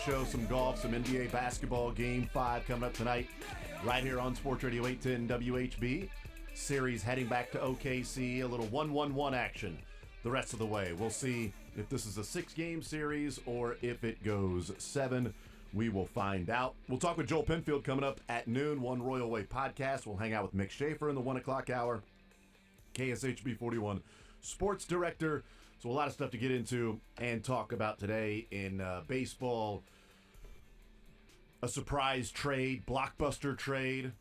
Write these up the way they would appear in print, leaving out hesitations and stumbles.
show, some golf, some NBA basketball. Game 5 coming up tonight right here on Sports Radio 810 WHB. Series heading back to OKC. A little 1-1-1 action the rest of the way. We'll see if this is a 6-game series or if it goes 7. We will find out. We'll talk with Joel Penfield coming up at noon. One Royal Way podcast. We'll hang out with Mick Schaefer in the 1 o'clock hour. KSHB 41 sports director. So a lot of stuff to get into and talk about today in baseball. A surprise trade, blockbuster trade.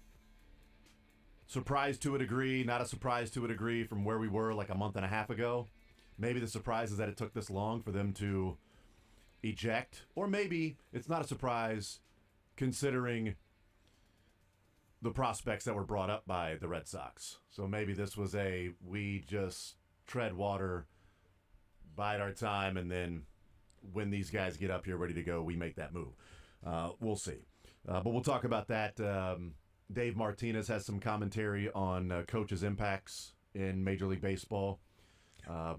Surprise to a degree, not a surprise to a degree from where we were like a month and a half ago. Maybe the surprise is that it took this long for them to eject. Or maybe it's not a surprise considering the prospects that were brought up by the Red Sox. So maybe this was we just tread water, bide our time, and then when these guys get up here ready to go, we make that move. We'll see. But we'll talk about that. Dave Martinez has some commentary on coaches' impacts in Major League Baseball,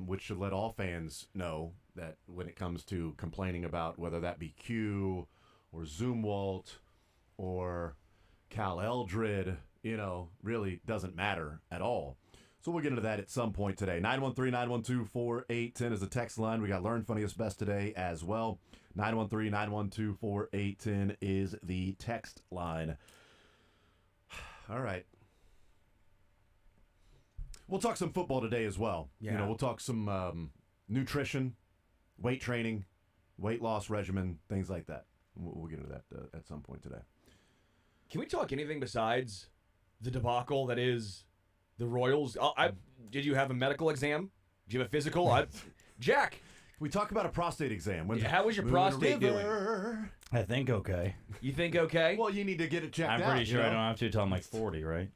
which should let all fans know that when it comes to complaining about whether that be Q or Zumwalt or Cal Eldred, really doesn't matter at all. So we'll get into that at some point today. 913-912-4810 is the text line. We got Learn Funniest Best today as well. 913-912-4810 is the text line. All right. We'll talk some football today as well. Yeah. We'll talk some nutrition, weight training, weight loss regimen, things like that. We'll get into that at some point today. Can we talk anything besides the debacle that is the Royals? Did you have a medical exam? Did you have a physical? Jack. We talk about a prostate exam. How was your prostate doing? I think okay. You think okay? Well, you need to get it checked out. I'm pretty sure I don't have to until I'm like 40, right?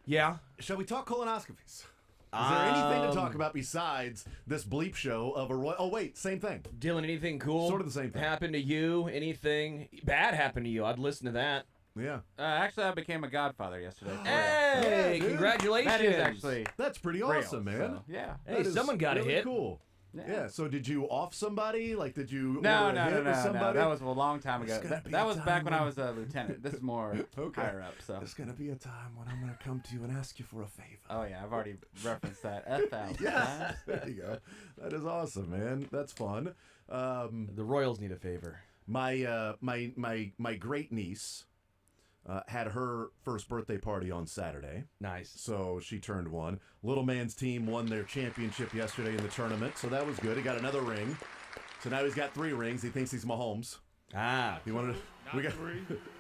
Yeah. Shall we talk colonoscopies? Is there anything to talk about besides this bleep show of a Royal? Oh, wait, same thing. Dylan, anything cool? Sort of the same thing. Happened to you? Anything bad happened to you? I'd listen to that. Yeah. Actually, I became a godfather yesterday. Hey, dude. congratulations. That is actually That's pretty real, awesome, man. so, yeah. Hey, That is someone got really a hit. Cool. Yeah. So did you off somebody? Like, did you No. order a hit with somebody? That was a long time ago. There's gonna be That a was time back when I when- was a lieutenant. This is more Okay. higher up. So. There's gonna be a time when I'm gonna come to you and ask you for a favor. Oh yeah, I've already referenced that 1,000 Yes. times. There you go. That is awesome, man. That's fun. The Royals need a favor. My great niece had her first birthday party on Saturday. Nice. So she turned 1. Little man's team won their championship yesterday in the tournament, so that was good. He got another ring. So now he's got 3 rings. He thinks he's Mahomes. He wanted to, we got 3,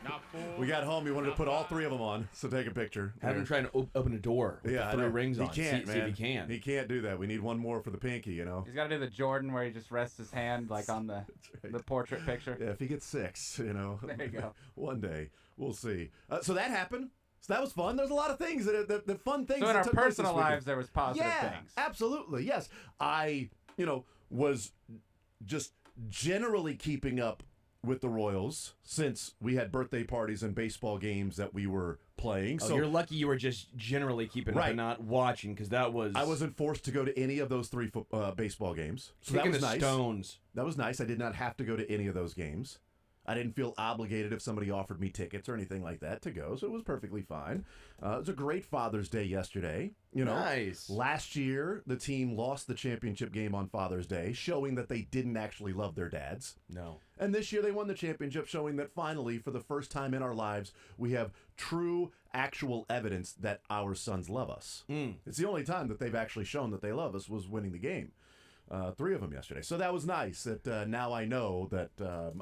not 4. we got home. He wanted to put all 3 of them on. So take a picture. Have him trying to open a door with Yeah, I the 3 know. rings He on. can't, See man. if he can. He can't do that. We need one more for the pinky. He's got to do the Jordan where he just rests his hand like on the portrait picture. Yeah, if he gets 6, There you go. one day we'll see. So that happened. So that was fun. There's a lot of things that fun things. So in that our took place this personal weekend. lives, there was positive Yeah, things. absolutely. Yes, I was just generally keeping up with the Royals since we had birthday parties and baseball games that we were playing. Oh, So you're lucky you were just generally keeping up Right. and not watching, because that was... I wasn't forced to go to any of those 3 baseball games. So that kicking was the nice. stones. That was nice. I did not have to go to any of those games. I didn't feel obligated if somebody offered me tickets or anything like that to go, so it was perfectly fine. It was a great Father's Day yesterday. Nice. Last year, the team lost the championship game on Father's Day, showing that they didn't actually love their dads. No. And this year they won the championship, showing that finally, for the first time in our lives, we have true, actual evidence that our sons love us. It's the only time that they've actually shown that they love us was winning the game. 3 of them yesterday. So that was nice that now I know that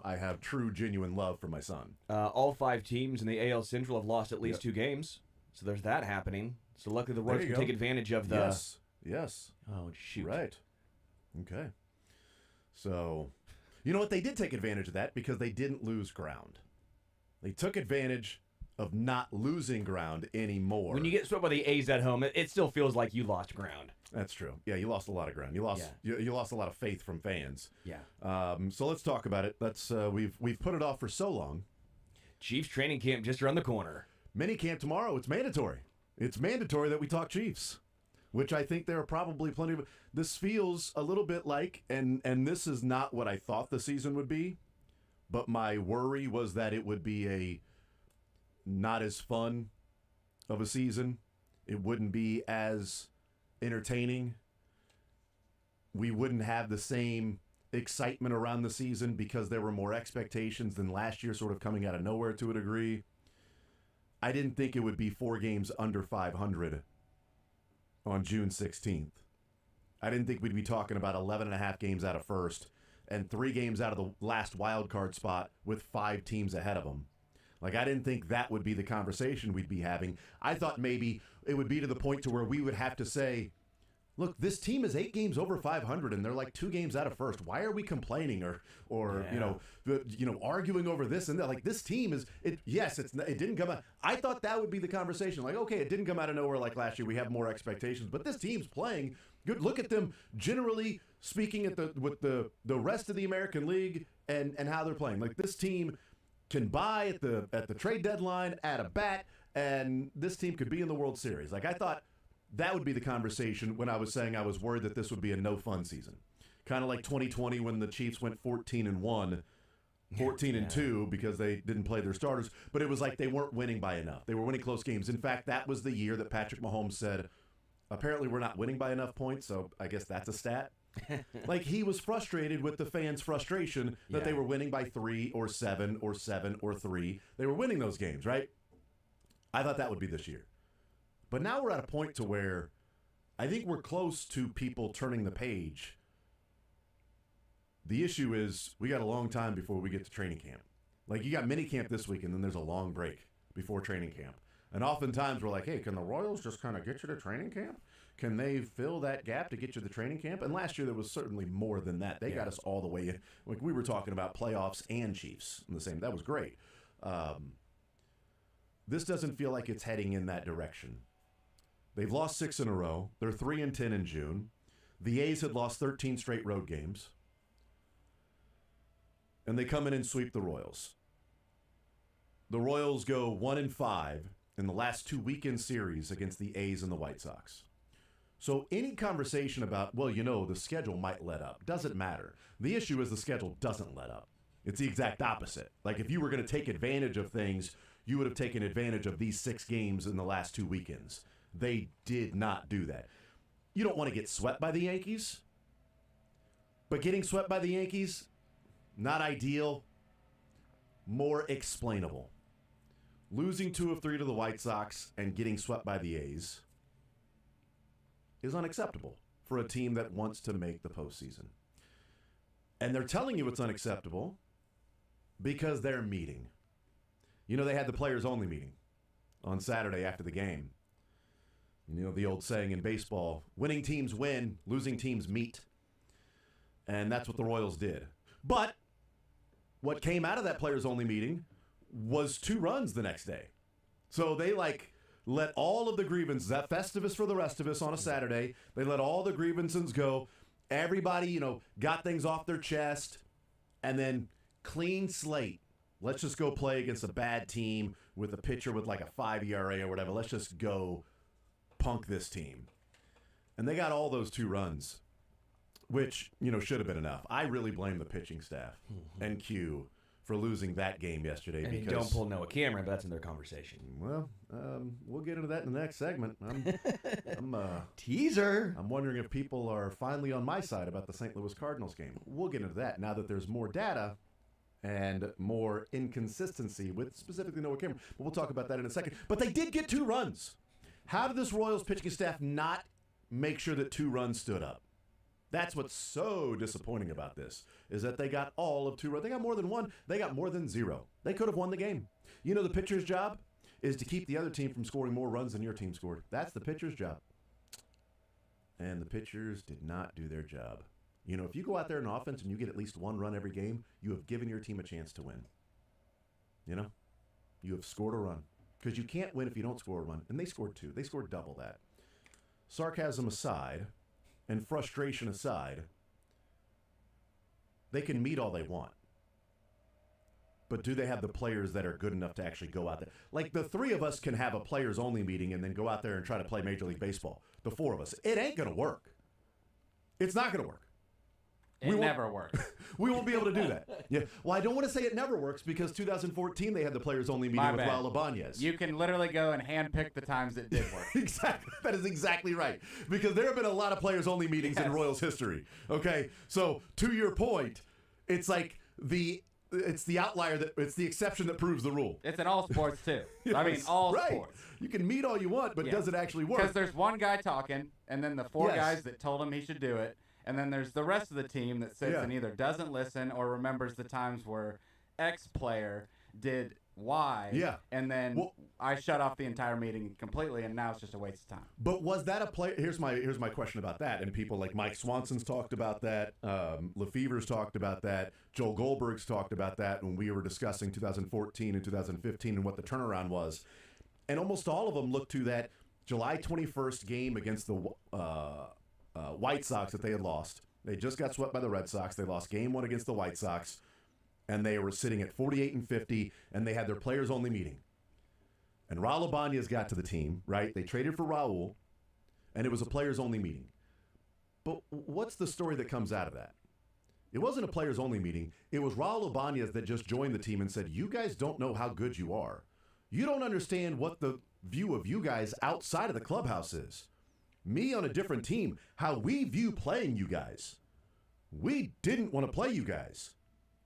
I have true, genuine love for my son. All 5 teams in the AL Central have lost at least 2 games, so there's that happening. So luckily the Royals you can go. take advantage of the... Yes. Oh, shoot. Right. Okay. So, you know what? They did take advantage of that because they didn't lose ground. They took advantage of not losing ground anymore. When you get swept by the A's at home, it still feels like you lost ground. That's true. Yeah, you lost a lot of ground. You lost you lost a lot of faith from fans. Yeah. So let's talk about it. Let's we've put it off for so long. Chiefs training camp just around the corner. Mini camp tomorrow. It's mandatory. It's mandatory that we talk Chiefs, which I think there are probably plenty of. This feels a little bit like, and this is not what I thought the season would be, but my worry was that it would be a not as fun of a season. It wouldn't be as entertaining. We wouldn't have the same excitement around the season because there were more expectations than last year, sort of coming out of nowhere to a degree. I didn't think it would be 4 games under 500 on June 16th. I didn't think we'd be talking about 11 and a half games out of first and 3 games out of the last wild card spot with 5 teams ahead of them. Like, I didn't think that would be the conversation we'd be having. I thought maybe it would be to the point to where we would have to say, look, this team is 8 games over 500 and they're like 2 games out of first. Why are we complaining or arguing over this and that? Like, this team is it didn't come out. I thought that would be the conversation. Like, okay, it didn't come out of nowhere like last year. We have more expectations, but this team's playing good. Look at them generally speaking with the rest of the American League and how they're playing. Like, this team can buy at the trade deadline, add a bat, and this team could be in the World Series. Like, I thought that would be the conversation when I was saying I was worried that this would be a no-fun season. Kind of like 2020 when the Chiefs went 14-1, 14-2 because they didn't play their starters, but it was like they weren't winning by enough. They were winning close games. In fact, that was the year that Patrick Mahomes said, apparently we're not winning by enough points, so I guess that's a stat. Like, he was frustrated with the fans' frustration that they were winning by 3 or 7 or 7 or 3. They were winning those games, right? I thought that would be this year. But now we're at a point to where I think we're close to people turning the page. The issue is we got a long time before we get to training camp. Like, you got mini camp this week, and then there's a long break before training camp. And oftentimes we're like, hey, can the Royals just kind of get you to training camp? Can they fill that gap to get you to training camp? And last year there was certainly more than that. They got us all the way in. Like, we were talking about playoffs and Chiefs in the same. That was great. This doesn't feel like it's heading in that direction. They've lost 6 in a row. They're 3-10 in June. The A's had lost 13 straight road games. And they come in and sweep the Royals. The Royals go 1-5 in the last 2 weekend series against the A's and the White Sox. So any conversation about, well, the schedule might let up, doesn't matter. The issue is the schedule doesn't let up. It's the exact opposite. Like, if you were going to take advantage of things, you would have taken advantage of these 6 games in the last 2 weekends. They did not do that. You don't want to get swept by the Yankees, but getting swept by the Yankees, not ideal, more explainable. Losing 2 of 3 to the White Sox and getting swept by the A's is unacceptable for a team that wants to make the postseason. And they're telling you it's unacceptable because they're meeting. They had the players-only meeting on Saturday after the game. The old saying in baseball, winning teams win, losing teams meet. And that's what the Royals did. But what came out of that players-only meeting was 2 runs the next day. So they, let all of the grievances, that Festivus for the rest of us on a Saturday, they let all the grievances go. Everybody, got things off their chest. And then clean slate. Let's just go play against a bad team with a pitcher with a 5 ERA or whatever. Let's just go punk this team. And they got all those 2 runs, which, should have been enough. I really blame the pitching staff and Q for losing that game yesterday. And because don't pull Noah Cameron, but that's in their conversation. Well, we'll get into that in the next segment. I'm Teaser. I'm wondering if people are finally on my side about the St. Louis Cardinals game. We'll get into that now that there's more data and more inconsistency with specifically Noah Cameron. But we'll talk about that in a second. But they did get 2 runs. How did this Royals pitching staff not make sure that 2 runs stood up? That's what's so disappointing about this, is that they got all of 2 runs. They got more than 1. They got more than 0. They could have won the game. The pitcher's job is to keep the other team from scoring more runs than your team scored. That's the pitcher's job. And the pitchers did not do their job. If you go out there in offense and you get at least 1 run every game, you have given your team a chance to win. You have scored a run. Because you can't win if you don't score a run. And they scored 2. They scored double that. Sarcasm aside, and frustration aside, they can meet all they want. But do they have the players that are good enough to actually go out there? Like, the 3 of us can have a players-only meeting and then go out there and try to play Major League Baseball. The 4 of us. It ain't going to work. It's not going to work. It never works. We won't be able to do that. Yeah. Well, I don't want to say it never works because 2014 they had the players only meeting My with bad. Raul Ibanez. You can literally go and handpick the times it did work. Exactly. That is exactly right. Because there have been a lot of players only meetings in Yes. Royals history. Okay. So to your point, it's like it's the outlier it's the exception that proves the rule. It's in all sports too. I mean, all right. sports. You can meet all you want, but Yeah. does it actually work? Because there's one guy talking, and then the four Yes. guys that told him he should do it, and then there's the rest of the team that sits Yeah. and either doesn't listen or remembers the times where X player did Y. Yeah. And then Well- I shut off the entire meeting completely, and now it's just a waste of time. But was that a play? Here's my question about that. And people like Mike Swanson's talked about that. Lefevre's talked about that. Joel Goldberg's talked about that when we were discussing 2014 and 2015 and what the turnaround was. And almost all of them looked to that July 21st game against the White Sox that they had lost. They just got swept by the Red Sox. They lost game one against the White Sox, and they were sitting at 48-50, and they had their players-only meeting. And Raul Ibanez got to the team, right? They traded for Raul, and it was a players-only meeting. But what's the story that comes out of that? It wasn't a players-only meeting. It was Raul Ibanez that just joined the team and said, you guys don't know how good you are. You don't understand what the view of you guys outside of the clubhouse is. Me on a different team, how we view playing you guys. We didn't want to play you guys.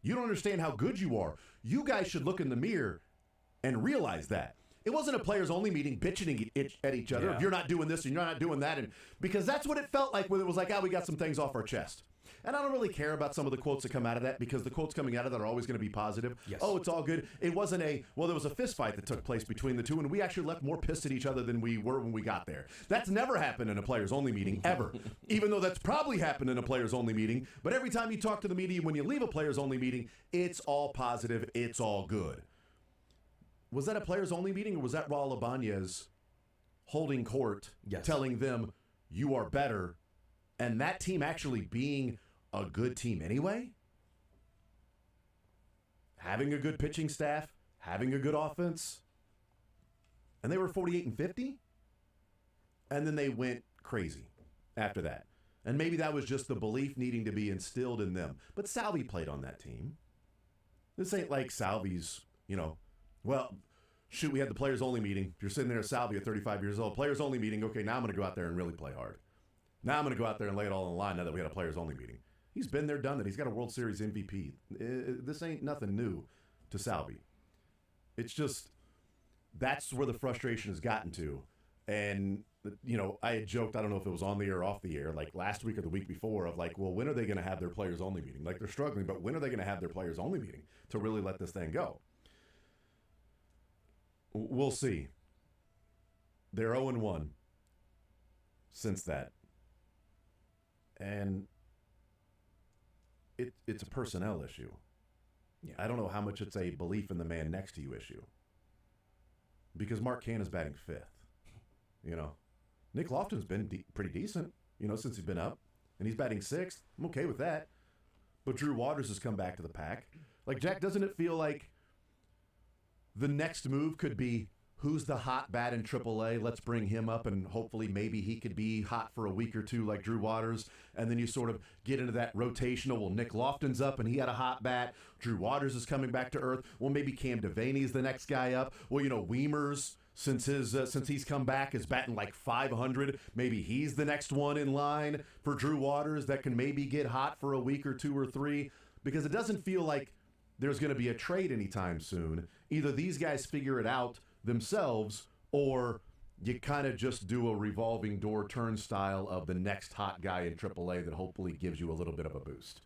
You don't understand how good you are. You guys should look in the mirror and realize that. It wasn't a players-only meeting bitching at each other. Yeah. If you're not doing this and you're not doing that. And because that's what it felt like when it was like, we got some things off our chest. And I don't really care about some of the quotes that come out of that because the quotes coming out of that are always going to be positive. Yes. Oh, it's all good. It wasn't there was a fist fight that took place between the two, and we actually left more pissed at each other than we were when we got there. That's never happened in a players-only meeting, ever. Even though that's probably happened in a players-only meeting. But every time you talk to the media, when you leave a players-only meeting, it's all positive. It's all good. Was that a players-only meeting, or was that Raul Ibanez holding court, Yes. telling them, you are better, and that team actually being a good team anyway? Having a good pitching staff, having a good offense, and they were 48-50, and then they went crazy after that. And maybe that was just the belief needing to be instilled in them. But Salvi played on that team. This ain't like Salvi's, well, shoot, we had the players-only meeting. You're sitting there at Salvi at 35 years old. Players-only meeting. Okay, now I'm going to go out there and really play hard. Now I'm going to go out there and lay it all on the line now that we had a players-only meeting. He's been there, done that. He's got a World Series MVP. This ain't nothing new to Salvi. It's just that's where the frustration has gotten to. And, I had joked, I don't know if it was on the air or off the air, like last week or the week before, of like, well, when are they going to have their players-only meeting? Like, they're struggling, but when are they going to have their players-only meeting to really let this thing go? We'll see. They're 0-1 since that. And it's a personnel issue. Yeah. I don't know how much it's a belief in the man next to you issue. Because Mark Canha's batting fifth. Nick Lofton's been pretty decent, since he's been up. And he's batting sixth. I'm okay with that. But Drew Waters has come back to the pack. Like, Jack, doesn't it feel like the next move could be, who's the hot bat in AAA? Let's bring him up, and hopefully maybe he could be hot for a week or two like Drew Waters. And then you sort of get into that rotational. Well, Nick Lofton's up, and he had a hot bat. Drew Waters is coming back to earth. Well, maybe Cam Devaney's the next guy up. Well, Weimer's, since he's come back, is batting like 500. Maybe he's the next one in line for Drew Waters that can maybe get hot for a week or two or three. Because it doesn't feel like there's going to be a trade anytime soon. Either these guys figure it out themselves, or you kind of just do a revolving door turnstile of the next hot guy in AAA that hopefully gives you a little bit of a boost.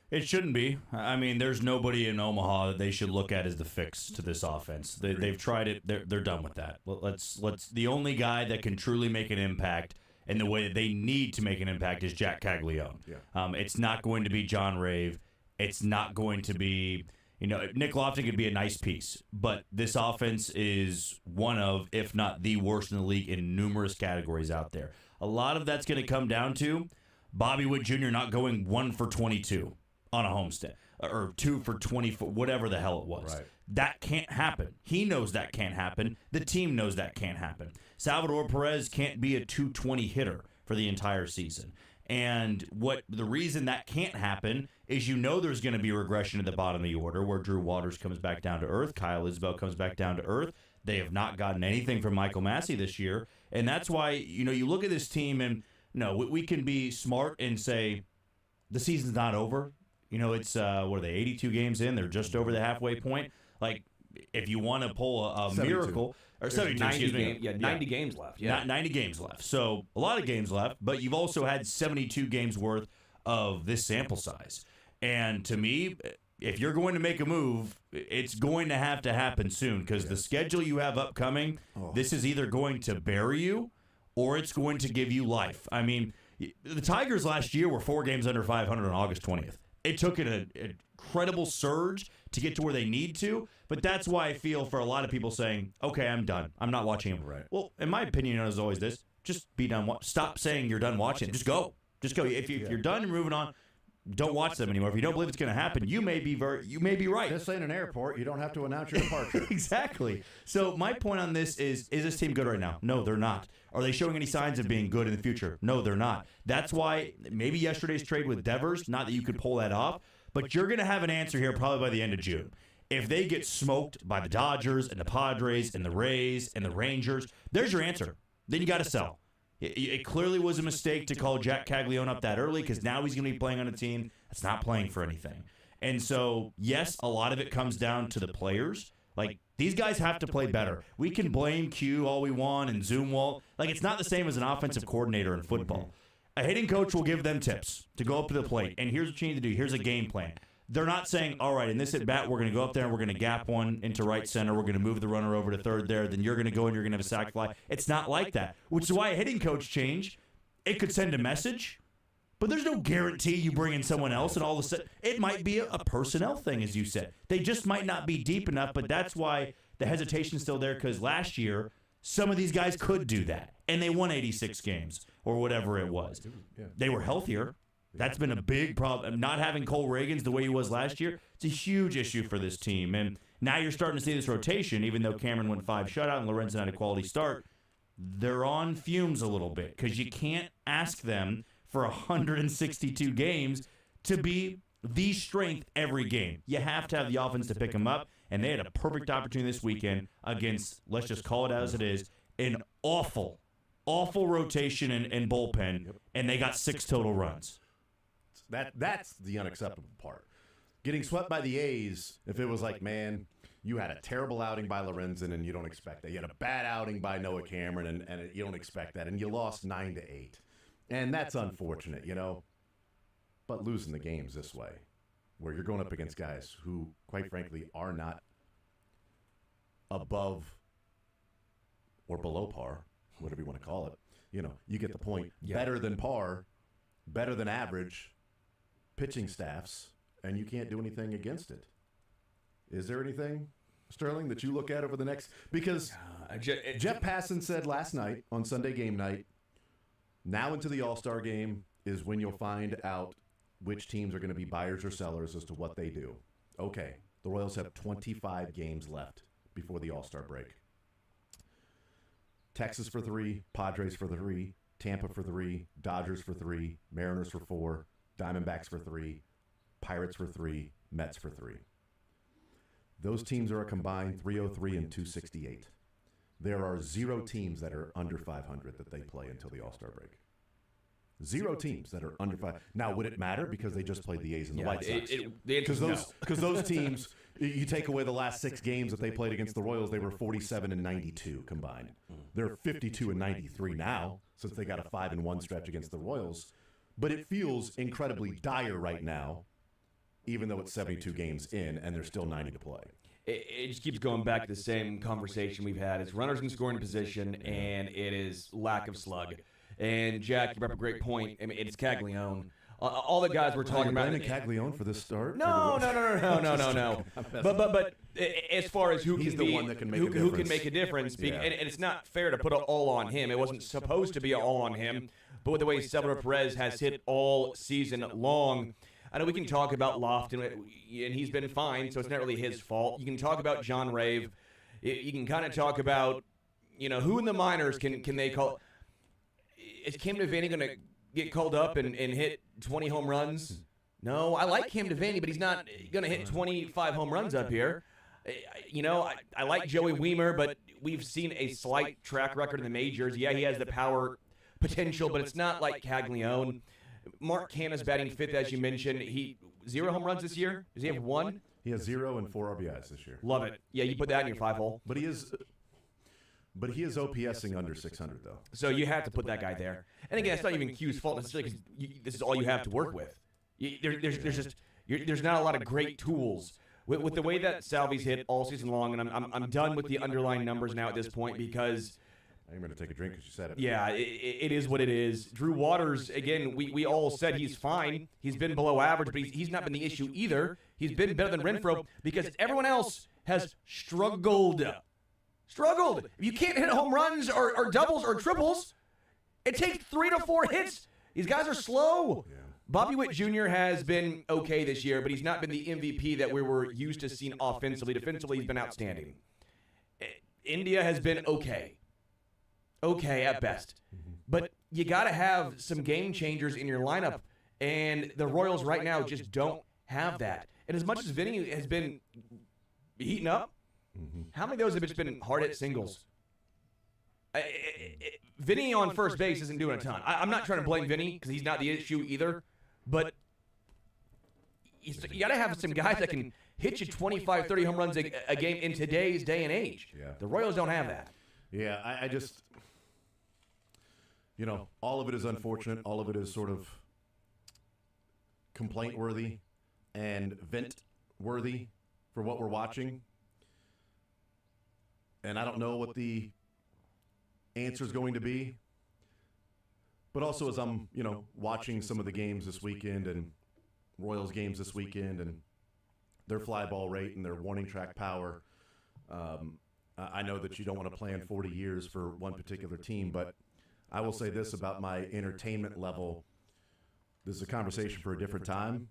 It shouldn't be. I mean, there's nobody in Omaha that they should look at as the fix to this offense. They've tried it. They're done with that. Let's. The only guy that can truly make an impact and the way that they need to make an impact is Jack Caglione. Yeah. It's not going to be John Rave. It's not going to be. Nick Lofton could be a nice piece, but this offense is one of, if not the worst in the league in numerous categories out there. A lot of that's going to come down to Bobby Witt Jr. not going 1 for 22 on a homestand, or 2 for 20, whatever the hell it was. Right. That can't happen. He knows that can't happen. The team knows that can't happen. Salvador Perez can't be a 220 hitter for the entire season. And what the reason that can't happen is there's going to be regression at the bottom of the order where Drew Waters comes back down to earth, Kyle Isbell comes back down to earth. They have not gotten anything from Michael Massey this year. And that's why, you look at this team and, no, we can be smart and say the season's not over. It's, what are they, 82 games in? They're just over the halfway point. Like, if you want to pull a miracle, or 72, 90 games left. Yeah, 90 games left. So a lot of games left, but you've also had 72 games worth of this sample size. And to me, if you're going to make a move, it's going to happen soon because the schedule you have upcoming, this is either going to bury you or it's going to give you life. I mean, the Tigers last year were 4 games under 500 on August 20th. It took an incredible surge to get to where they need to, but that's why I feel for a lot of people saying, okay, I'm done. I'm not watching him. Right. Well, in my opinion, is always this. Just be done. Stop saying you're done watching. Just go. Just go. If you're done and moving on, don't watch them anymore. If you don't believe it's going to happen, you may be right. This ain't an airport. You don't have to announce your departure. Exactly. So my point on this is this team good right now? No, they're not. Are they showing any signs of being good in the future? No, they're not. That's why maybe yesterday's trade with Devers, not that you could pull that off, but you're going to have an answer here probably by the end of June. If they get smoked by the Dodgers and the Padres and the Rays and the Rangers, there's your answer. Then you got to sell. It clearly was a mistake to call Jack Caglione up that early because now he's going to be playing on a team that's not playing for anything. And so, yes, a lot of it comes down to the players. Like, these guys have to play better. We can blame Q all we want and Zumwalt. Like, it's not the same as an offensive coordinator in football. A hitting coach will give them tips to go up to the plate. And here's what you need to do. Here's a game plan. They're not saying, all right, in this at-bat, we're going to go up there and we're going to gap one into right center. We're going to move the runner over to third there. Then you're going to go and you're going to have a sac fly. It's not like that, which is why a hitting coach change, it could send a message, but there's no guarantee you bring in someone else and all of a sudden, it might be a personnel thing, as you said. They just might not be deep enough, but that's why the hesitation's still there because last year, some of these guys could do that, and they won 86 games or whatever it was. They were healthier. That's been a big problem. Not having Cole Reagans the way he was last year, it's a huge issue for this team. And now you're starting to see this rotation, even though Cameron went 5 shutout and Lorenzen had a quality start. They're on fumes a little bit because you can't ask them for 162 games to be the strength every game. You have to have the offense to pick them up, and they had a perfect opportunity this weekend against, let's just call it as it is, an awful rotation and bullpen, and they got 6 total runs. That's the unacceptable part. Getting swept by the A's, if it was like, man, you had a terrible outing by Lorenzen and you don't expect that. You had a bad outing by Noah Cameron and you don't expect that. And you lost 9-8. And that's unfortunate, But losing the games this way, where you're going up against guys who, quite frankly, are not above or below par, whatever you want to call it. You get the point. Yeah. Better than par, better than average pitching staffs, and you can't do anything against it. Is there anything, Sterling, that you look at over the next? Because Jeff Passan said last night on Sunday game night, now into the All-Star game is when you'll find out which teams are going to be buyers or sellers as to what they do. Okay, the Royals have 25 games left before the All-Star break. Texas for 3, Padres for 3, Tampa for 3, Dodgers for 3, Mariners for 4, Diamondbacks for 3, Pirates for 3, Mets for 3. Those teams are a combined 303 and 268. There are 0 teams that are under 500 that they play until the All-Star break. 0 teams that are under 5. Now, would it matter because they just played the A's and the White Sox? Because those teams, you take away the last 6 games that they played against the Royals, they were 47 and 92 combined. They're 52 and 93 now since they got a 5-1 stretch against the Royals. But it feels incredibly dire right now, even though it's 72 games in and there's still 90 to play. It just keeps going back to the same conversation we've had. It's runners in scoring position, and it is lack of slug. And, Jack, you brought up a great point. I mean, it's Caglione. All the guys we're talking about. Blaming Caglione for this start? No. But as far as who He's can the be, one that can make who can make a difference, and it's not fair to put it all on him. It wasn't supposed to be all on him. But with the way Salvador Perez has hit all season long, I know we can talk about Lofton, and he's been fine, so it's not really his fault. You can talk about John Rave. You can kind of talk about, who in the minors can they call? Is Cam Devaney going to get called up and hit 20 home runs? No, I like Cam Devaney, but he's not going to hit 25 home runs up here. I like Joey Weimer, but we've seen a slight track record in the majors. Yeah, he has the power potential, but it's not like Caglione. Mark Canha's batting fifth, as you mentioned. He 0 home runs this year. Does he have 1? He has 0 and 4 RBIs this year. Love it. Yeah, you put that in your 5-hole. But he is OPSing under 600 though. So you have to put that guy there. And again, it's not even Q's fault necessarily because this is all you have to work with. There's not a lot of great tools with the way that Salvi's hit all season long. And I'm done with the underlying numbers now at this point because. I'm going to take a drink because you said it. Yeah, it is what it is. Drew Waters, again, we all said he's fine. He's been below average, but he's not been the issue either. He's been better than Renfroe because everyone else has struggled. If you can't hit home runs or doubles or triples, it takes 3 to 4 hits. These guys are slow. Yeah. Bobby Witt Jr. has been okay this year, but he's not been the MVP that we were used to seeing offensively. Defensively, he's been outstanding. India has been okay. Okay at best. But you got to have some game changers in your lineup, and the Royals right now just don't have that. And as much as Vinny has been heating up, how many of those have just been hard hit singles? Vinny on first base isn't doing a ton. I'm not trying to blame Vinny because he's not the issue either, but you got to have some guys that can hit you 25, 30 home runs a game in today's day and age. Yeah. The Royals don't have that. Yeah, I just, all of it is unfortunate. All of it is sort of complaint-worthy and vent-worthy for what we're watching. And I don't know what the answer is going to be. But also as I'm, watching some of the games this weekend and Royals games this weekend and their fly ball rate and their warning track power, I know that you don't want to plan 40 years for one particular team, but I will say this about my entertainment level. This is a conversation for a different time.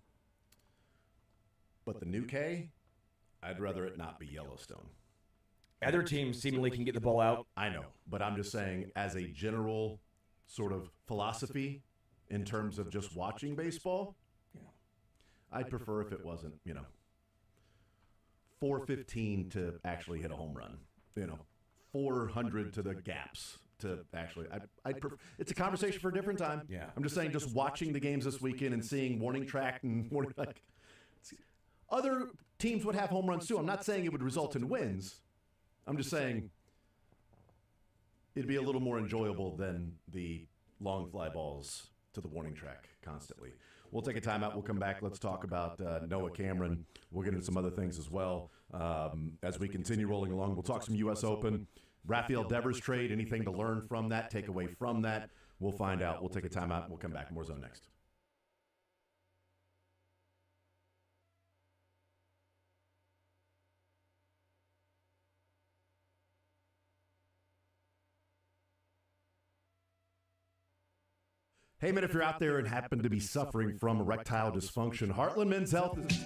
But the new K, I'd rather it not be Yellowstone. Other teams seemingly can get the ball out. I know, but I'm just saying as a general sort of philosophy in terms of just watching baseball, I'd prefer if it wasn't, 415 to actually hit a home run, 400 to the gaps to actually. It's a conversation for a different time. Yeah. I'm just saying, just watching the games this weekend and seeing warning track and warning other teams would have home runs too. I'm not saying it would result in wins. I'm just saying it'd be a little more enjoyable than the long fly balls to the warning track constantly. We'll take a timeout. We'll come back. Let's talk about Noah Cameron. We'll get into some other things as well as we continue rolling along. We'll talk some U.S. Open, Rafael Devers trade, anything to learn from that, take away from that. We'll find out. We'll take a timeout, and we'll come back. More Zone next. Hey, man, if you're out there and happen to be suffering from erectile dysfunction, Heartland Men's Health is...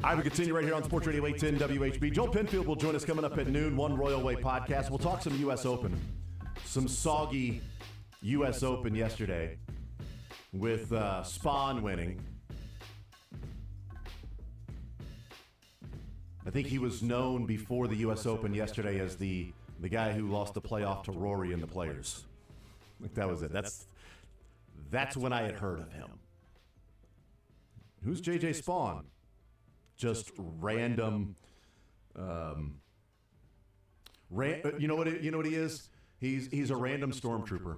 All right, we continue right here on Sports Radio 810 WHB. Joel Penfield will join us coming up at noon, One Royal Way podcast. We'll talk some U.S. Open. Some soggy U.S. Open yesterday with Spahn winning. I think he was known before the U.S. Open yesterday as the guy who lost the playoff to Rory in the Players. Like that was it. That's when I had heard of him. Who's J.J. Spahn? Just random. You know what he is? He's a random stormtrooper.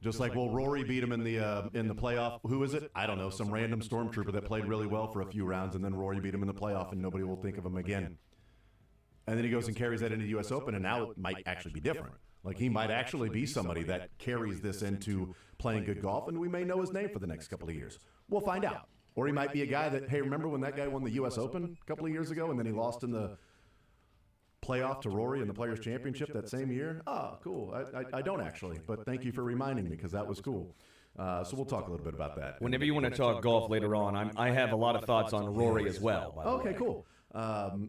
Just like, well, Rory beat him in the playoff. Who is it? I don't know. Some random stormtrooper that played really well for a few rounds, and then Rory beat him in the playoff, and nobody will think of him again. And then he goes and carries that into the U.S. Open, and now it might actually be different. Like, he might actually be somebody that carries this into playing good golf, and we may know his name for the next couple of years. We'll find out. Or he might be a guy that, hey, remember when that guy won the U.S. Open a couple of years ago, and then he lost in the playoff to Rory in the Players' Championship that same year? Oh, cool. I don't actually, but thank you for reminding me because that was cool. So we'll talk a little bit about that. Whenever you want to talk golf later on, I have a lot of thoughts on Rory as well. By the way. Cool.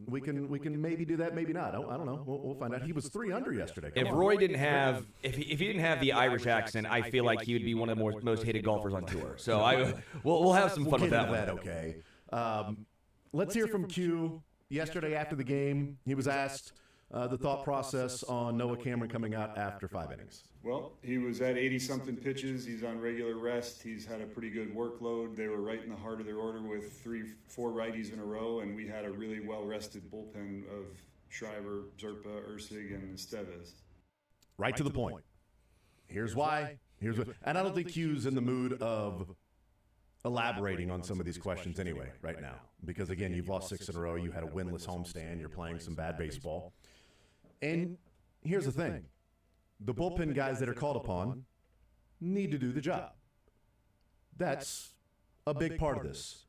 We can maybe do that, maybe not. I don't know. We'll find out. He was 3 under yesterday. If Rory didn't have, if he didn't have the Irish accent, I feel like he would be one of the most hated golfers on tour. So we'll have some fun with that one. Okay. Let's hear from Q. Yesterday after the game, he was asked the thought process on Noah Cameron coming out after 5 innings. Well, he was at 80-something pitches. He's on regular rest. He's had a pretty good workload. They were right in the heart of their order with 3-4 righties in a row, and we had a really well-rested bullpen of Shriver, Zerpa, Ursig, and Estevez. Right to the point. Here's why. Here's what. And I don't think Q's in the mood of elaborating on some of these questions anyway right now. Because, again, you've lost 6 in a row. You had a winless homestand. You're playing some bad baseball. And here's the thing. The bullpen guys that are called upon need to do the job. That's a big part of this.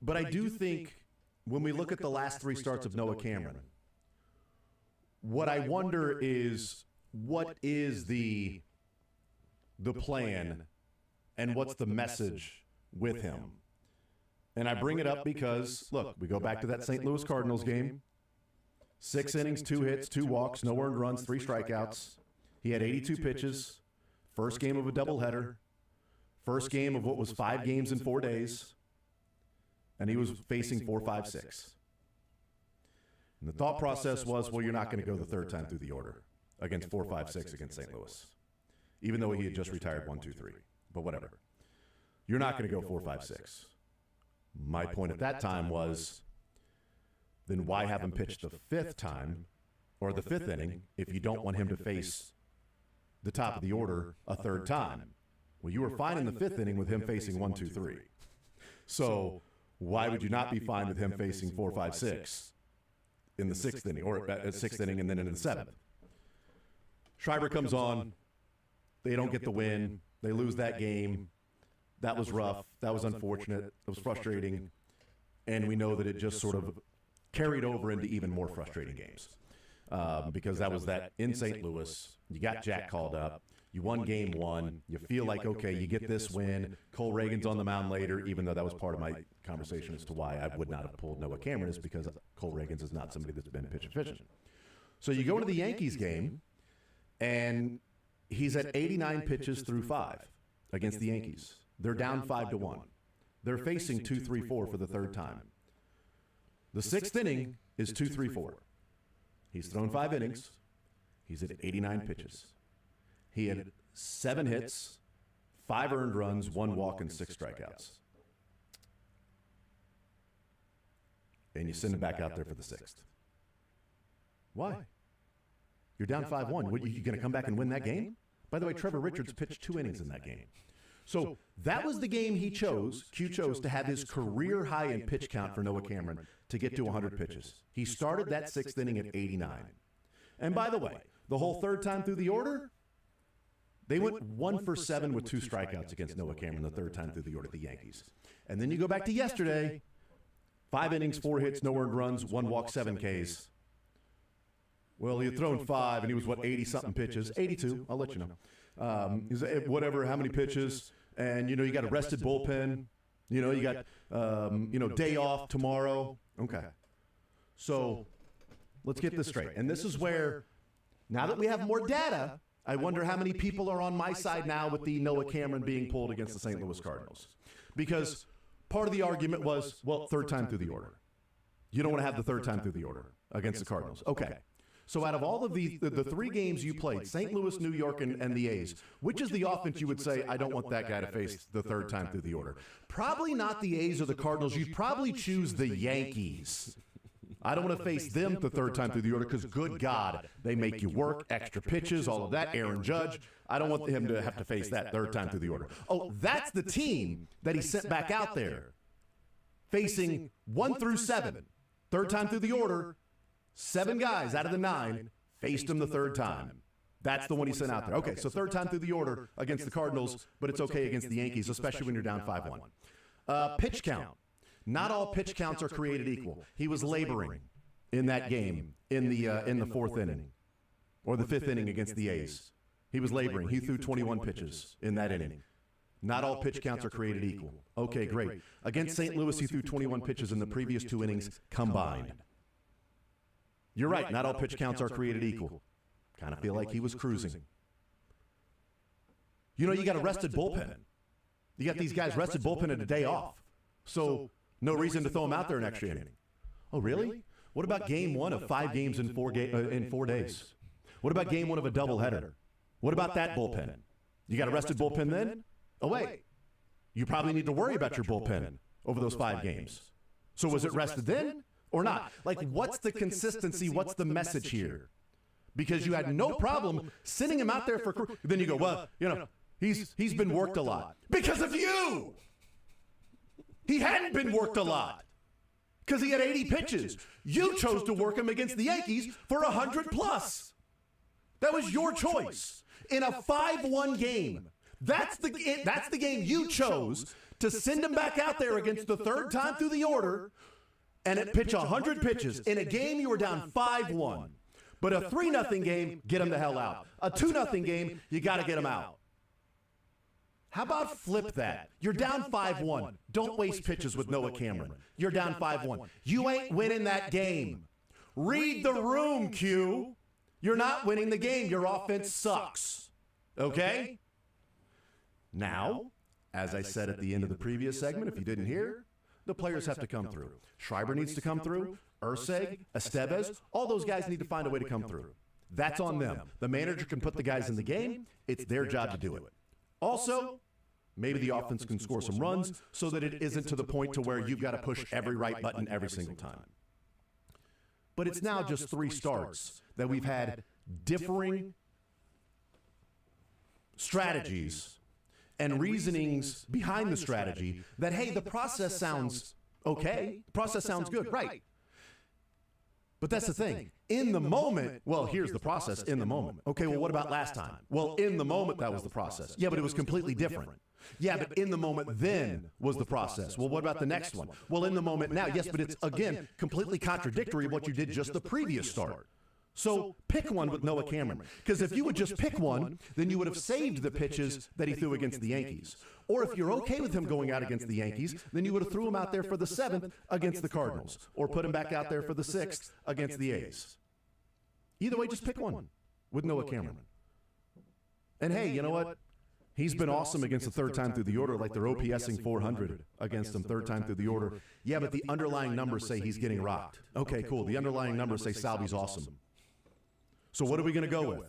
But I do think when we look at the last 3 starts of Noah Cameron, what I wonder is what is the plan and what's the message with him? And I bring it up because, look, we go back to that St. Louis Cardinals game. 6 innings, 2 hits, 2 walks, no earned runs, 3 strikeouts. He had 82 pitches. First game of a doubleheader. First game of what was 5 games in 4 days. And he was facing 4, 5, 6. And the thought process was, well, you're not going to go the 3rd time through the order against 4, 5, 6 against St. Louis. Even though he had just retired 1, 2, 3. But whatever. You're not going to go 4, 5, 6. My point at that time was, then why have him pitch the 5th time or the 5th inning if you don't want him to face the top of the order a 3rd time? Well, you were fine in the 5th inning with him facing 1, 2, 3. So why would you not be fine with him facing 4, 5, 6 in the 6th inning or 6th inning and then in the 7th? Schreiber comes on. They don't get the win. They lose that game. That was rough. That was unfortunate. It was frustrating. And we know that it just sort of carried over into even more frustrating games because that was that in St. Louis. You got Jack called up. You won game 1. You feel like, okay, you get this win. Cole Reagan's on the mound later, even though that was part of my conversation as to why I would not have pulled Noah Cameron is because Cole Reagan's is not somebody that's been pitch efficient. So you go into the Yankees game, and he's at 89 pitches through 5 against the Yankees. They're down 5-1. They're facing 2-3-4 for the 3rd time. The 6th inning is 2-3-4. He's thrown 5 innings. He's at 89 pitches. He had 7 hits, 5 earned runs, 1 walk, and 6 strikeouts. And you send him back out there for the 6th. Why? You're down 5-1. What, you going to come back and win that game? By the way, Trevor Richards pitched 2 innings in that game. So that was the game he chose, Q chose, to have his career high in pitch count for Noah Cameron to get to 100 pitches. He started that 6th inning at 89. And by the way, the whole 3rd time through the order, they went 1 for 7 with 2 strikeouts against Noah Cameron the 3rd time through the order, the Yankees. And then you go back to yesterday, 5 innings, 4 hits, no earned runs, 1 walk, 7 Ks. Well, he had thrown 5, and he was, 80-something pitches? 82, I'll let you know. Whatever, how many pitches. And, you got a rested bullpen. You got, day off tomorrow. Okay. So let's get this straight. And this is where, now that we have more data, I wonder how many people are on my side now with the Noah Cameron being pulled against the St. Louis Cardinals. Because part of the argument was, well, third time through the order. You don't want to have the third time through the order against the Cardinals. Okay. So out of all of the 3 games you played, St. Louis, New York, and the A's, which is the offense you would say, I don't want that guy to face the third time through the order? Probably not the A's or the Cardinals. You'd probably choose the Yankees. I don't want to face them the third time through the order because, good God, they make you work, extra pitches, all of that. Aaron Judge, I don't want him to have to face that third time through the order. Oh, that's the team that he sent back out there, facing 1 through 7. Third time through the order, 7 guys out of the 9 faced him the third time. That's the one he sent out there. Okay, so third time through the order against the Cardinals, but it's okay against the Yankees, especially when you're down 5-1. Pitch count. Not all pitch counts are created equal. He was laboring in that game in the 4th inning or the 5th inning against the A's. He was laboring. He threw 21 pitches in that inning. Not all pitch counts are created equal. Okay, great. Against St. Louis, he threw 21 pitches in the previous 2 innings combined. You're right. Not all pitch counts are created equal. Kind of feel like he was cruising. You got a rested bullpen. You got these guys rested bullpen at a day off. So no reason to throw him out there an extra inning. Oh, really? What about game 1 of 5 games in 4 days? What about game 1 of a doubleheader? What about that bullpen? You got a rested bullpen then? Oh, wait. You probably need to worry about your bullpen over those 5 games. So was it rested then or not? Like, what's the consistency? What's the message here? Because you had no problem sending him out there for – then you go, well, he's been worked a lot. Because of you! He hadn't been worked a lot because he had 80 pitches. You chose to work him against the Yankees for 100+. That was your choice. In a 5-1 game, that's the game you chose to send him back out there against the third time through the order and pitch 100 pitches. In a game you were down 5-1. But a 3-0 game, get him the hell out. A 2-0 game, you got to get him out. How about flip that? You're down 5-1. Don't waste pitches with Noah Cameron. You're down 5-1. You ain't winning that game. Read the room, Q. You're not winning the game. Your offense sucks. Okay? Now, as I said at the end of the previous segment, if you didn't hear, the players have to come through. Schreiber needs to come through. Urseg, Estevez, all those guys need to find a way to come through. That's on them. The manager can put the guys in the game. It's their job to do it. Also, maybe the offense can score some runs so that it isn't to the point to where you've got to push every right button every single time. But it's now just 3 starts that we've had differing strategies and reasonings behind the strategy that, hey, the process sounds okay. The process sounds good, right? But that's the thing. In the moment, well, here's the process in the moment. Okay, well, what about last time? Well, in the moment, that was the process. Yeah, but it was completely different. Yeah, but in the moment then was the process. Well, what about the next one? Well, in the moment now, yes, but it's, again, completely contradictory of what you did just the previous start. So pick one with Noah Cameron. Because if you would just pick one, then you would have saved the pitches that he threw against the Yankees. Or if you're okay with him going out against the Yankees, then you would have threw him out there for the 7th against the Cardinals. Or put him back out there for the 6th against the A's. Either way, just pick one with Noah Cameron. And hey, you know what? He's been awesome against the third time through the order, like they're OPSing 400 against him third time through the order. Yeah, but the underlying numbers say he's getting rocked. Okay, cool. The underlying numbers say Salvi's awesome. So what are we going to go with?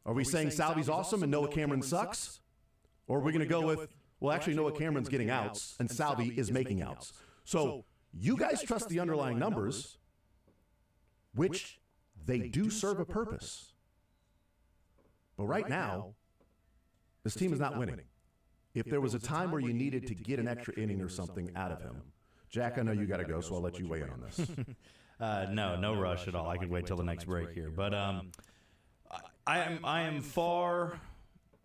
Are we saying Salvi's awesome and Noah Cameron sucks? Or are we going to go with, well, actually Noah Cameron's getting outs and Salvi is making outs. So you guys trust the underlying numbers, which they do serve a purpose. But right now, this team is not winning. If there was a time where you needed to get an extra inning or something out of him, Jack, I know you got to go, so I'll let you weigh in on this. No rush at all. I can wait till the next break here. But I am far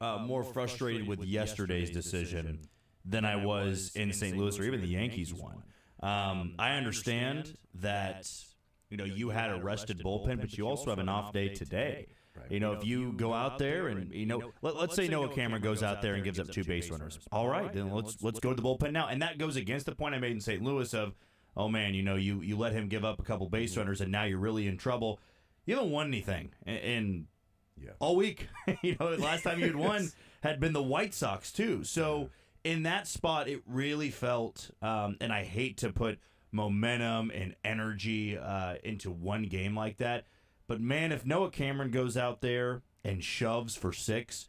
more frustrated with yesterday's decision than I was in St. Louis or even the Yankees one. I understand that you had a rested bullpen, but you also have an off day today. Right. You know, if you go out there and, let's say Noah Cameron goes out there and gives up 2 base runners. All right, then let's go to the bullpen now. And that goes against the point I made in St. Louis of, oh, man, you let him give up a couple base runners, and now you're really in trouble. You haven't won anything in all week. The last time you'd won had been the White Sox, too. So in that spot, it really felt, and I hate to put momentum and energy into one game like that, but, man, if Noah Cameron goes out there and shoves for 6,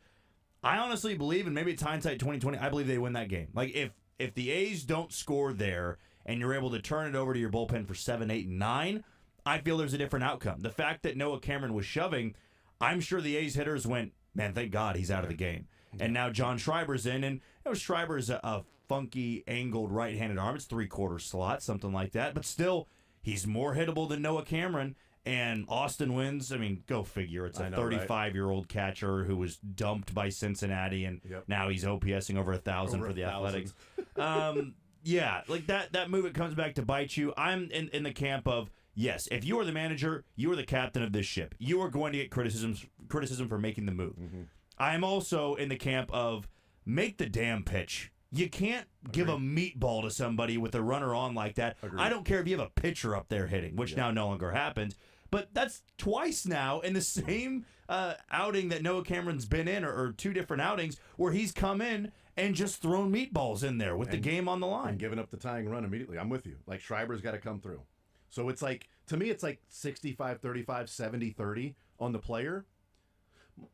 I honestly believe, and maybe it's hindsight 2020, I believe they win that game. Like, if the A's don't score there and you're able to turn it over to your bullpen for 7, 8, and 9, I feel there's a different outcome. The fact that Noah Cameron was shoving, I'm sure the A's hitters went, man, thank God he's out of the game. And now John Schreiber's in, and Schreiber's a funky, angled right-handed arm. It's 3/4 slot, something like that. But still, he's more hittable than Noah Cameron. And Austin wins. I mean, go figure. It's a 35-year-old catcher who was dumped by Cincinnati, and now he's OPSing over 1,000 for the Athletics. Like that move, it comes back to bite you. I'm in the camp of, yes, if you are the manager, you are the captain of this ship. You are going to get criticism for making the move. Mm-hmm. I'm also in the camp of, make the damn pitch. You can't give a meatball to somebody with a runner on like that. I don't care if you have a pitcher up there hitting, which now no longer happens. But that's twice now in the same outing that Noah Cameron's been in, or 2 different outings, where he's come in and just thrown meatballs in there with the game on the line. And giving up the tying run immediately. I'm with you. Like, Schreiber's got to come through. So it's like, to me, it's like 65-35, 70-30 on the player.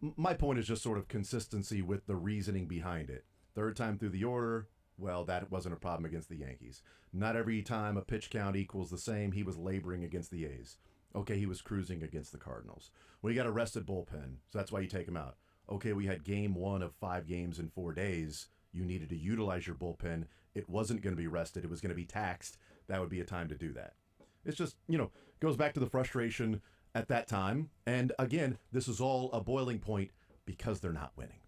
My point is just sort of consistency with the reasoning behind it. Third time through the order, well, that wasn't a problem against the Yankees. Not every time a pitch count equals the same, he was laboring against the A's. Okay, he was cruising against the Cardinals. Well, you got a rested bullpen, so that's why you take him out. Okay, we had game 1 of 5 games in 4 days. You needed to utilize your bullpen. It wasn't going to be rested. It was going to be taxed. That would be a time to do that. It's just, goes back to the frustration at that time. And again, this is all a boiling point because they're not winning.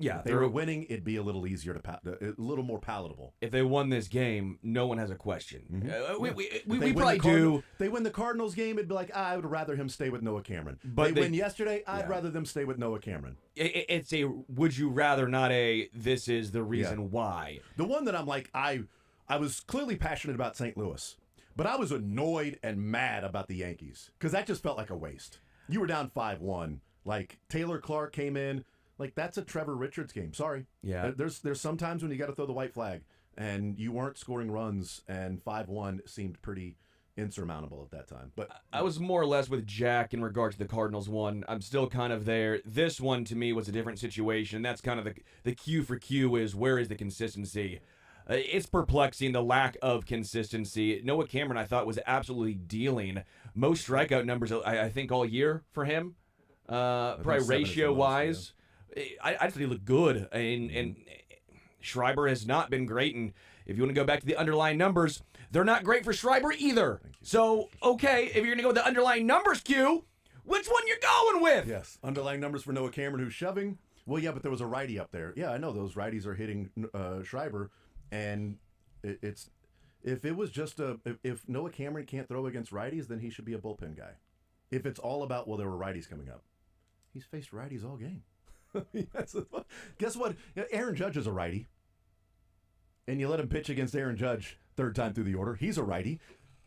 Yeah, if they were winning, it'd be a little easier a little more palatable. If they won this game, no one has a question. Mm-hmm. We probably do. If they win the Cardinals game, it'd be like, I would rather him stay with Noah Cameron. But they win yesterday, I'd rather them stay with Noah Cameron. It's a would you rather, not a this is the reason why. The one that I'm like, I was clearly passionate about St. Louis, but I was annoyed and mad about the Yankees because that just felt like a waste. You were down 5-1. Like, Taylor Clark came in. Like, that's a Trevor Richards game. Sorry. Yeah. There's some times when you got to throw the white flag, and you weren't scoring runs, and 5-1 seemed pretty insurmountable at that time. But I was more or less with Jack in regard to the Cardinals one. I'm still kind of there. This one, to me, was a different situation. That's kind of the Q for Q is, where is the consistency? It's perplexing, the lack of consistency. Noah Cameron, I thought, was absolutely dealing. Most strikeout numbers, I think, all year for him. Probably ratio-wise. I just think he looked good, and Schreiber has not been great. And if you want to go back to the underlying numbers, they're not great for Schreiber either. So, okay, if you're going to go with the underlying numbers, Q, which one you're going with? Yes, underlying numbers for Noah Cameron, who's shoving. Well, yeah, but there was a righty up there. Yeah, I know those righties are hitting Schreiber, and it's if it was just if Noah Cameron can't throw against righties, then he should be a bullpen guy. If it's all about, well, there were righties coming up, he's faced righties all game. Guess what? Aaron Judge is a righty. And you let him pitch against Aaron Judge 3rd time through the order. He's a righty.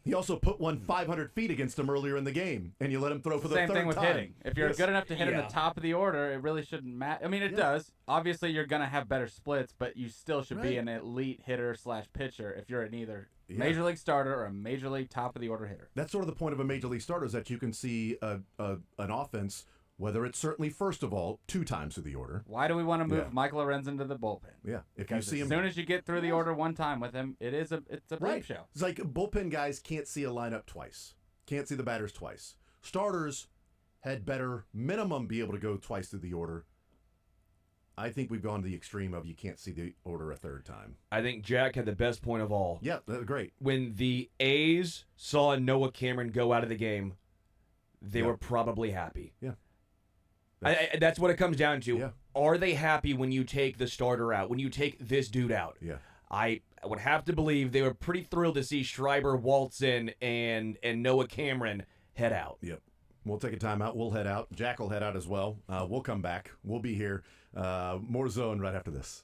He also put one 500 feet against him earlier in the game, and you let him throw for the 3rd time. Same thing with hitting. If you're good enough to hit in the top of the order, it really shouldn't matter. I mean, it does. Obviously, you're going to have better splits, but you still should be an elite hitter/pitcher if you're an either major league starter or a major league top of the order hitter. That's sort of the point of a major league starter, is that you can see an offense, whether it's certainly, first of all, 2 times through the order. Why do we want to move Michael Lorenzen into the bullpen? Yeah, if because you see as him, soon as you get through the order one time with him, it's a bleep show. It's like bullpen guys can't see a lineup twice, can't see the batters twice. Starters had better minimum be able to go twice through the order. I think we've gone to the extreme of you can't see the order a 3rd time. I think Jack had the best point of all. Yeah, great. When the A's saw Noah Cameron go out of the game, they were probably happy. Yeah. That's what it comes down to. Yeah. Are they happy when you take the starter out, when you take this dude out? Yeah. I would have to believe they were pretty thrilled to see Schreiber waltz in and Noah Cameron head out. Yep. We'll take a timeout. We'll head out. Jack will head out as well. We'll come back. We'll be here. More Zone right after this.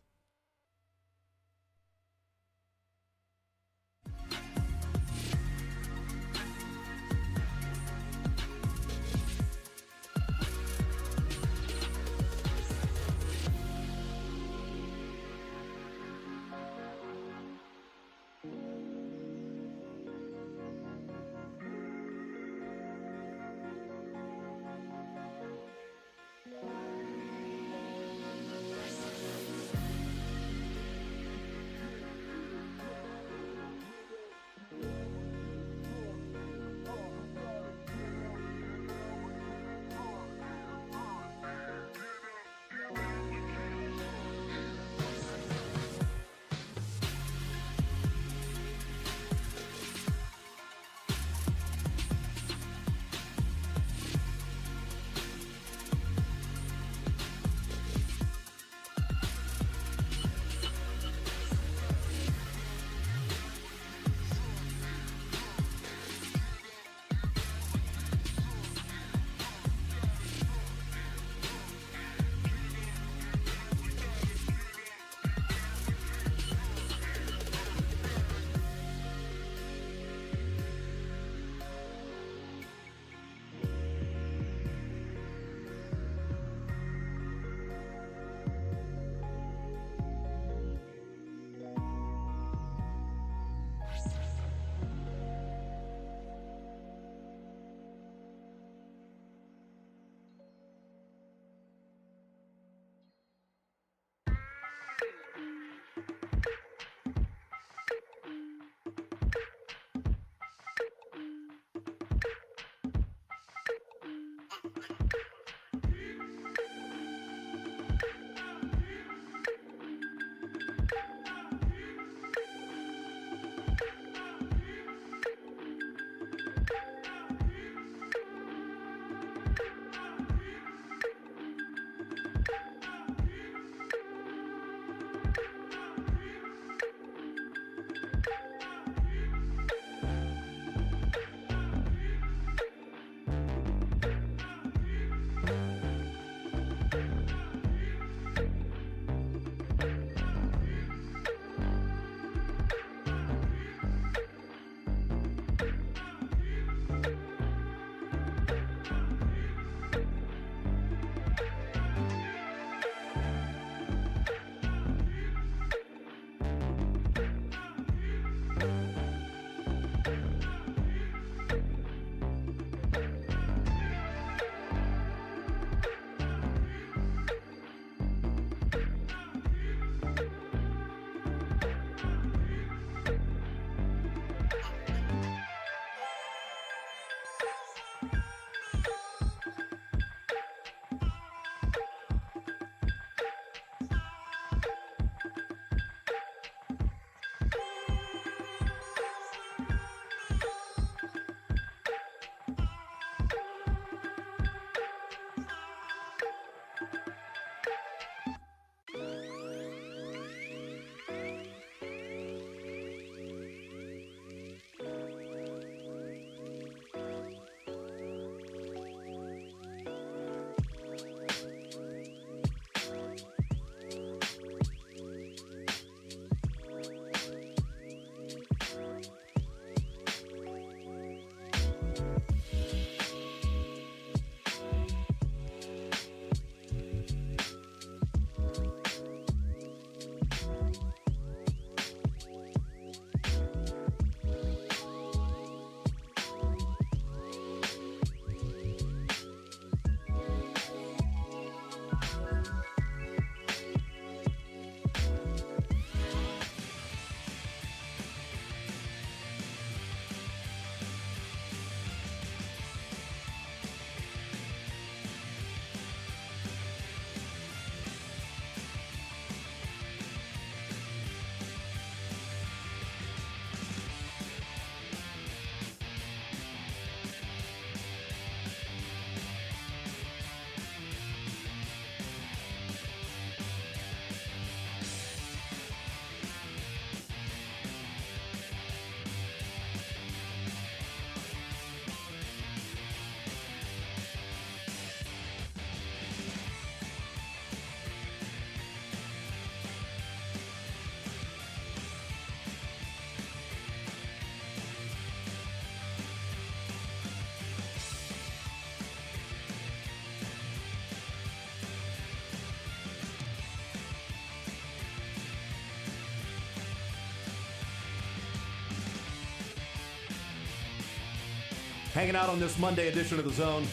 hanging out on this Monday edition of The Zone.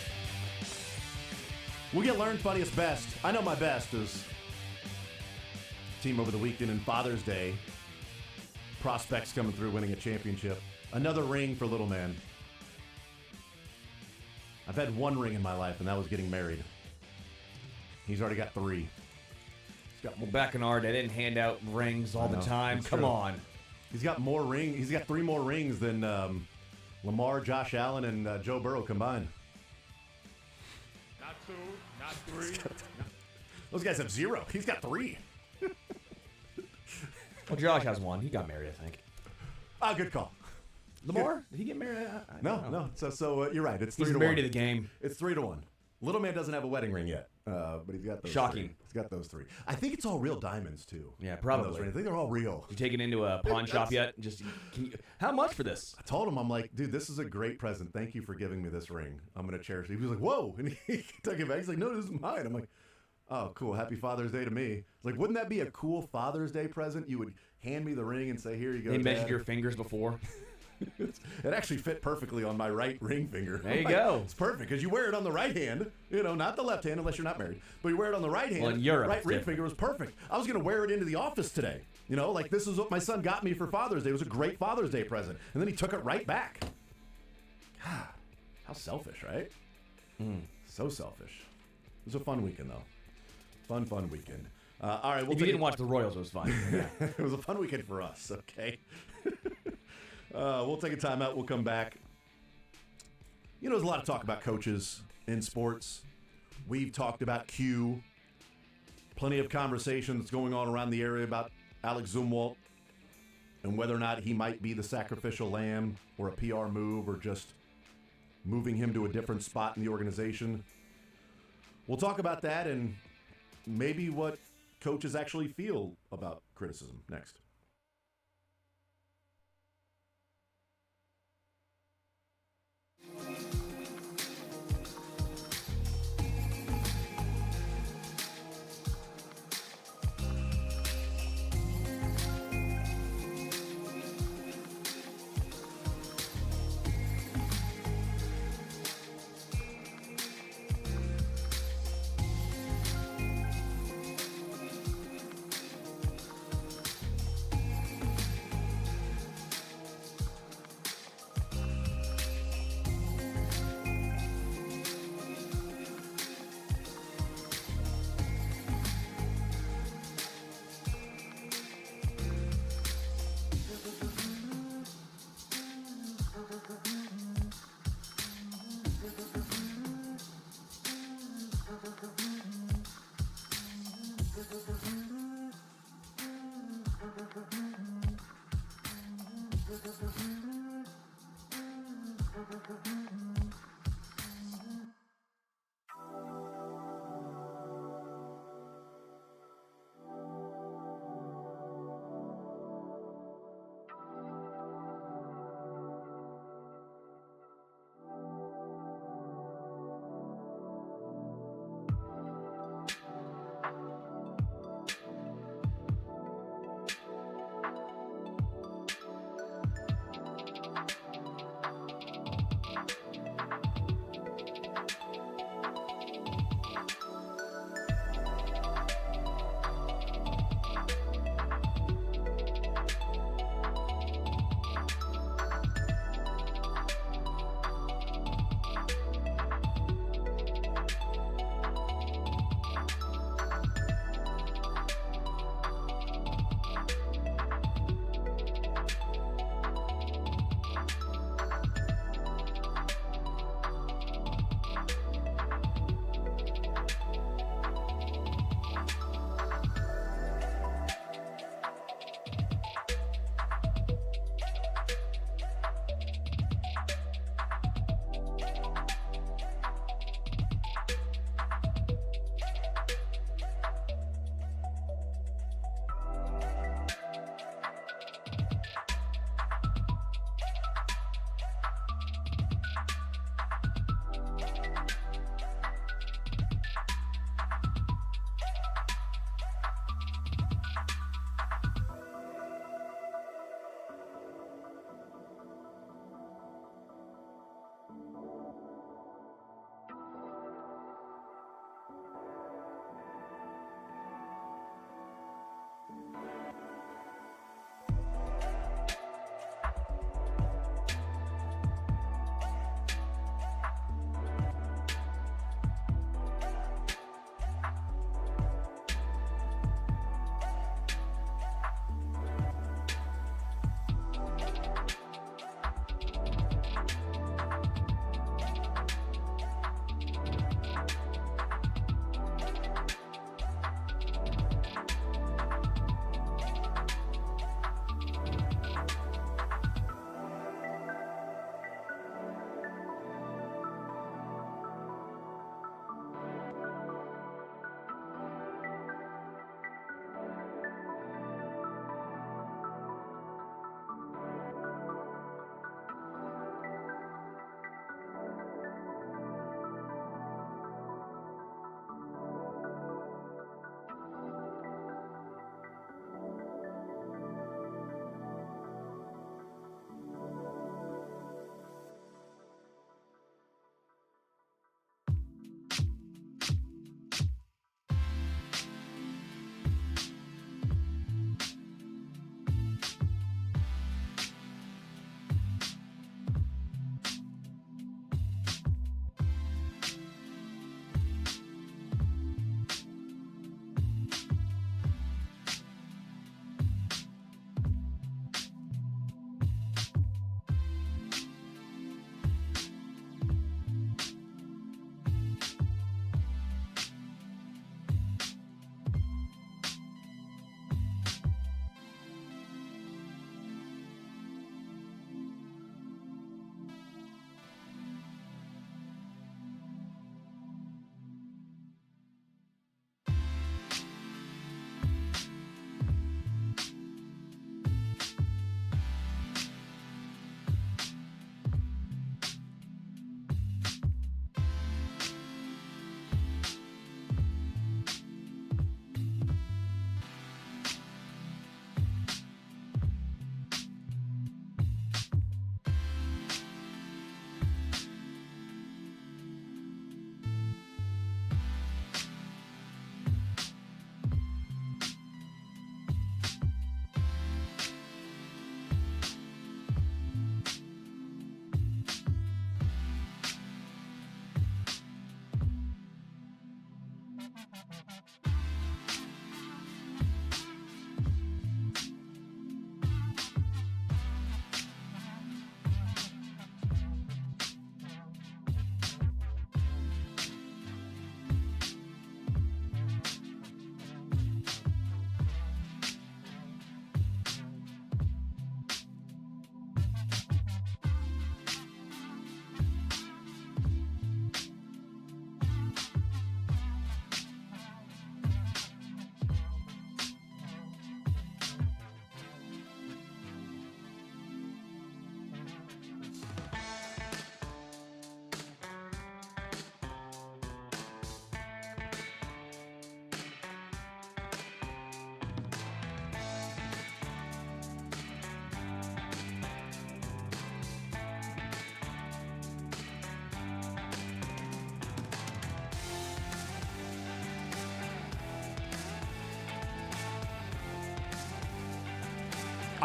We get learned funniest best. I know my best is team over the weekend and Father's Day. Prospects coming through winning a championship. Another ring for little man. I've had one ring in my life, and that was getting married. He's already got 3. He's got Well, back in our day, they didn't hand out rings all the time. That's Come true. on. He's got more rings. He's got 3 more rings than Lamar, Josh Allen, and Joe Burrow combined. Not 2, not 3. Those guys have 0. He's got 3. Well, Josh has one. He got married, I think. Good call. Lamar? Did he get married? I don't know. No. So you're right. It's 3 He's to married 1. to the game. It's 3 to 1. Little man doesn't have a wedding ring yet, but he's got those. Shocking. 3. He's got those 3. I think it's all real diamonds too. Yeah, probably. Those rings. I think they're all real. You take it into a pawn shop yet? How much for this? I told him, I'm like, dude, this is a great present. Thank you for giving me this ring. I'm gonna cherish it. He was like, whoa, and he took it back. He's like, no, this is mine. I'm like, oh, cool. Happy Father's Day to me. It's like, wouldn't that be a cool Father's Day present? You would hand me the ring and say, here you go. They measured Dad. your fingers before. It actually fit perfectly on my right ring finger. There you go. It's perfect because you wear it on the right hand, not the left hand unless you're not married, but you wear it on the right hand. Well, in Europe, right it's ring different. finger was perfect. I was going to wear it into the office today. Like this is what my son got me for Father's Day. It was a great Father's Day present. And then he took it right back. God, how selfish, right? So selfish. It was a fun weekend, though. Fun weekend. All right. If you didn't watch the Royals, it was fine. It was a fun weekend for us, okay? We'll take a timeout. We'll come back. There's a lot of talk about coaches in sports. We've talked about Q. Plenty of conversations going on around the area about Alex Zumwalt and whether or not he might be the sacrificial lamb or a PR move or just moving him to a different spot in the organization. We'll talk about that and maybe what coaches actually feel about criticism next. All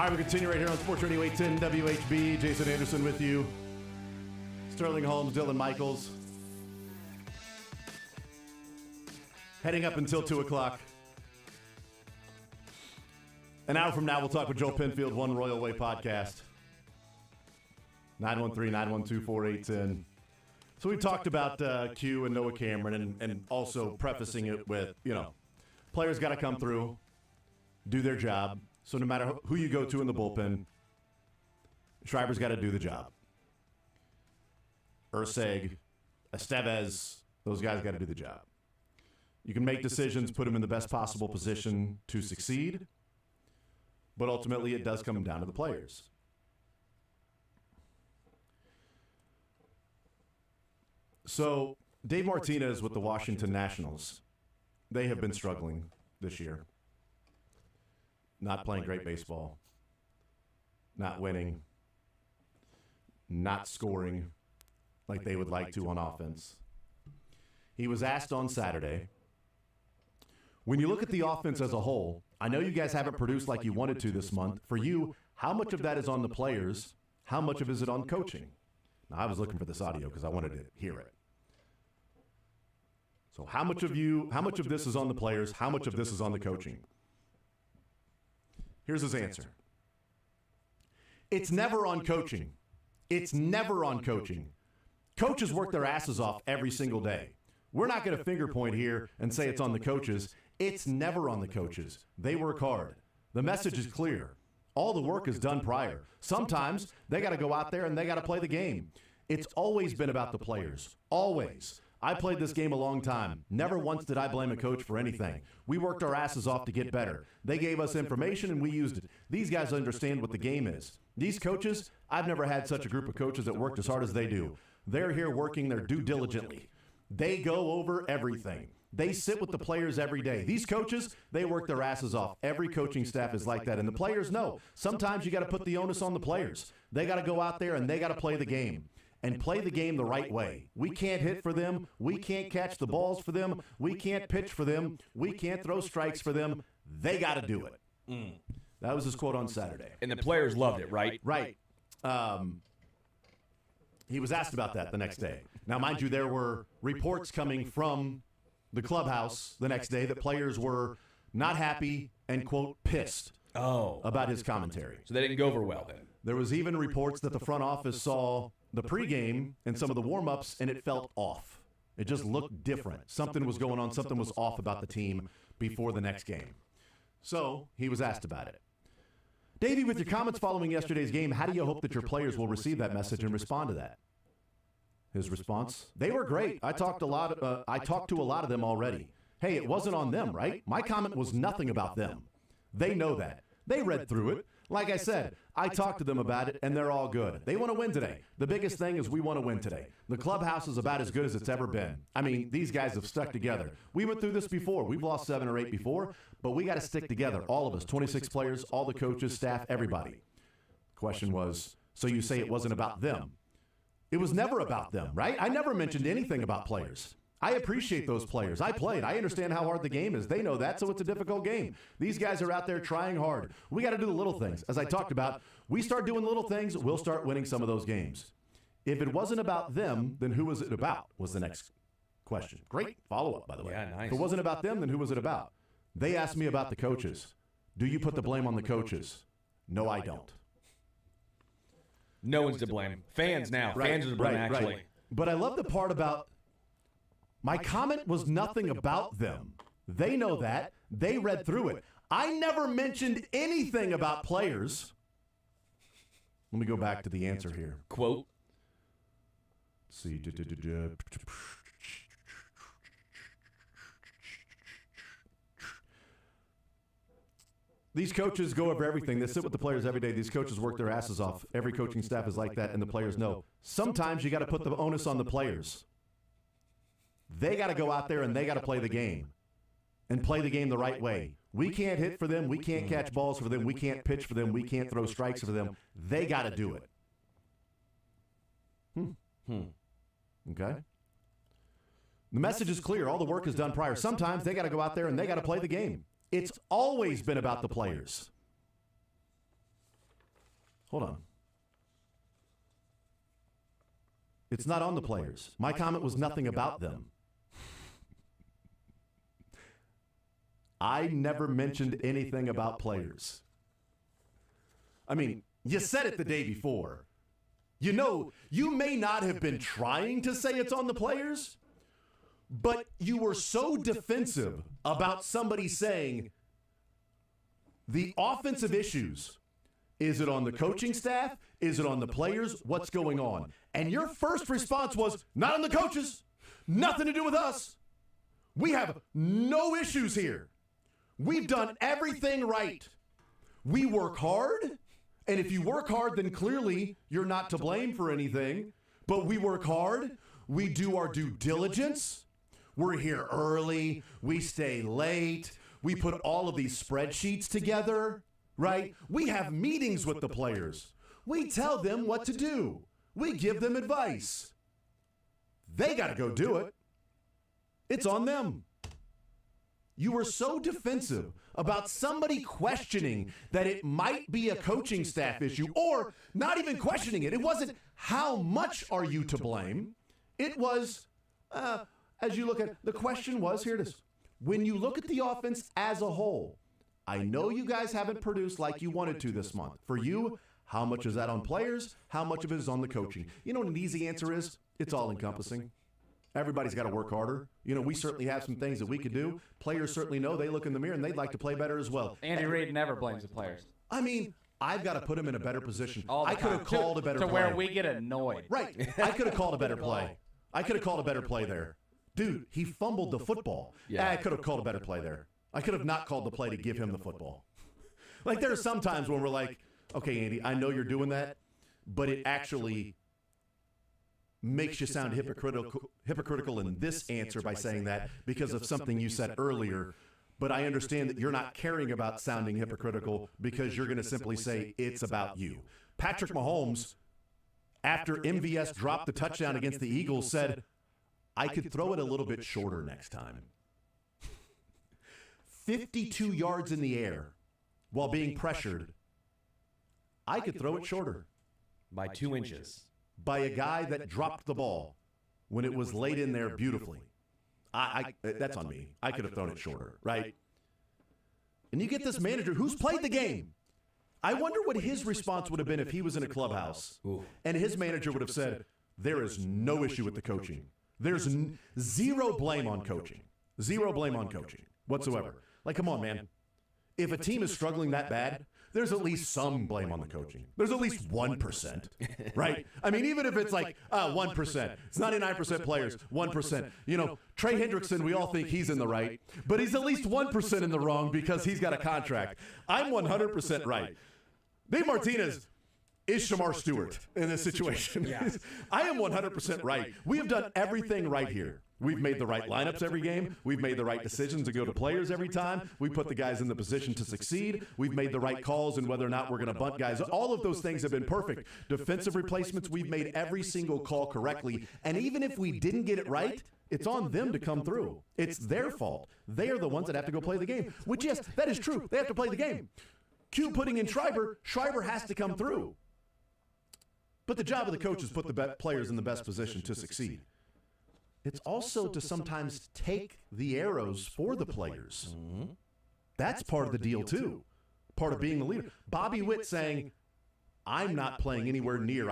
All right, we continue right here on Sports Radio 810 WHB. Jason Anderson with you. Sterling Holmes, Dylan Michaels. Heading up until 2 o'clock. An hour from now, we'll talk with Joe Penfield, One Royal Way podcast. 913-912-4810. So we talked about Q and Noah Cameron and also prefacing it with, players got to come through, do their job. So no matter who you go to in the bullpen, Schreiber's got to do the job. Urseg, Estevez, those guys got to do the job. You can make decisions, put them in the best possible position to succeed, but ultimately it does come down to the players. So Dave Martinez with the Washington Nationals, they have been struggling this year. Not playing great baseball, not winning, not scoring like they would like to on offense. He was asked on Saturday, when you look at the offense as a whole, I know you guys haven't produced like you wanted to this month. For you, how much of that is on the players? How much of it is on coaching? Now, I was looking for this audio because I wanted to hear it. So how much of this is on the players? How much of this is on the coaching? Here's his answer. It's never on coaching. It's never on coaching. Coaches work their asses off every single day. We're not going to finger point here and say it's on the coaches. It's never on the coaches. They work hard. The message is clear. All the work is done prior. Sometimes they got to go out there and they got to play the game. It's always been about the players. Always. I played this game a long time. Never once did I blame a coach for anything. We worked our asses off to get better. They gave us information and we used it. These guys understand what the game is. These coaches, I've never had such a group of coaches that worked as hard as they do. They're here working their due diligently. They go over everything. They sit with the players every day. These coaches, they work their asses off. Every coaching staff is like that. And the players know. Sometimes you got to put the onus on the players. They got to go out there and they got to play the game. And play the game the right way. We can't hit for them. We can't catch the balls for them. We can't pitch for them. We can't throw strikes for them. They got to do it. That was his quote on Saturday. And the players loved it, right? Right. He was asked about that the next day. Now, mind you, there were reports coming from the clubhouse the next day that players were not happy and, quote, pissed about his commentary. So they didn't go over well then. There was even reports that the front office saw the pregame and some of the warm-ups, and it felt off. It just looked different. Something was going on. Something was off about the team before the next game. So he was asked about it. Davey, with your comments following yesterday's game, how do you hope that your players will receive that message and respond to that? His response, they were great. I talked to a lot of them already. Hey, it wasn't on them, right? My comment was nothing about them. They know that. They read through it. Like I said, I talked to them about it, and they're all good. They want to win today. The biggest thing is we want to win today. The clubhouse is about as good as it's ever been. I mean, these guys have stuck together. We went through this before. We've lost 7 or 8 before, but we got to stick together. All of us, 26 players, all the coaches, staff, everybody. Question was, so you say it wasn't about them. It was never about them, right? I never mentioned anything about players. I appreciate those players. I played. I understand how hard the game is. They know that, so it's a difficult game. These guys are out there trying hard. We got to do the little things. As I talked about, we start doing little things, we'll start winning some of those games. If it wasn't about them, then who was it about, was the next question. Great follow-up, by the way. Yeah, nice. If it wasn't about them, then who was it about? They asked me about the coaches. Do you put the blame on the coaches? No, I don't. No one's to blame. Fans now. Right, Fans are to blame, right, actually. Right. But I love the part about my comment was nothing about them. They know that. They read through it. I never mentioned anything about players. Let me go back to the answer here. Quote. Let's see. These coaches go over everything. They sit with the players every day. These coaches work their asses off. Every coaching staff is like that, and the players know. Sometimes you got to put the onus on the players. They got to go out there and they got to play the game and play the game the right way. We can't hit for them. We can't catch balls for them. We can't pitch for them. We can't throw strikes for them. They got to do it. Okay? The message is clear. All the work is done prior. Sometimes they got to go out there and they got to play the game. It's always been about the players. Hold on. It's not on the players. My comment was nothing about them. I never mentioned anything about players. I mean, you said it the day before. You know, you may not have been trying to say it's on the players, but you were so defensive about somebody saying the offensive issues. Is it on the coaching staff? Is it on the players? What's going on? And your first response was, not on the coaches. Nothing to do with us. We have no issues here. We've done everything right. We work hard. And if you work hard, then clearly you're not to blame for anything. But we work hard. We do our due diligence. We're here early. We stay late. We put all of these spreadsheets together. Right? We have meetings with the players. We tell them what to do. We give them advice. They got to go do it. It's on them. You were so defensive about somebody questioning that it might be a coaching staff issue, or not even questioning it. It wasn't how much are you to blame. It was, as you look at the question was, here it is. When you look at the offense as a whole, I know you guys haven't produced like you wanted to this month. For you, how much is that on players? How much of it is on the coaching? You know what an easy answer is? It's all encompassing. Everybody's got to work harder. You know, we certainly have some things that we could do. Players certainly know they look in the mirror and they'd like to play better as well. Andy Reid never blames the players. I mean, I've got to put him in a better position. I could have called a better play. To where we get annoyed. Right. I could have called a better play. I could have called a better play there. Dude, he fumbled the football. Yeah. I could have called a better play there. I could have not called the play to give him the football. Like, there are some times when we're like, okay, Andy, I know you're doing that, but it actually makes you sound hypocritical in this answer by saying that because of something you said earlier. But I understand that you're not caring about sounding hypocritical because you're going to simply say it's about you. Patrick Mahomes, after MVS dropped the touchdown against the Eagles, said, I could throw it a little bit shorter next time. 52 yards in the air while being pressured. I could throw it shorter. By 2 inches. By a guy that dropped the ball when it was laid in there beautifully. That's on me. I could have thrown it shorter, right? And you get this manager who's played the game. I wonder what his response would have been if he was in a clubhouse and his manager would have said, there is no issue with the coaching. There's zero blame on coaching. Zero blame on coaching whatsoever. Like, come on, man. If a team is struggling that bad, there's at least some blame on the coaching. There's at least 1%, right? I mean, even if it's like 1%, it's 99% players, 1%. You know, Trey Hendrickson, we all think he's in the right, but he's at least 1% in the wrong because he's got a contract. I'm 100% right. Dave Martinez is Shamar Stewart in this situation. Yeah. I am 100% right. We have done everything right here. We've made the right lineups every game. We've made the right decisions to go to players every time. We put the guys in the position to succeed. We've made the right calls and whether or not we're going to bunt guys. All of those things have been perfect. Defensive replacements, we've made every single call correctly. And even if we didn't get it right, it's on them to come through. It's their fault. They are the ones that have to go play the game. Which, yes, that is true. They have to play the game. Q putting in Schreiber has to come through. But the job of the coach is put the players in the best position to succeed. It's also to sometimes take the arrows for the players. That's part of the deal, too. Part of being the leader. Bobby Witt saying, I'm not playing anywhere near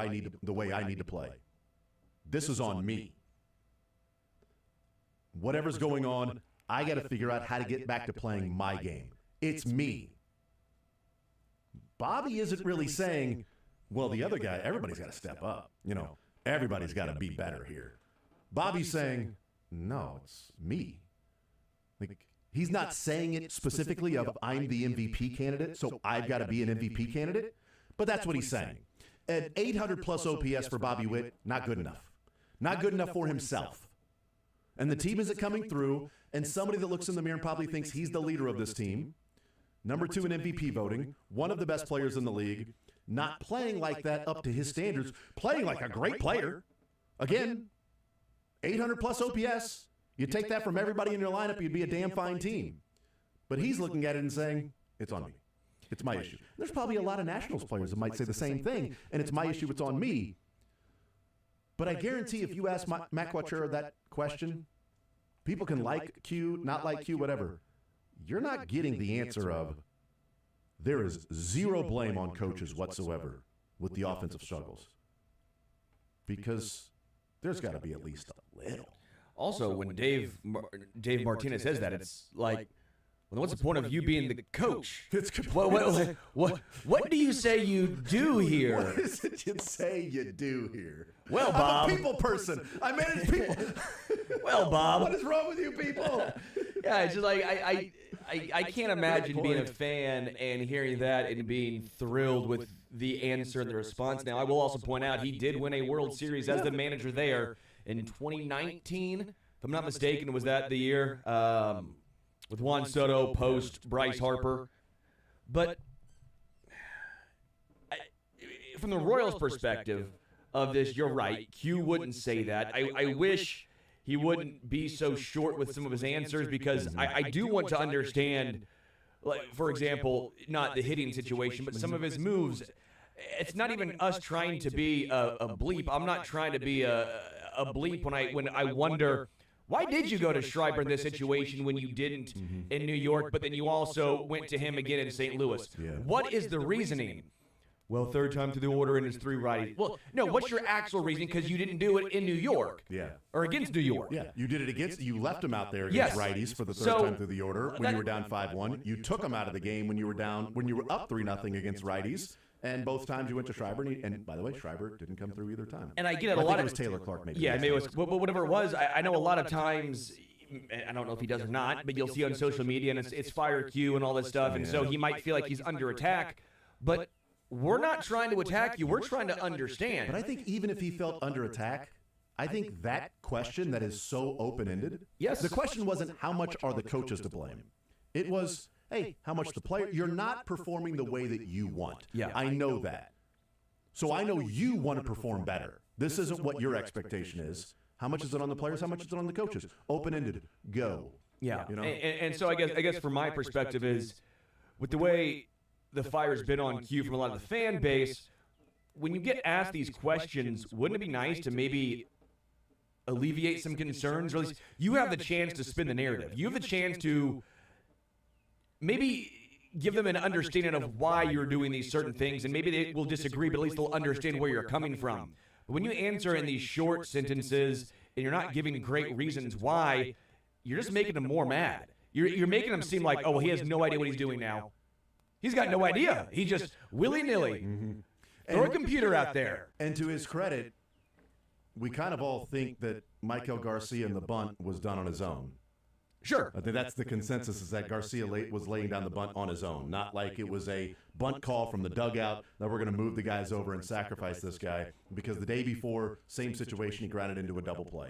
the way I need to play. This is on me. Whatever's going on, I got to figure out how to get back to playing my game. It's me. Bobby isn't really saying, well, the other guy, everybody's got to step up. You know, everybody's got to be better here. Bobby's saying, no, it's me. Like, he's not saying it specifically of I'm the MVP candidate, so I've got to be an MVP candidate, but that's what he's saying. An 800-plus OPS for Bobby Witt, not good enough. Not good enough for himself. And the team isn't coming through, and somebody that looks in the mirror and probably thinks he's the leader of this team, number 2 in MVP voting, one of the best players in the league, not playing like that up to his standards, playing like a great player. Again, 800-plus OPS. You take that from everybody in your lineup, you'd be a damn fine team. But he's looking at it and saying, it's on me. It's my issue. There's probably a lot of Nationals players that might say the same thing, and it's my issue. It's on me. But I guarantee if you ask Matt Quattrero that question, people can like Q, not like Q, whatever. You're not getting the answer of there is zero blame on coaches whatsoever with the offensive struggles. Because there's got to be at least a little. Also, when Dave Martinez says that, it's like, well, what's the point of you being the coach? What do you say you do here? What is it you say you do here? Well, Bob. I'm a people person. I manage people. Well, Bob. What is wrong with you people? Yeah, it's just like I can't imagine being a fan and hearing that and being thrilled with the answer and the response. Now, I will also point out he did win a World Series as the manager there in 2019. If I'm not mistaken, was that the year? With Juan Soto post Bryce Harper. But from the Royals' perspective of this, you're right. Q wouldn't say that. I wish he wouldn't be so short with some of his answers because I do want to understand, like, for example, not the hitting situation, but some of his moves. It's not even us trying to be a bleep. I'm not trying to be a bleep when I wonder, why did you go to Schreiber in this situation when you didn't in New York, but then you also went to him again in St. Louis? Yeah. What is the reasoning? Well, third time through the order and it's 3 righties. Well, no, what's your actual reasoning? Because you didn't do it in New York. Yeah. Or against New York. Yeah. You did it against, you left him out there against righties for the third time through the order when you were down 5-1. You took him out of the game when you were up 3-0 against righties. And both times you went to Schreiber, and by the way, Schreiber didn't come through either time. And I get it. I think it was Taylor Clark, maybe. Yeah, maybe it was. But whatever it was, I know a lot of times, I don't know if he does or not, but you'll see on social media, and it's fire Q and all this stuff, and so he might feel like he's under attack. But we're not trying to attack you. We're trying to understand. But I think even if he felt under attack, I think that question that is so open-ended. Yes. The question wasn't how much are the coaches to blame. It was, hey, how much the player? You're not performing the way that you want. Yeah. I know that. So I know you want to perform better. This isn't what your expectation is. How much is it on the players? How much is it on the coaches? Open-ended. Go. Yeah. You know? And so I guess from my perspective is, with the way the fire's been on Q from a lot of the fan base, when you get asked these questions, wouldn't it be nice to maybe alleviate some concerns? Or at least you have the chance to spin the narrative. You have the chance to maybe give them an understanding of why you're doing these certain things, and maybe they will disagree, but at least they'll understand where you're coming from. But when you answer in these short sentences and you're not giving great reasons why, you're just making them more mad. You're making them seem like, oh, well, he has no idea what he's doing now. He's got no idea. He just willy-nilly throw a computer out there. And to his credit, we kind of all think that Michael Garcia in the bunt was done on his own. Sure. I think that's the consensus, is that Garcia was laying down the bunt on his own, not like it was a bunt call from the dugout that we're going to move the guys over and sacrifice this guy, because the day before, same situation, he grounded into a double play.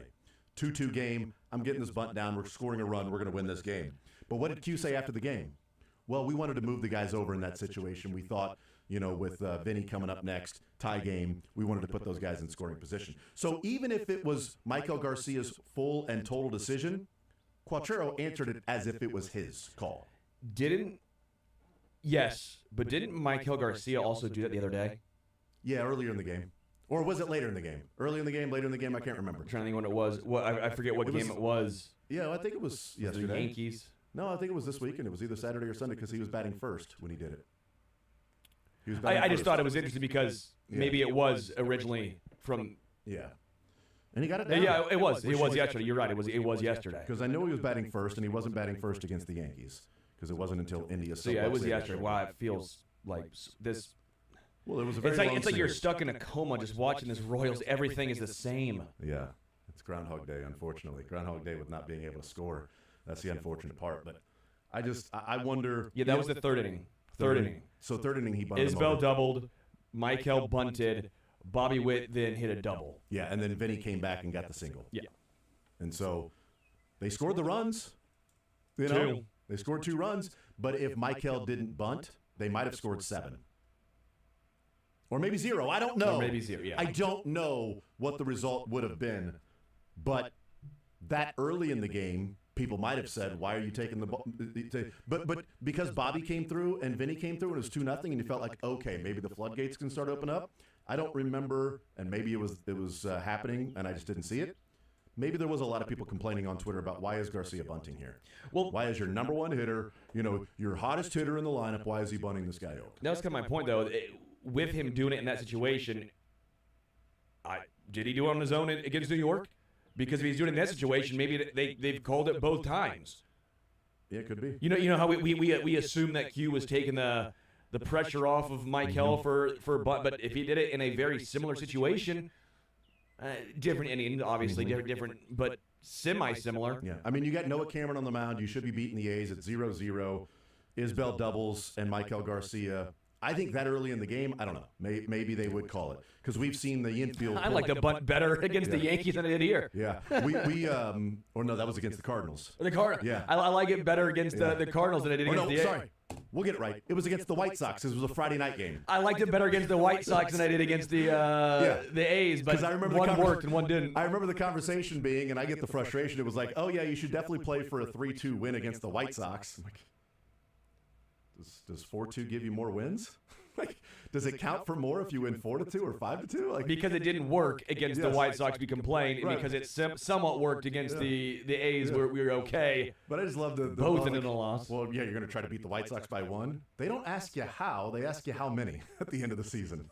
2-2 game, I'm getting this bunt down, we're scoring a run, we're going to win this game. But what did Q say after the game? Well, we wanted to move the guys over in that situation. We thought, with Vinny coming up next, tie game, we wanted to put those guys in scoring position. So even if it was Michael Garcia's full and total decision, Quattrero answered it as if it was his call. Yes, but didn't Michael Garcia also do that the other day? Yeah, earlier in the game. Or was it later in the game? Early in the game, later in the game, I can't remember. I'm trying to think when it was. I forget what game it was. Yeah, I think it was yesterday. The Yankees? No, I think it was this weekend. It was either Saturday or Sunday because he was batting first when he did it. I just thought it was interesting because maybe it was originally from... Yeah. And he got it down. Yeah, it was. It was yesterday. You're right. It was yesterday. Because I know he was batting first, and he wasn't batting first against the Yankees because it wasn't until India. So yeah, it was yesterday. Wow, it feels like this. Well, it was a very It's like you're stuck in a coma just watching this Royals. Everything is the same. Yeah, it's Groundhog Day, unfortunately. Groundhog Day with not being able to score. That's the unfortunate part. But I wonder. Yeah, that was the third inning. Third inning. So third inning, he bunted. Isbell doubled. Michael bunted. Bobby Witt then hit a double. Yeah, and then Vinny came back and got the single. Yeah. And so they scored the runs. They scored 2 runs. But if Michael didn't bunt, they might have scored 7. Or maybe 0. I don't know. Or maybe 0, yeah. I don't know what the result would have been. But that early in the game, people might have said, "Why are you taking the ball?" But because Bobby came through and Vinny came through and it was 2-0, and you felt like, okay, maybe the floodgates can start to open up. I don't remember, and maybe it was happening, and I just didn't see it. Maybe there was a lot of people complaining on Twitter about why is Garcia bunting here? Well, why is your number one hitter, your hottest hitter in the lineup, why is he bunting this guy over? That was kind of my point, though. With him doing it in that situation, did he do it on his own against New York? Because if he's doing it in that situation, maybe they've called it both times. Yeah, it could be. You know how we assume that Q was taking the pressure off of Michael but if he did it in a very similar situation, different inning, obviously different, but semi-similar. Yeah, I mean, you got Noah Cameron on the mound. You should be beating the A's at 0-0. Isbel doubles and Michael Garcia. I think that early in the game, I don't know. Maybe they would call it because we've seen the infield. I like to bunt better against the Yankees than I did here. Yeah, or no, that was against the Cardinals. The Cardinals. Yeah, I like it better against the Cardinals than I did against the Yankees. Sorry, we'll get it right. It was against the White Sox. It was a Friday night game. I liked it better against the White Sox than I did against the A's, but I remember one worked and one didn't. I remember the conversation being, and I get the frustration. It was like, oh yeah, you should definitely play for a 3-2 win against the White Sox. I'm like, does 4-2 give you more wins? Like, does it count for more if you win 4-2 or 5-2? Like, because it didn't work against the White Sox, we complained, and because it somewhat worked against the A's, we were okay. But I just love the both in a loss. Well, yeah, you're going to try to beat the White Sox by 1. They don't ask you how; they ask you how many at the end of the season.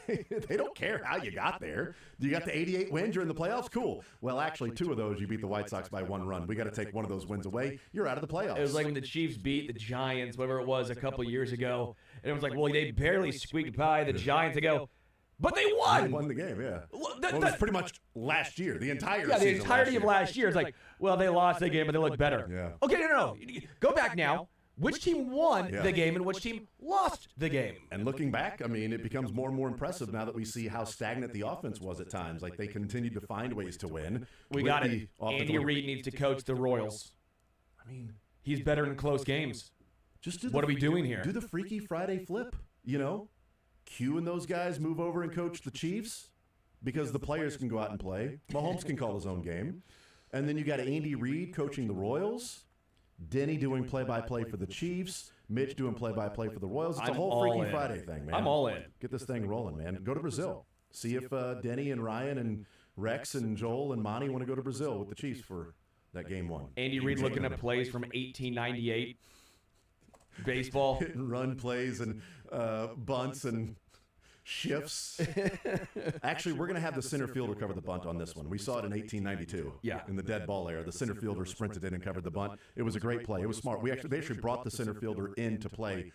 They don't care how you got there. You got the 88 wins. You're in the playoffs. Cool. Well, actually, 2 of those you beat the White Sox by 1 run. We got to take one of those wins away. You're out of the playoffs. It was like when the Chiefs beat the Giants, whatever it was, a couple years ago, and it was like, well, they barely squeaked by the Giants. They go, but they won. They won the game, yeah. It was pretty much last year, the entire season. Yeah, the entirety of last year. It's like, well, they lost the game, but they look better. Yeah. Okay, no. Go back now. Which team won the game and which team lost the game? And looking back, I mean, it becomes more and more impressive now that we see how stagnant the offense was at times. Like, they continued to find ways to win. We got it. Andy Reid needs to coach the Royals. I mean, he's better in close games. What are we doing here? Do the Freaky Friday flip, Q and those guys move over and coach the Chiefs because the players can go out and play. Mahomes can call his own game. And then you got Andy Reid coaching the Royals. Denny doing play-by-play for the Chiefs. Mitch doing play-by-play for the Royals. It's a whole Freaky Friday thing, man. I'm all in. Get this thing rolling, man. Go to Brazil. See if Denny and Ryan and Rex and Joel and Monty want to go to Brazil with the Chiefs for that game 1. Andy Reid looking at plays from 1898. Baseball. Hit and run plays and bunts and shifts. Actually, we're going to have the center fielder cover the bunt on this one. We saw it in 1892. Yeah. In the dead ball era, the center fielder sprinted in and covered the bunt. It was a great play. It was smart. They actually brought the center fielder in to play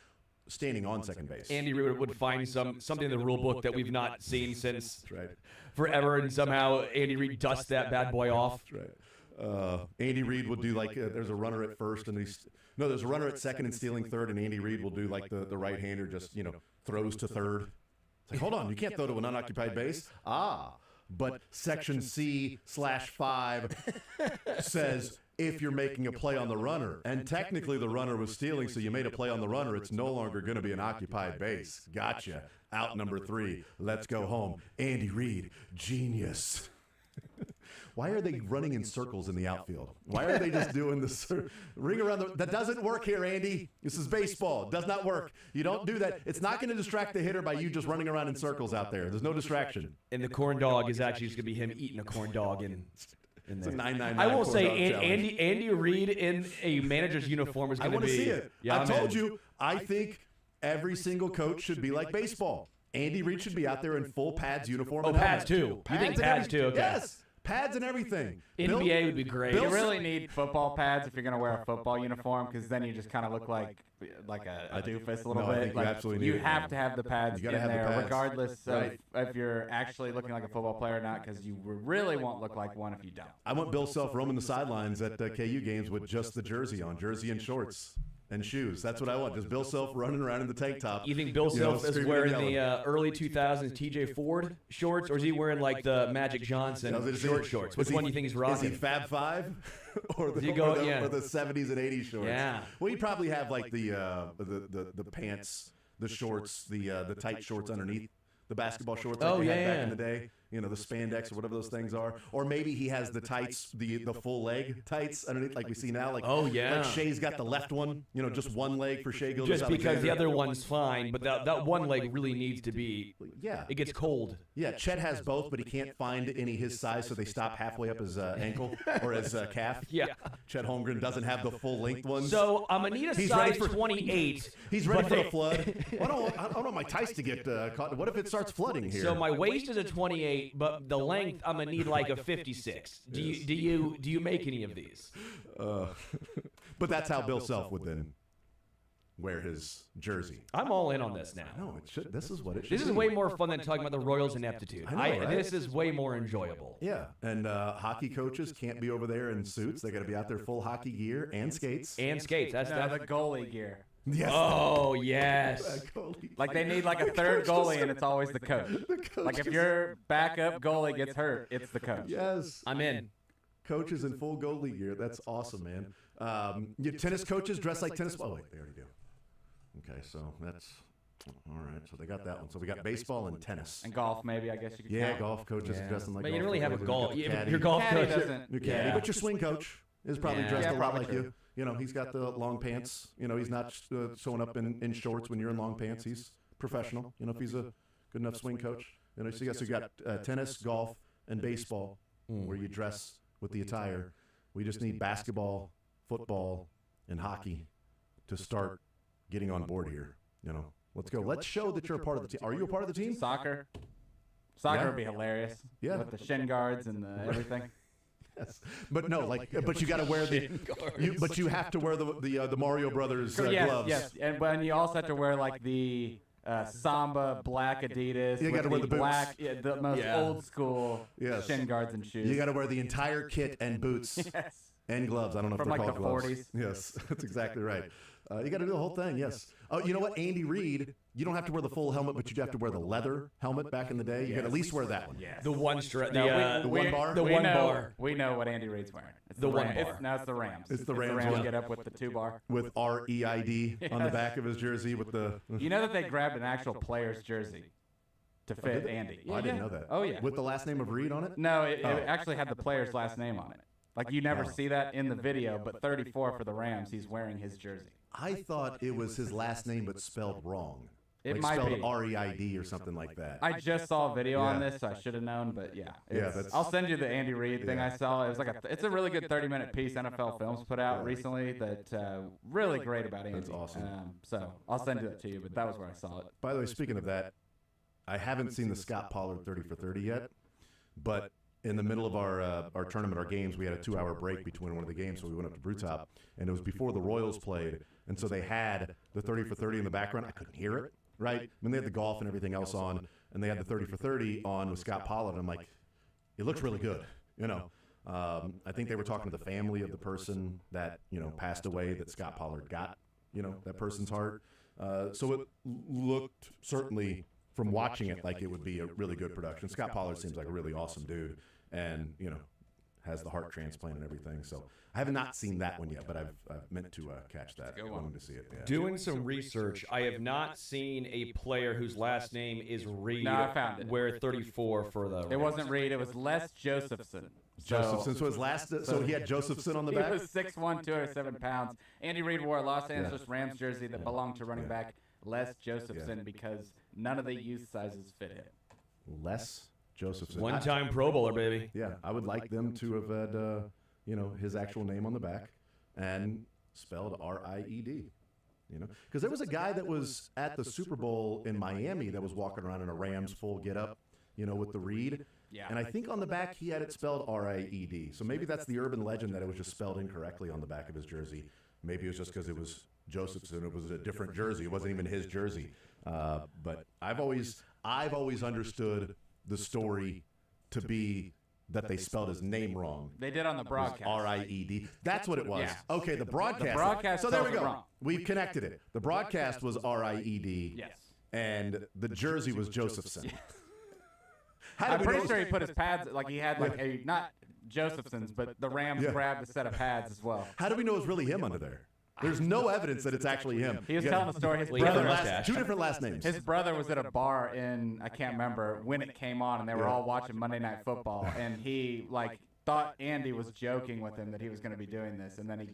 standing on second base. Andy Reid would find something in the rule book that we've not seen since right. forever, and somehow Andy Reid dusts that bad boy off. That's right. Andy Reid will do like there's a runner at first and there's a runner at second and stealing third, and Andy Reid will do like the right hander just throws to third. It's like, hold on, you can't throw to an unoccupied base. But section C/5 says if you're making a play on the runner, and technically the runner was stealing, so you made a play on the runner, it's no longer going to be an occupied base. Gotcha. Out number 3. Let's go home. Andy Reid, genius. Why are they running in circles in the outfield? Why are they just doing this ring around? That doesn't work here, Andy. This is baseball. It does not work. You don't do that. It's not going to distract the hitter by you just running around in circles out there. There's no distraction. And the corn dog is actually just going to be him eating a corn dog in it's a 999. I will say Andy Reid in a manager's uniform is going to be. I want to see it. Yeah, I told you. I think every single coach should be like baseball. Andy Reid should be out there in full pads uniform. Oh, pads too. You think pads too? Okay. Yes. Pads and everything. NBA would be great. You really need football pads if you're going to wear a football uniform, because then you just kind of look like a doofus a little bit. I think you absolutely need you have to have the pads in there, regardless of if you're actually looking like a football player or not, because you really won't look like one if you don't. I want Bill Self roaming the sidelines at KU games with just the jersey on, jersey and shorts. And shoes. That's what I want. Just Bill Self running around in the tank top. You think Bill Self is wearing the early 2000s TJ Ford shorts, or is he wearing like the Magic Johnson shorts? Which one do you think he's rocking? Is he Fab Five, or the 70s and 80s shorts? Yeah. Well, he'd probably have like the pants, the shorts, the tight shorts underneath the basketball shorts. Like they had back in the day. You know, the spandex or whatever those things are. Or maybe he has the tights, the full leg tights underneath, like we see now. Like, oh, yeah. Like Shea's got the left one, you know, just one leg for Shea Just because the other one's fine, but that one leg really needs to be, it gets cold. Yeah, Chet has both, but he can't find any his size, so they stop halfway up his ankle or his calf. Yeah. Chet Holmgren doesn't have the full length ones. So I'm going to need a size 28. He's ready for the flood. I don't want my tights to get caught. What if it starts flooding here? So my waist is a 28, but the length I'm gonna need like a 56. Do you make any of these? But that's how Bill Self would then wear his jersey. I'm all in on this now. No, it should. This is what it should. This is way more fun than talking about the Royals' ineptitude. I know, right? This is way more enjoyable. Yeah, and hockey coaches can't be over there in suits. They got to be out there full hockey gear and skates. And skates. That's the goalie gear. Yes. Oh, yes. Like they need like a third goalie, and it's always the coach. Like if your backup goalie gets hurt, it's the coach. Yes. I'm in. Coaches in full goalie gear. That's awesome, man. Your tennis coaches dress like tennis. Oh, wait, they already do. Okay, so that's all right. So they got that one. So we got baseball and tennis. And golf, maybe, I guess you could count. Golf coaches dressing like But golf. you don't really have a golf. Caddy. Your golf Caddy coach doesn't. Your caddy. But your swing coach is probably dressed a lot probably like true. you. You know, he's got the long pants. You know, he's not showing up in shorts when you're in long pants. He's professional. You know, if he's a good enough swing coach. You know, so you got tennis, golf, and baseball, where you dress with the attire. We just need basketball, football, and hockey to start getting on board here. You know, let's go. Let's show that you're a part of the team. Are you a part of the team? Soccer Yeah. would be hilarious. Yeah. With the shin guards and the everything. Yes. But no, but you got to wear but you have to wear the Mario Brothers gloves. Yes, and you also have to wear like the Samba black Adidas. You got to wear the boots. black, the most old school shin guards and shoes. You got to wear the entire kit and boots Yes. and gloves. I don't know if From they're like called the gloves. 40s. Yes, that's exactly right. You got to do the whole thing. Yes. Oh, you know what? Andy Reid, you don't have to wear the full helmet, but you have to wear the leather helmet back in the day. You got to at least wear that one. Yes. The one strap. the one bar? The one bar. We know what Andy Reid's wearing. It's The one Rams. bar. No, it's the Rams. It's the Rams one. Get up with the 2 bar. With REID on the back of his jersey with the. You know that they grabbed an actual player's jersey to fit Andy. I didn't know that. Oh yeah. With the last name of Reid on it? No, it actually had the player's last name on it. Like you never see that in the video, but 34 for the Rams, he's wearing his jersey. I thought it was his last name, but spelled wrong. It like might spelled be. REID or something like that. I just saw a video on this, so I should have known. But yeah, I'll send you the Andy Reid thing I saw. It was like it's a really good 30-minute piece NFL Films put out recently that really great about Andy. That's awesome. So I'll send that to you. But that was where I saw it. By the way, speaking of that, I haven't seen the Scott Pollard 30 for 30 yet, but in the middle of our tournament, our games, we had a 2-hour break between one of the games, so we went up to Brewtop, and it was before the Royals played, and so they had the 30 for 30 in the background. I couldn't hear it, right? I mean, they had the golf and everything else on, and they had the 30 for 30 on with Scott Pollard. I'm like, it looks really good, you know. I think they were talking to the family of the person that, you know, passed away that Scott Pollard got, you know, that person's heart. So it looked certainly, from watching it, like it would be a really good production. Scott Pollard seems like a really awesome dude, and you know, has the heart transplant and everything. So I have not seen that one yet, but I've meant to catch that. I wanted to see it. Yeah. Doing some research, I have not seen a player whose last name is Reid. No, I found it. Wear 34 for the. It wasn't Reid. It was Les Josephson. Josephson. So his last. So he had Josephson on the back. He was 6'1", 207 pounds. Andy Reid wore a Los Angeles Rams jersey that belonged to running back Les Josephson because none of the youth sizes fit him. Les Josephson. One-time Pro Bowler, baby. Yeah, I would like them to have had, you know, his actual name on the back and spelled RIED. You know, because there was a guy that was at the Super Bowl in Miami that was walking around in a Rams full get-up, you know, with the Reid. Yeah. And I think on the back he had it spelled RIED. So maybe that's the urban legend that it was just spelled incorrectly on the back of his jersey. Maybe it was just because it was Josephson. It was a different jersey. It wasn't even his jersey. But I've always understood the story to be that they spelled his name wrong. They did on the broadcast. RIED. That's what it was. Yeah. Okay, the broadcast. The broadcast So there we spelled it go. wrong. We've connected it. The broadcast was RIED. Yes. And the jersey was Josephson. How I'm did we pretty know- sure he put his pads, like he had like a, not Josephson's, but the Rams grabbed a set of pads as well. How do we know it was really him under there? There's no evidence that it's actually him. He was You got telling the story. His Leave the brother, mustache. two different last names. his brother was at a bar in, I can't remember when it came on, and they were all watching Monday Night Football, and he thought Andy was joking with him that he was going to be doing this, and then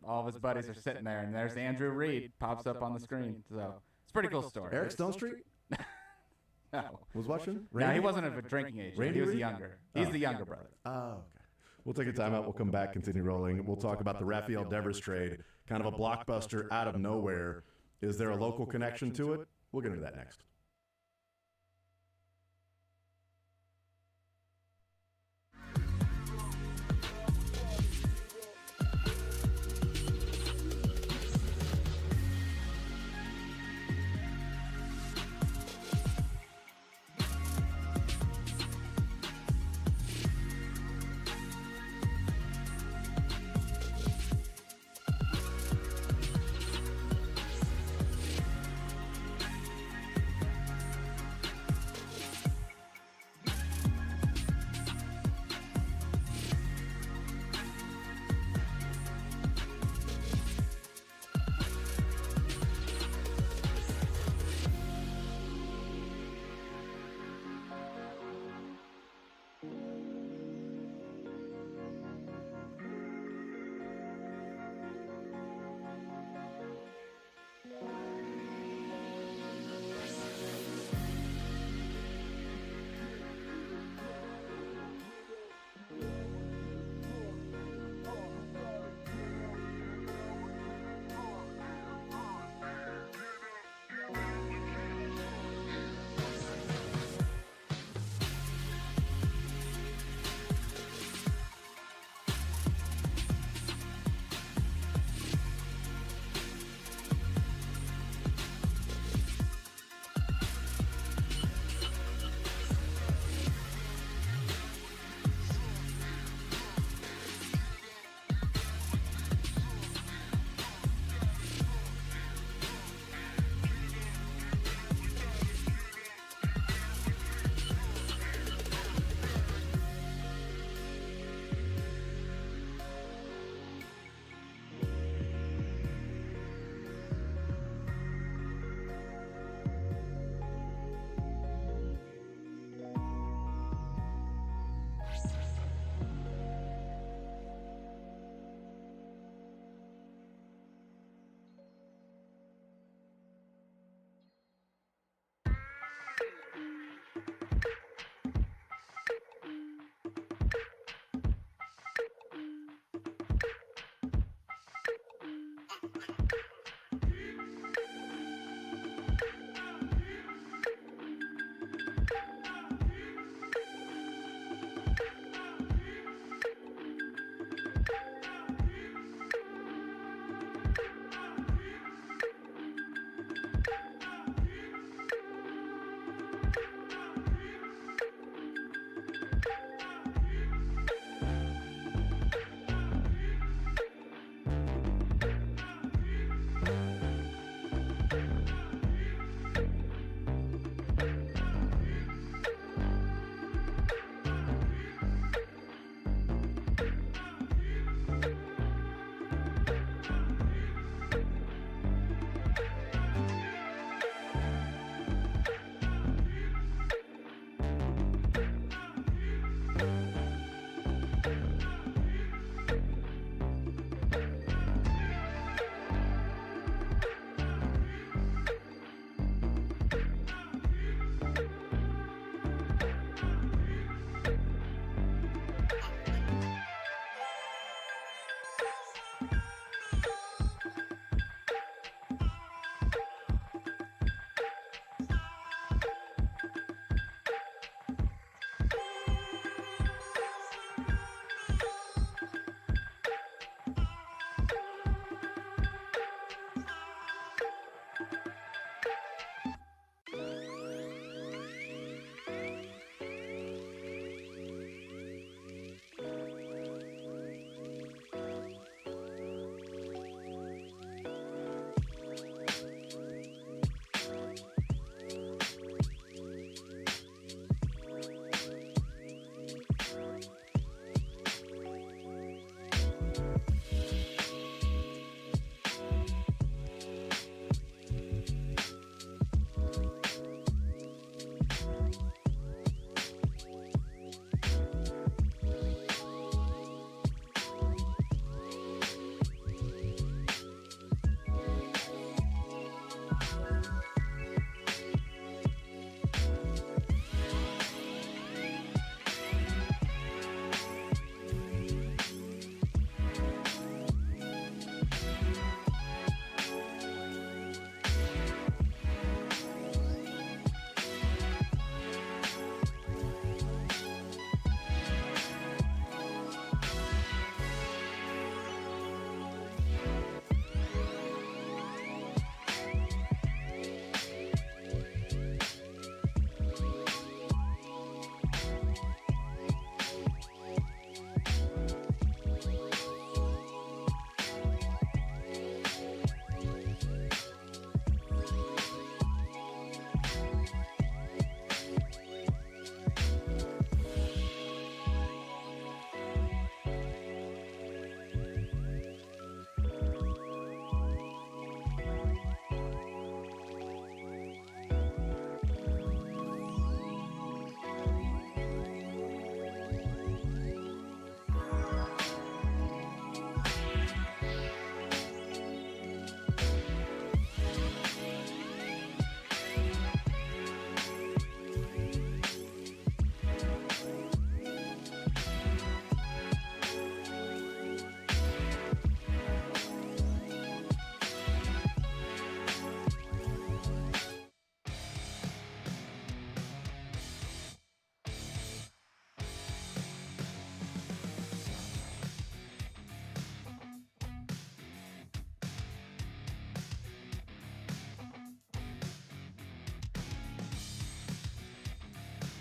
all of his buddies are sitting there, and there's Andrew Reid pops up on the screen. So it's a pretty cool story. Eric Stone Street No. was watching. No, Randy? he wasn't of a drinking age. Randy He was Reid? younger. He's the younger brother. Oh, okay. We'll take a timeout. We'll come back, continue rolling. We'll talk about the Rafael Devers trade, kind of a blockbuster out of nowhere. Is there a local connection to it? We'll get into that next.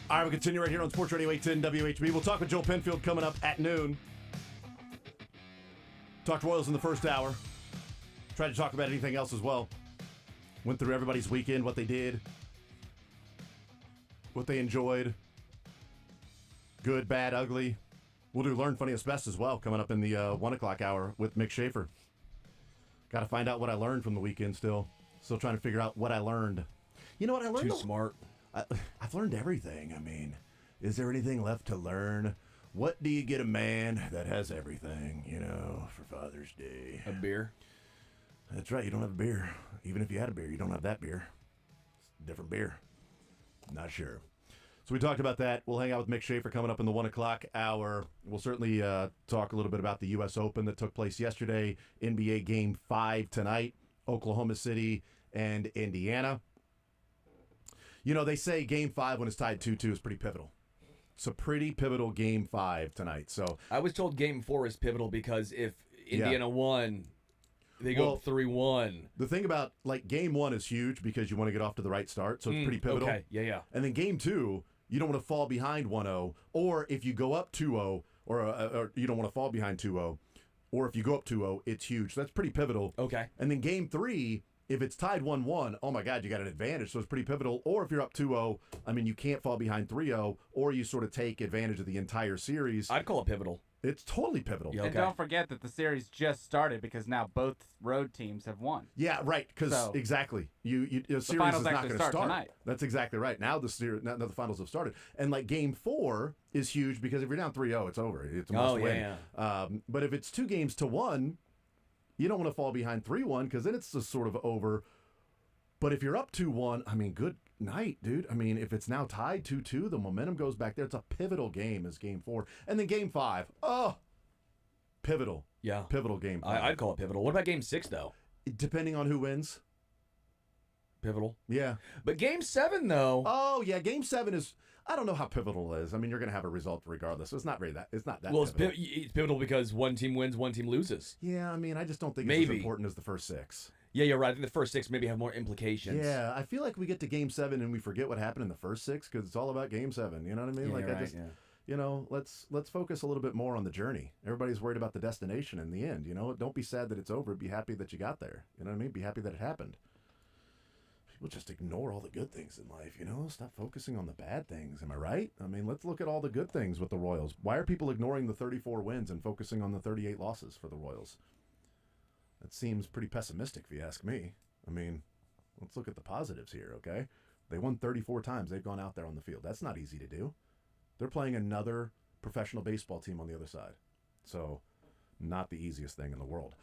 All right, we'll continue right here on Sports Radio 810 WHB. We'll talk with Joel Penfield coming up at noon. Talked Royals in the first hour. Tried to talk about anything else as well. Went through everybody's weekend, what they did, what they enjoyed. Good, bad, ugly. We'll do Learn Funniest Best as well, coming up in the 1 o'clock hour with Mick Schaefer. Got to find out what I learned from the weekend still. Still trying to figure out what I learned. You know what I learned? Too smart. I've learned everything. I mean, is there anything left to learn? What do you get a man that has everything, for Father's Day? A beer? That's right. You don't have a beer. Even if you had a beer, you don't have that beer. It's a different beer. Not sure. So we talked about that. We'll hang out with Mick Schaefer coming up in the 1 o'clock hour. We'll certainly talk a little bit about the U.S. Open that took place yesterday. NBA Game 5 tonight. Oklahoma City and Indiana. They say Game 5 when it's tied 2-2 is pretty pivotal. It's a pretty pivotal Game 5 tonight. So I was told Game 4 is pivotal because if Indiana won, they go up 3-1. The thing about, Game 1 is huge because you want to get off to the right start, so it's pretty pivotal. Okay, yeah. And then Game 2, you don't want to fall behind 1-0, or if you go up 2-0, or you don't want to fall behind 2-0, or if you go up 2-0, it's huge. So that's pretty pivotal. Okay. And then Game 3, if it's tied 1-1, oh my God, you got an advantage, so it's pretty pivotal. Or if you're up 2-0, you can't fall behind 3-0, or you sort of take advantage of the entire series. I'd call it pivotal. It's totally pivotal. Yeah, And don't forget that the series just started because now both road teams have won. Yeah, right. Because exactly, the series is finals not actually going to start start tonight. That's exactly right. Now now the finals have started, and Game 4 is huge because if you're down 3-0, it's over. It's a must win. Yeah. But if it's 2-1, you don't want to fall behind 3-1 because then it's just sort of over. But if you're up 2-1, good night, dude. If it's now tied 2-2, the momentum goes back there. It's a pivotal game as Game 4. And then Game 5, pivotal. Yeah. Pivotal Game 5. I'd call it pivotal. What about Game 6, though? Depending on who wins. Pivotal. Yeah. But Game 7, though. Oh, yeah. Game 7 is, I don't know how pivotal it is. You're going to have a result regardless. So it's not really that. It's not that Well, pivotal. it's pivotal because one team wins, one team loses. Yeah, I just don't think it's as important as the first 6. Yeah, you're right. I think the first 6 maybe have more implications. Yeah, I feel like we get to Game 7 and we forget what happened in the first 6 because it's all about Game 7. You know what I mean? Let's focus a little bit more on the journey. Everybody's worried about the destination in the end. Don't be sad that it's over. Be happy that you got there. You know what I mean? Be happy that it happened. People just ignore all the good things in life. Stop focusing on the bad things. Am I right? Let's look at all the good things with the Royals. Why are people ignoring the 34 wins and focusing on the 38 losses for the Royals? That seems pretty pessimistic, if you ask me. Let's look at the positives here, okay? They won 34 times. They've gone out there on the field. That's not easy to do. They're playing another professional baseball team on the other side. So, not the easiest thing in the world.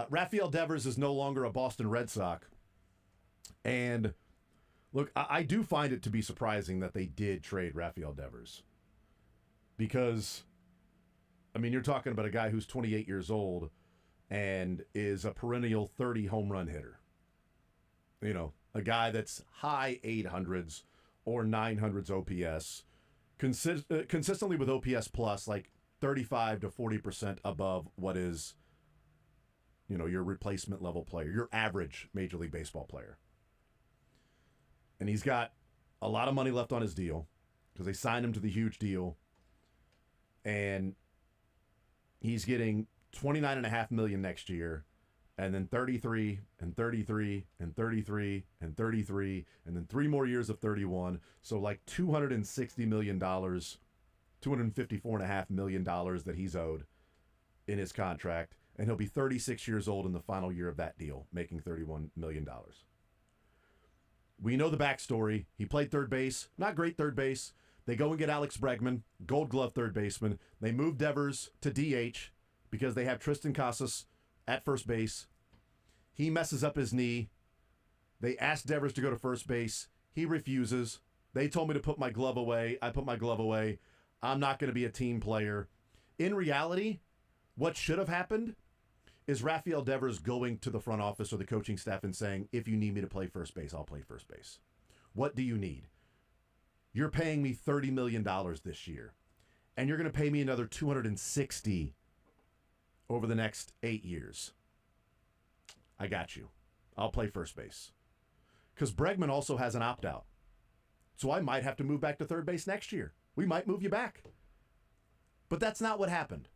Rafael Devers is no longer a Boston Red Sox. And, look, I do find it to be surprising that they did trade Rafael Devers. Because, you're talking about a guy who's 28 years old and is a perennial 30 home run hitter. A guy that's high 800s or 900s OPS, consistently with OPS plus, 35 to 40% above what is, your replacement level player, your average Major League Baseball player. And he's got a lot of money left on his deal because they signed him to the huge deal. And he's getting $29.5 million next year, and then 33 and 33 and 33 and 33, and then 3 more years of 31. So $260 million, $254.5 million that he's owed in his contract, and he'll be 36 years old in the final year of that deal, making $31 million. We know the backstory. He played third base, not great third base. They go and get Alex Bregman, Gold Glove third baseman. They move Devers to DH because they have Tristan Casas at first base. He messes up his knee. They ask Devers to go to first base. He refuses. They told me to put my glove away. I put my glove away. I'm not going to be a team player. In reality, what should have happened is Rafael Devers going to the front office or the coaching staff and saying, if you need me to play first base, I'll play first base. What do you need? You're paying me $30 million this year, and you're going to pay me another $260 over the next 8 years. I got you. I'll play first base. Because Bregman also has an opt-out. So I might have to move back to third base next year. We might move you back. But that's not what happened.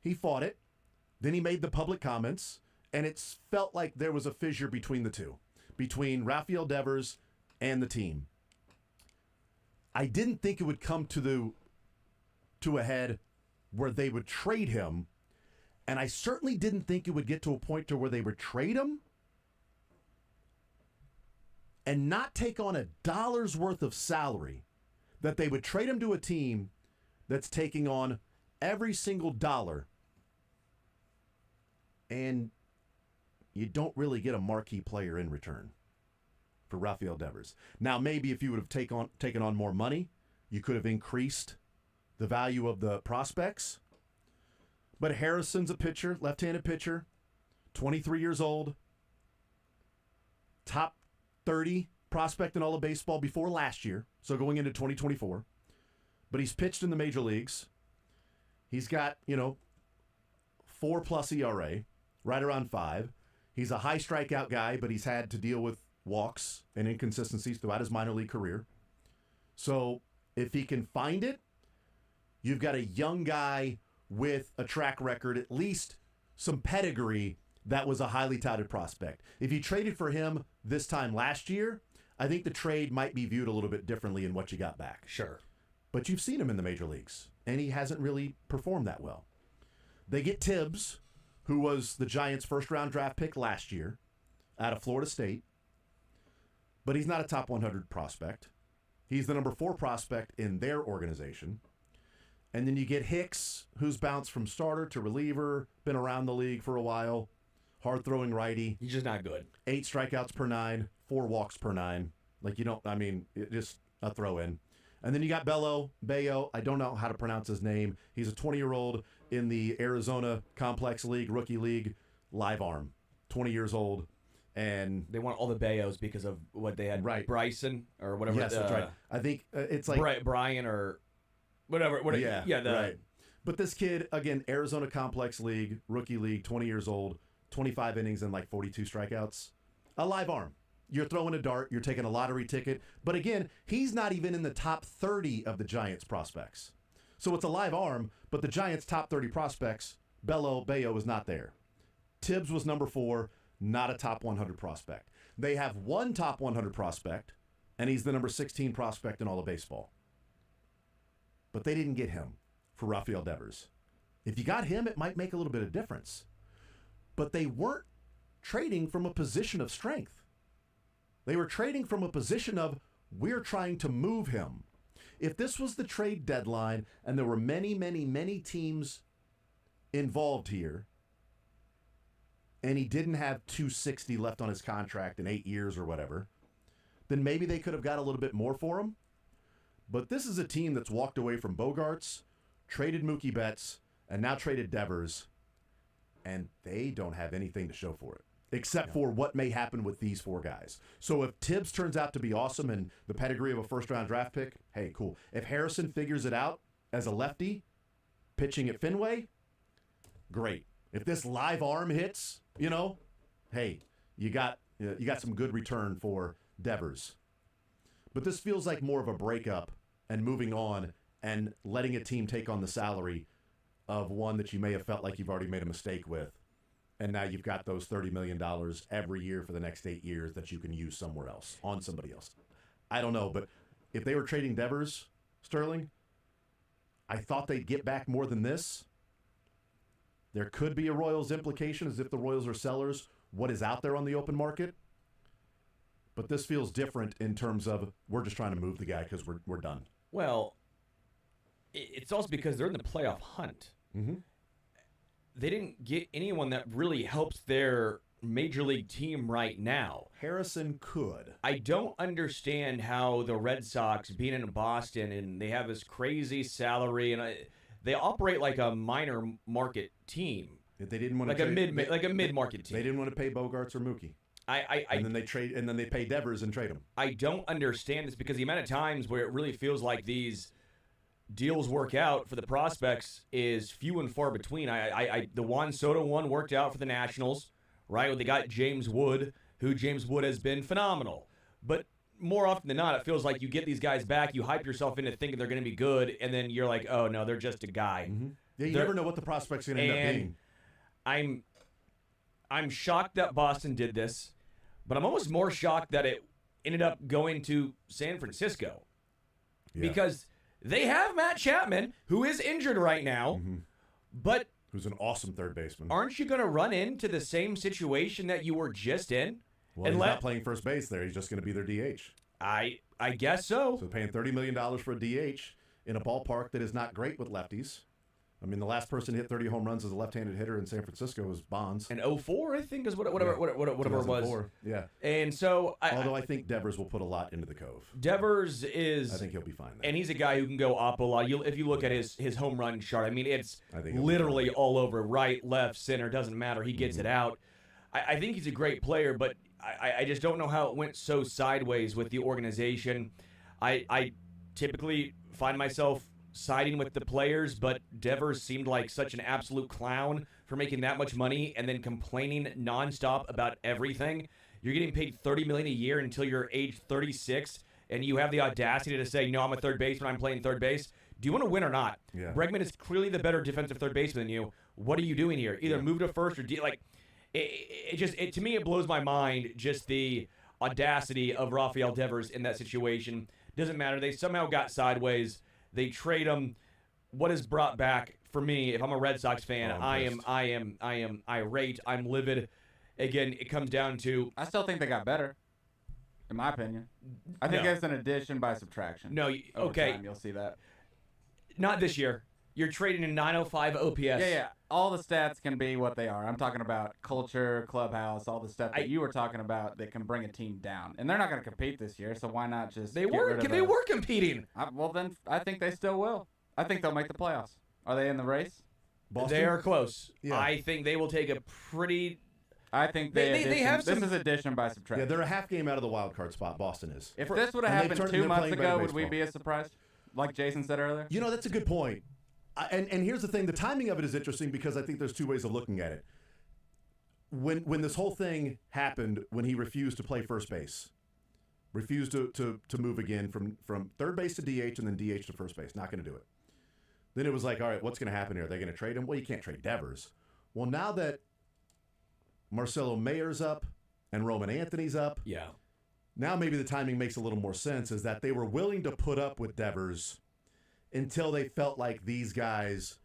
He fought it. Then he made the public comments, and it felt like there was a fissure between the two, between Rafael Devers and the team. I didn't think it would come to a head where they would trade him, and I certainly didn't think it would get to a point to where they would trade him and not take on $1 worth of salary, that they would trade him to a team that's taking on every single dollar, and you don't really get a marquee player in return for Rafael Devers. Now, maybe if you would have taken on more money, you could have increased the value of the prospects. But Harrison's a pitcher, left-handed pitcher, 23 years old, top 30 prospect in all of baseball before last year, so going into 2024. But he's pitched in the major leagues. He's got, 4+ ERA, right around 5. He's a high strikeout guy, but he's had to deal with walks and inconsistencies throughout his minor league career. So if he can find it, you've got a young guy with a track record, at least some pedigree, that was a highly touted prospect. If you traded for him this time last year, I think the trade might be viewed a little bit differently in what you got back. Sure. But you've seen him in the major leagues, and he hasn't really performed that well. They get Tibbs, who was the Giants' first-round draft pick last year out of Florida State, but he's not a top 100 prospect. He's the number 4 prospect in their organization. And then you get Hicks, who's bounced from starter to reliever, been around the league for a while, hard-throwing righty. He's just not good. 8 strikeouts per 9, 4 walks per 9. Just a throw-in. And then you got Bayo. I don't know how to pronounce his name. He's a 20-year-old in the Arizona Complex League, rookie league, live arm, 20 years old. And they want all the Bayos because of what they had, right. Bryson or whatever. Yes, that's right. I think it's like Brian or whatever. Right. But this kid, again, Arizona Complex League, rookie league, 20 years old, 25 innings and like 42 strikeouts. A live arm. You're throwing a dart. You're taking a lottery ticket. But again, he's not even in the top 30 of the Giants prospects. So it's a live arm, but the Giants' top 30 prospects, Bayo is not there. Tibbs was number 4, not a top 100 prospect. They have one top 100 prospect, and he's the number 16 prospect in all of baseball. But they didn't get him for Rafael Devers. If you got him, it might make a little bit of difference. But they weren't trading from a position of strength. They were trading from a position of, we're trying to move him. If this was the trade deadline and there were many, many, many teams involved here, and he didn't have $260 left on his contract in 8 years or whatever, then maybe they could have got a little bit more for him. But this is a team that's walked away from Bogarts, traded Mookie Betts, and now traded Devers, and they don't have anything to show for it, except for what may happen with these 4 guys. So if Tibbs turns out to be awesome and the pedigree of a first-round draft pick, hey, cool. If Harrison figures it out as a lefty, pitching at Fenway, great. If this live arm hits, hey, you got some good return for Devers. But this feels like more of a breakup and moving on and letting a team take on the salary of one that you may have felt like you've already made a mistake with. And now you've got those $30 million every year for the next 8 years that you can use somewhere else, on somebody else. I don't know, but if they were trading Devers, Sterling, I thought they'd get back more than this. There could be a Royals implication as if the Royals are sellers. What is out there on the open market? But this feels different in terms of we're just trying to move the guy because we're done. Well, it's also because they're in the playoff hunt. Mm-hmm. They didn't get anyone that really helps their major league team right now. Harrison could. I don't understand how the Red Sox, being in Boston, and they have this crazy salary, and they operate like a minor market team. If they didn't want to a mid market team. They didn't want to pay Bogarts or Mookie. And then they pay Devers and trade him. I don't understand this because the amount of times where it really feels like these deals work out for the prospects is few and far between. The Juan Soto one worked out for the Nationals, right? They got James Wood, who James Wood has been phenomenal. But more often than not, it feels like you get these guys back, you hype yourself into thinking they're going to be good, and then you're like, oh no, they're just a guy. Mm-hmm. Yeah, you never know what the prospect's going to end up being. I'm shocked that Boston did this, but I'm almost more shocked that it ended up going to San Francisco. Yeah. Because they have Matt Chapman, who is injured right now, but who's an awesome third baseman. Aren't you going to run into the same situation that you were just in? Well, he's not playing first base there. He's just going to be their DH. I guess so. So paying $30 million for a DH in a ballpark that is not great with lefties. I mean, the last person to hit 30 home runs as a left-handed hitter in San Francisco was Bonds. And 04, I think, is whatever it was. Yeah. And so, although I think Devers will put a lot into the Cove. Devers is. I think he'll be fine there. And he's a guy who can go up a lot. If you look at his home run chart, I mean, it's literally all over, right, left, center, doesn't matter. He gets it out. I think he's a great player, but I just don't know how it went so sideways with the organization. I typically find myself siding with the players, but Devers seemed like such an absolute clown for making that much money and then complaining nonstop about everything. You're getting paid $30 million a year until you're age 36, and you have the audacity to say, "No, I'm a third baseman. I'm playing third base." Do you want to win or not? Yeah. Bregman is clearly the better defensive third baseman than you. What are you doing here? Either move to first or to me it blows my mind just the audacity of Rafael Devers in that situation. Doesn't matter. They somehow got sideways. They trade him. What is brought back for me? If I'm a Red Sox fan, I am irate. I'm livid. Again, it comes down to. I still think they got better, in my opinion. I think it's an addition by subtraction. No, okay. Time, you'll see that. Not this year. You're trading a 905 OPS. Yeah. All the stats can be what they are. I'm talking about culture, clubhouse, all the stuff that you were talking about that can bring a team down. And they're not going to compete this year, so why not just They were competing. Well, then I think they still will. I think they'll make the playoffs. Are they in the race? Boston? They are close. Yeah. I think they will take a pretty... I think they have some... This is addition by subtraction. Yeah, they're a half game out of the wild card spot. Boston is. If this would have happened 2 months ago, would we be as surprised? Like Jason said earlier? You know, that's a good point. And here's the thing. The timing of it is interesting because I think there's two ways of looking at it. When this whole thing happened, when he refused to play first base, refused to move again from third base to DH and then DH to first base, not going to do it. Then it was like, all right, what's going to happen here? Are they going to trade him? Well, you can't trade Devers. Well, now that Marcelo Mayer's up and Roman Anthony's up, now maybe the timing makes a little more sense, is that they were willing to put up with Devers until they felt like these guys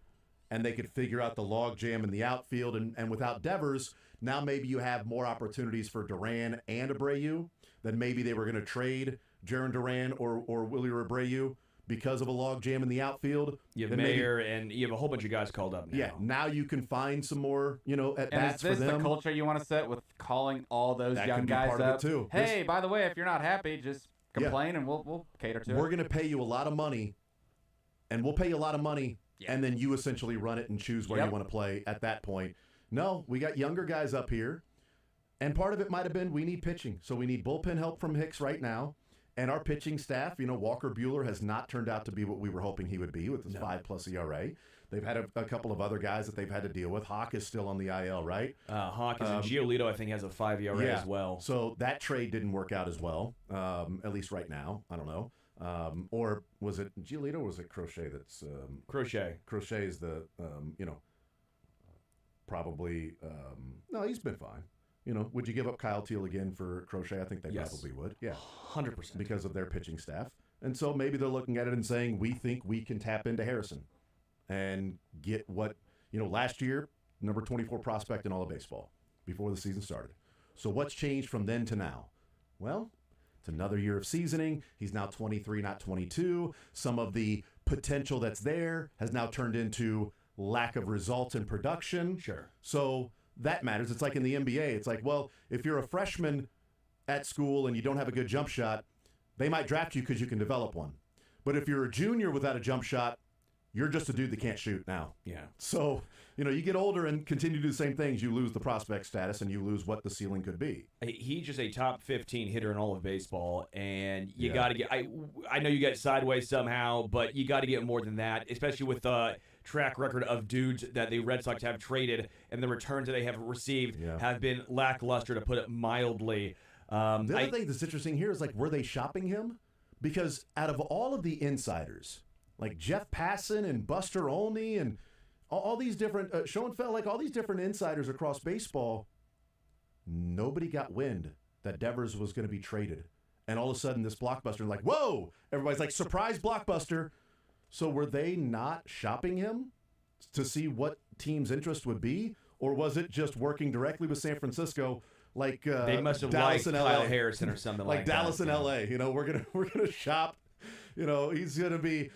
and they could figure out the log jam in the outfield. And without Devers, now maybe you have more opportunities for Duran and Abreu than maybe they were going to trade Jaron Duran or Willie Abreu because of a log jam in the outfield. You have Mayer and you have a whole bunch of guys called up now. Yeah, now you can find some more, at bats for them. And is this the culture you want to set with calling all those that young guys part up? Of it too. Hey, by the way, if you're not happy, just complain and we'll cater to it. We're going to pay you a lot of money. And we'll pay you a lot of money, and then you essentially run it and choose where you want to play at that point. No, we got younger guys up here, and part of it might have been we need pitching. So we need bullpen help from Hicks right now. And our pitching staff, Walker Buehler has not turned out to be what we were hoping he would be with his 5+ ERA. They've had a couple of other guys that they've had to deal with. Hawk is still on the IL, right? Hawk is, and Giolito, I think, has a 5 ERA as well. So that trade didn't work out as well, at least right now. I don't know. Or was it Giolito or was it Crochet that's... Crochet. Crochet is the, probably... no, he's been fine. Would you give up Kyle Teal again for Crochet? I think they probably would. Yeah. 100%. Because of their pitching staff. And so maybe they're looking at it and saying, we think we can tap into Harrison and get what, last year, number 24 prospect in all of baseball before the season started. So what's changed from then to now? Well... It's another year of seasoning. He's now 23, not 22. Some of the potential that's there has now turned into lack of results in production. Sure. So that matters. It's like in the NBA. It's like, well, if you're a freshman at school and you don't have a good jump shot, they might draft you because you can develop one. But if you're a junior without a jump shot, you're just a dude that can't shoot now. Yeah. So, you get older and continue to do the same things. You lose the prospect status and you lose what the ceiling could be. He's just a top 15 hitter in all of baseball, and you got to get. I know you get sideways somehow, but you got to get more than that, especially with the track record of dudes that the Red Sox have traded and the returns that they have received have been lackluster, to put it mildly. The other thing that's interesting here is, like, were they shopping him? Because out of all of the insiders, like Jeff Passan and Buster Olney and all these different, Schoenfeld, like all these different insiders across baseball, nobody got wind that Devers was going to be traded. And all of a sudden, this blockbuster, like, whoa! Everybody's like, surprise blockbuster. So were they not shopping him to see what team's interest would be? Or was it just working directly with San Francisco, like they must have Dallas liked and Kyle LA. Harrison or something like Dallas that. and LA. You know, we're gonna shop. You know,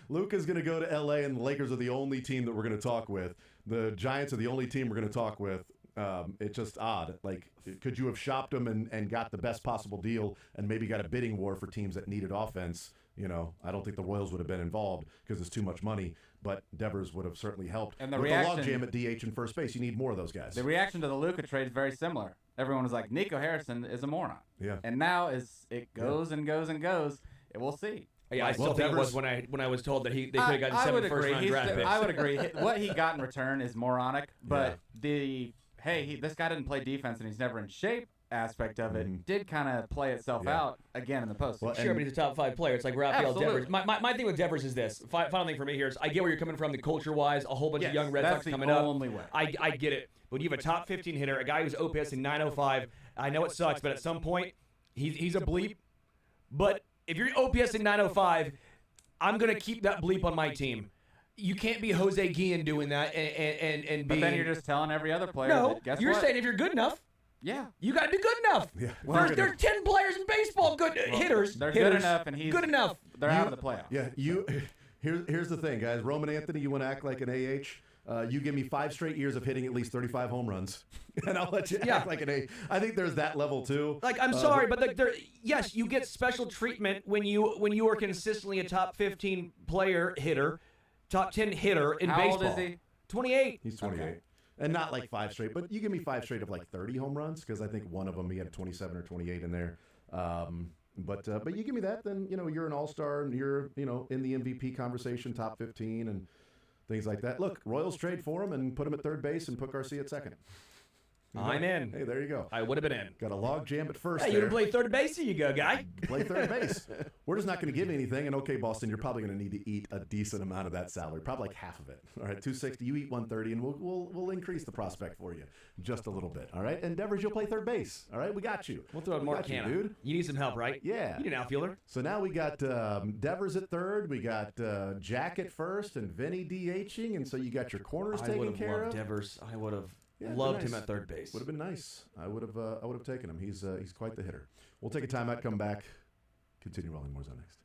Luka's gonna go to LA, and the Lakers are the only team that we're gonna talk with. The Giants are the only team we're gonna talk with. It's just odd. Like, could you have shopped him and got the best possible deal, and maybe got a bidding war for teams that needed offense? You know, I don't think the Royals would have been involved because it's too much money, but Devers would have certainly helped. And the with reaction, the logjam at DH and first base, you need more of those guys. The reaction to the Luka trade is very similar. Everyone was like, Nico Harrison is a moron. Yeah. And now it goes and goes and goes, we'll see. Yeah, I still think it was when I was told that they could have gotten 7 first-round draft picks. I would agree. What he got in return is moronic, but this guy didn't play defense and he's never in shape aspect of it did kind of play itself out again in the postseason. Well, sure, but he's a top 5 player. It's like Rafael Absolutely. Devers. My thing with Devers is this. Final thing for me here is I get where you're coming from, the culture-wise, a whole bunch of young Red Sox coming up. That's the only way. I get it. But you have a top 15 hitter, a guy who's OPS in 905. I know it sucks, but at some point, he's a bleep. But if you're OPS in 905, I'm going to keep that bleep on my team. You can't be Jose Guillen doing that and But then you're just telling every other player that, guess you're what? saying if you're good enough, Yeah. you got to be good enough. Yeah. There's 10 players in baseball, good hitters. They're hitters, good enough, and he's good enough. They're out of the playoffs. Yeah, here's the thing, guys. Roman Anthony, you want to act like an AH? You give me 5 straight years of hitting at least 35 home runs, and I'll let you act like an AH. I think there's that level too. Like, I'm sorry, but yes, you get special treatment when you are consistently a top 15 player hitter, top 10 hitter in How baseball. old is he? 28. He's 28. Okay. And not like 5 straight, but you give me 5 straight of like 30 home runs, because I think one of them he had 27 or 28 in there. But you give me that, then you're an all-star and you're in the MVP conversation, top 15 and things like that. Look, Royals trade for him and put him at third base and put Garcia at second. I'm in. Hey, there you go. I would have been in. Got a log jam at first. Hey, you there. can play third base. Here you go, guy. Play third base. We're just not going to give anything. And okay, Boston, you're probably going to need to eat a decent amount of that salary, probably like half of it. All right, 260. You eat 130, and we'll increase the prospect for you just a little bit. All right, and Devers, you'll play third base. All right, we got you. We'll throw in We Mark got you, Canna. dude. You need some help, right? Yeah. You need an outfielder. So now we got Devers at third. We got Jack at first, and Vinny DHing, and so you got your corners I taken would have care loved of. Devers. I would have Yeah, loved nice. him at third base. Would have been nice. I would have taken him. He's quite the hitter. We'll take a timeout, come back, continue rolling more zone next.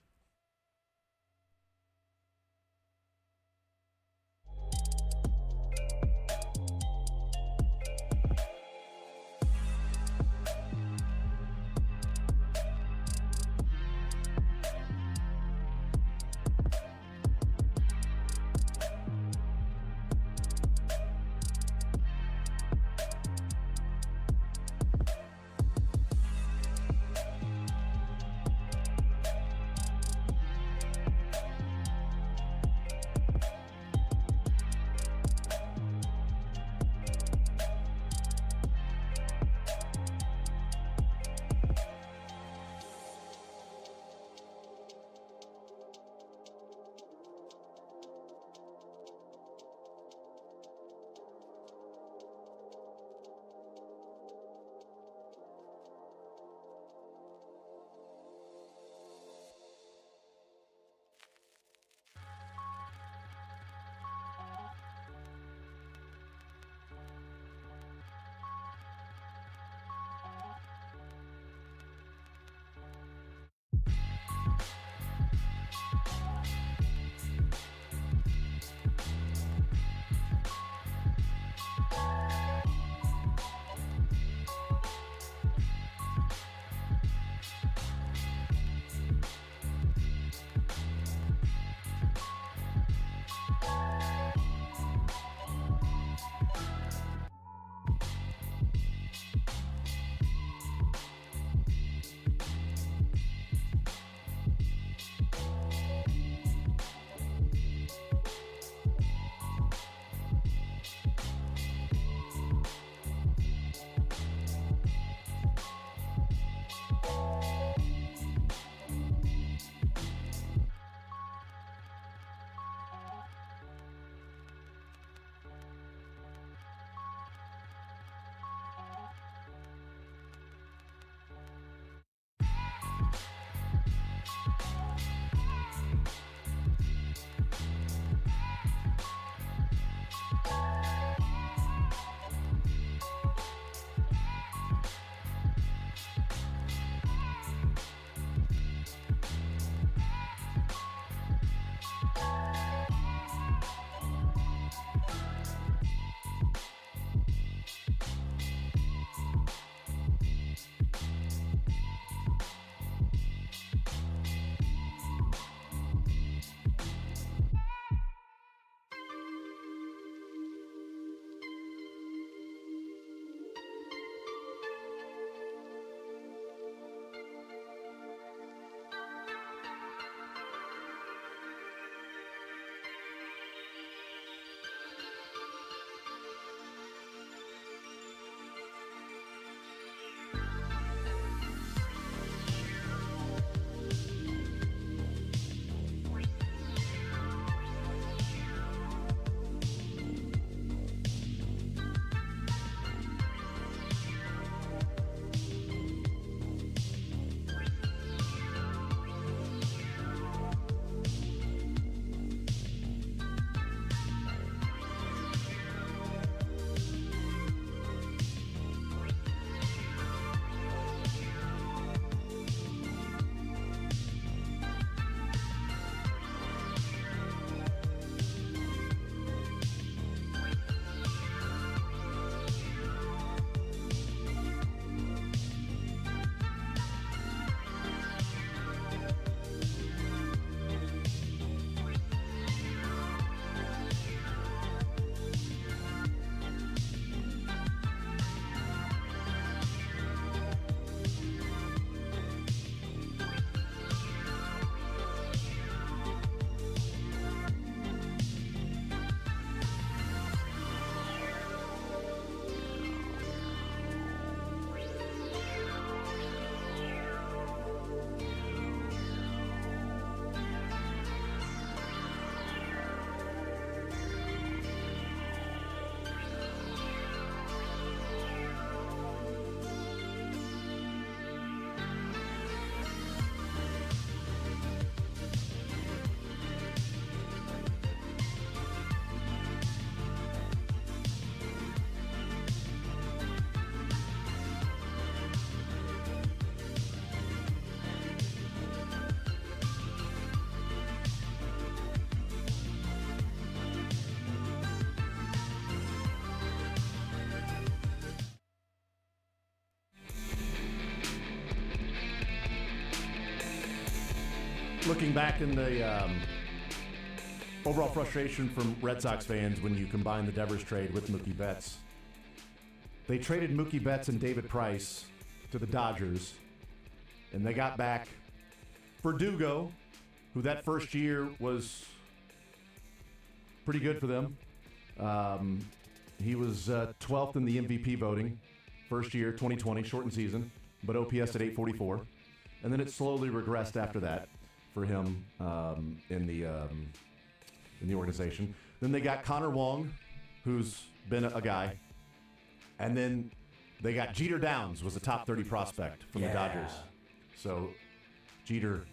looking back in the overall frustration from Red Sox fans when you combine the Devers trade with Mookie Betts. They traded Mookie Betts and David Price to the Dodgers, and they got back Verdugo, who that first year was pretty good for them. He was 12th in the MVP voting, first year, 2020, shortened season, but OPS at 844. And then it slowly regressed after that for him in the organization. Then they got Connor Wong, who's been a guy. And then they got Jeter Downs, was a top 30 prospect from the Dodgers. So Jeter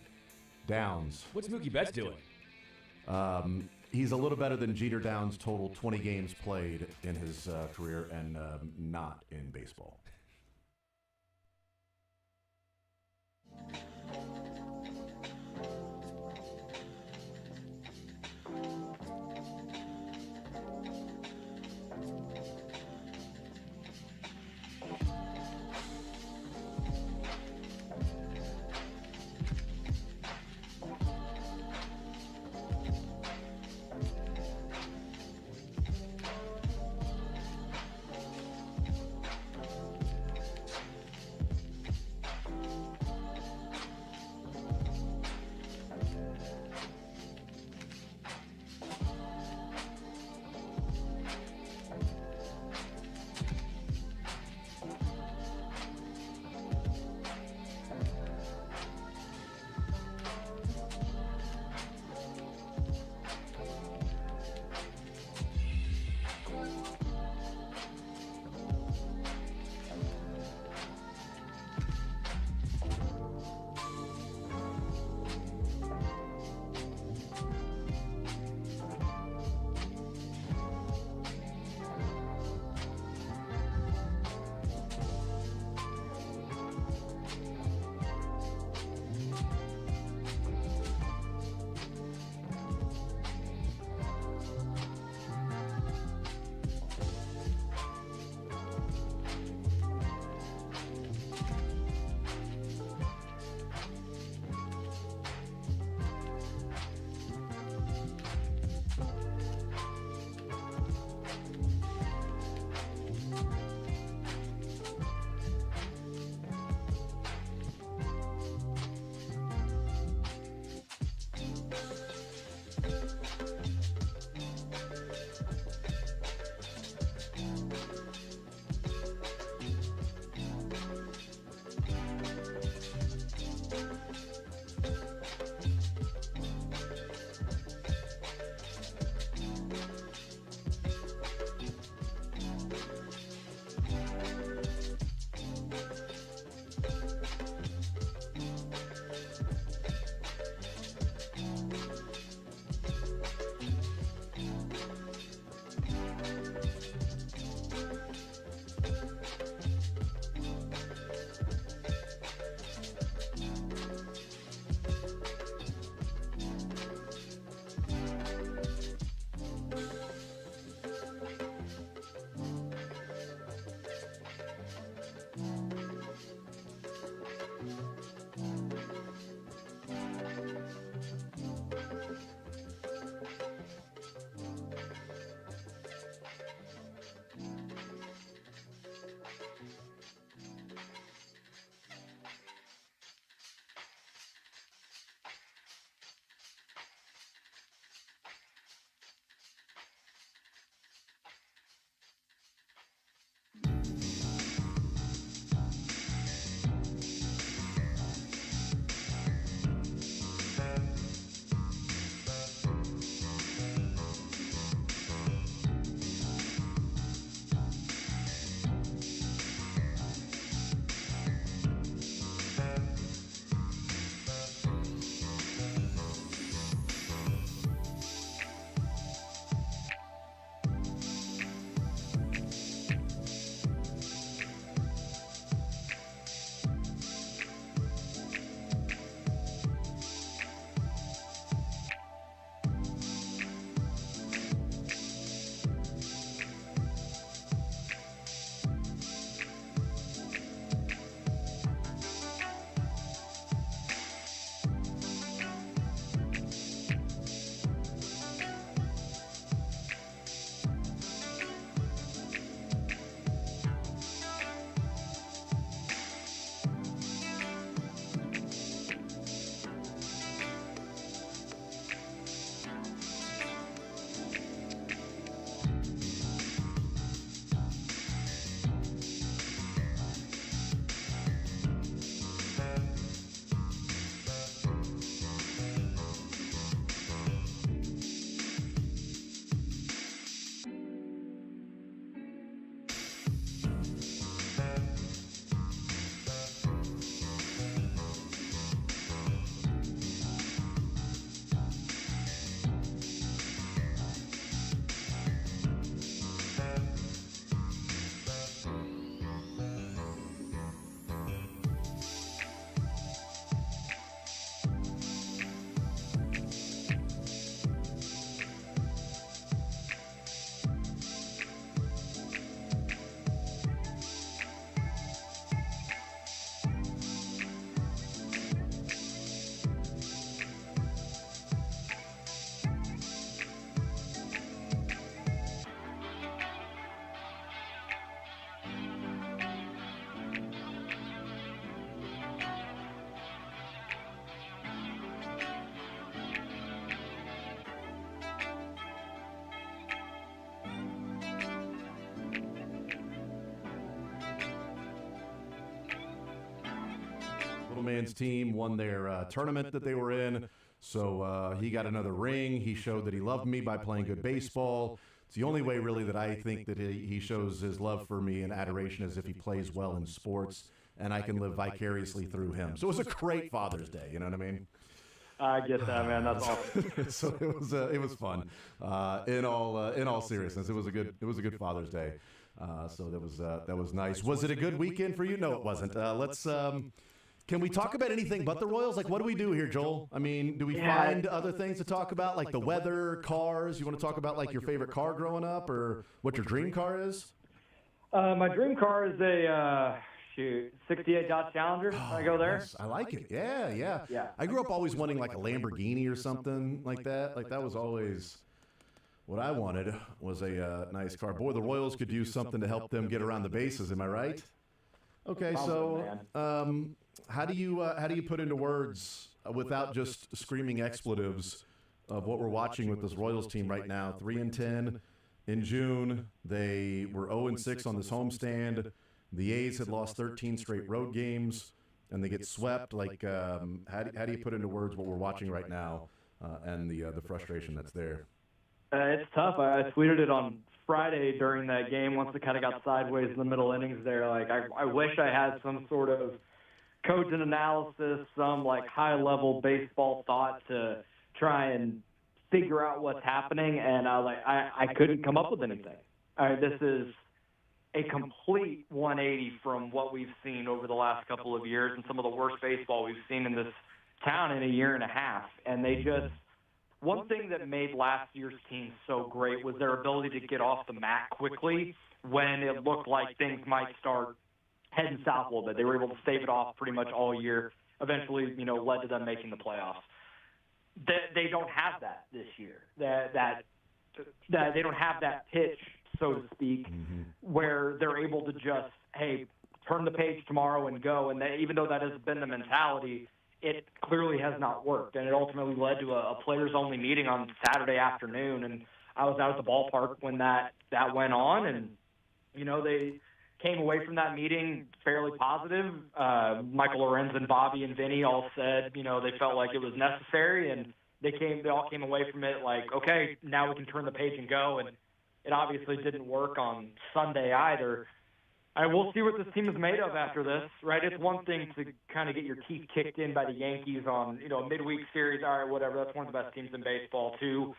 Downs. What's Mookie Betts doing? He's a little better than Jeter Downs' total 20 games played in his career and not in baseball. man's team won their tournament that they were in. So he got another ring. He showed that he loved me by playing good baseball. It's the only way, really, that I think that he shows his love for me and adoration is if he plays well in sports, and I can live vicariously through him. So it was a great Father's Day. You know what I mean? I get that, man. That's awesome. So it was fun. In all seriousness, it was a good Father's Day. So that was nice. Was it a good weekend for you? No, it wasn't. Can we talk about anything but the Royals? Like, what do we do here, Joel? I mean, do we find other things to talk about, like the weather, cars? You want to talk about, like, your favorite car growing up or what your dream car is? My dream car is a 68 Dodge Challenger. I go there. Yes, I like it. Yeah. I grew up always wanting, like, a Lamborghini or something like that. Like, that was always what I wanted, was a nice car. Boy, the Royals could use something to help them get around the bases. Am I right? Okay, so how do you put into words without just screaming expletives of what we're watching with this Royals team right now? 3-10 in June. They were 0-6 on this homestand. The A's had lost 13 straight road games, and they get swept. Like, how do you put into words what we're watching right now and the frustration that's there? It's tough. I tweeted it on Friday during that game once it kind of got sideways in the middle innings there. Like, I wish I had some sort of cogent analysis, some, like, high-level baseball thought to try and figure out what's happening, and I couldn't come up with anything. This is a complete 180 from what we've seen over the last couple of years and some of the worst baseball we've seen in this town in a year and a half. And they just – one thing that made last year's team so great was their ability to get off the mat quickly when it looked like things might start heading south a little bit. They were able to stave it off pretty much all year, eventually, led to them making the playoffs. They don't have that this year. That they don't have that pitch, so to speak, where they're able to just, hey, turn the page tomorrow and go. And even though that has been the mentality, it clearly has not worked. And it ultimately led to a players-only meeting on Saturday afternoon. And I was out at the ballpark when that went on. And, they came away from that meeting fairly positive. Michael Lorenz and Bobby and Vinny all said, they felt like it was necessary. And they all came away from it like, okay, now we can turn the page and go. And it obviously didn't work on Sunday either. We'll see what this team is made of after this, right? It's one thing to kind of get your teeth kicked in by the Yankees on, a midweek series, all right, whatever. That's one of the best teams in baseball. To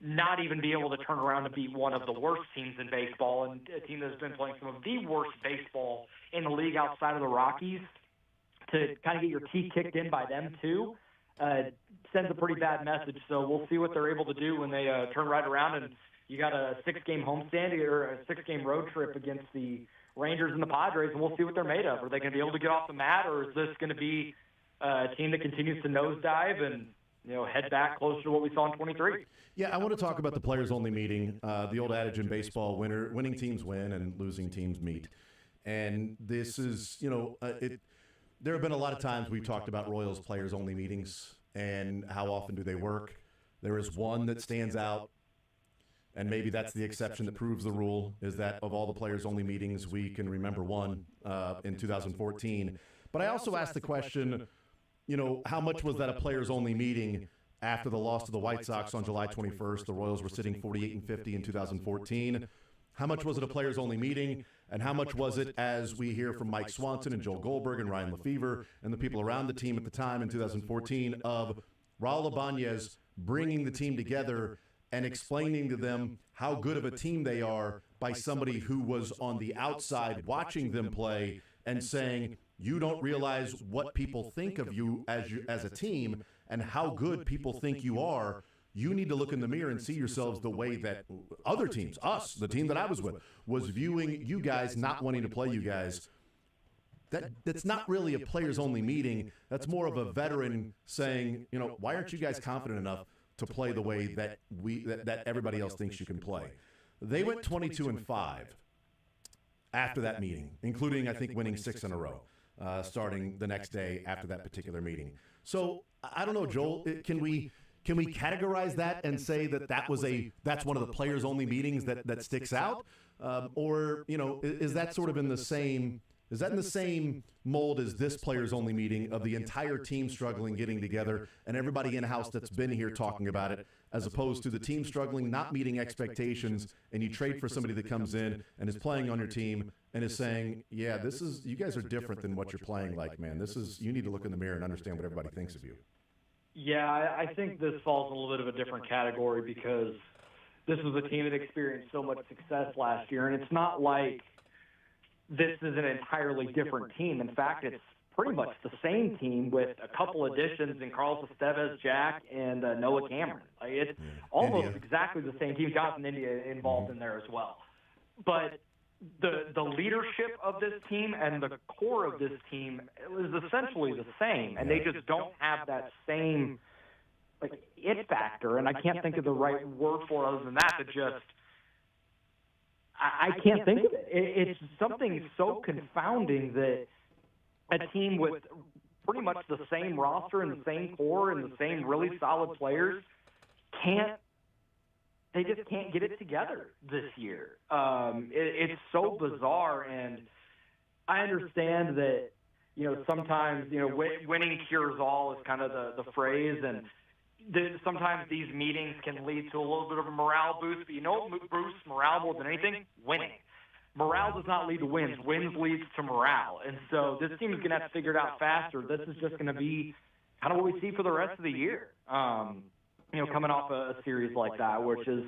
not even be able to turn around and beat one of the worst teams in baseball, and a team that's been playing some of the worst baseball in the league outside of the Rockies, to kind of get your teeth kicked in by them too, sends a pretty bad message. So we'll see what they're able to do when they turn right around, and you got a 6-game homestand or a 6-game road trip against the Rangers and the Padres, and we'll see what they're made of. Are they going to be able to get off the mat, or is this going to be a team that continues to nosedive and head back closer to what we saw in 23? Yeah, I want to talk about the players-only meeting. The old adage in baseball: winning teams win and losing teams meet. And this is, there have been a lot of times we've talked about Royals players-only meetings and how often do they work. There is one that stands out. And maybe that's the exception that proves the rule, is that of all the players-only meetings, we can remember one in 2014. But I also asked the question, how much was that a players-only meeting after the loss to the White Sox on July 21st? The Royals were sitting 48-50 in 2014. How much was it a players-only meeting? And how much was it, as we hear from Mike Swanson and Joel Goldberg and Ryan Lefevre and the people around the team at the time in 2014, of Raul Ibanez bringing the team together and explaining to them how good of a team they are by somebody who was on the outside watching them play and saying, you don't realize what people think of you as a team and how good people think you are. You need to look in the mirror and see yourselves the way that other teams, us, the team that I was with, was viewing you guys, not wanting to play you guys. That's not really a players-only meeting. That's more of a veteran saying, why aren't you guys confident enough to play the way that that everybody else thinks you can play? They went 22-5 after that meeting, including, I think, winning 6 in a row, starting the next day after that particular meeting. So I don't know, Joel, can we categorize that and say that that's one of the players-only meetings that sticks out, or is that sort of in the same is that in the same mold as this players only meeting of the entire team struggling, getting together, and everybody in-house that's been here talking about it, as opposed to the team struggling, not meeting expectations, and you trade for somebody that comes in and is playing on your team and is saying, yeah, you guys are different than what you're playing like, man. You need to look in the mirror and understand what everybody thinks of you. Yeah, I think this falls in a little bit of a different category because this was a team that experienced so much success last year, and it's not like this is an entirely different team. In fact, it's pretty much the same team with a couple additions in Carlos Estevez, Jack, and Noah Cameron. Like, it's almost exactly the same team. Jonathan India involved in there as well. But the leadership of this team and the core of this team is essentially the same, and they just don't have that same it factor. And I can't think of the right word for it other than that. I can't think of it. It's something so confounding that a team with pretty much the same roster and the same core and the same really solid players they just can't get it together this year. It's so bizarre, and I understand that, sometimes, winning cures all is kind of the phrase, and sometimes these meetings can lead to a little bit of a morale boost, but what boosts morale more than anything? Winning. Morale does not lead to wins. Wins leads to morale. And so this team is going to have to figure it out faster. This is just going to be kind of what we see for the rest of the year, coming off a series like that, which is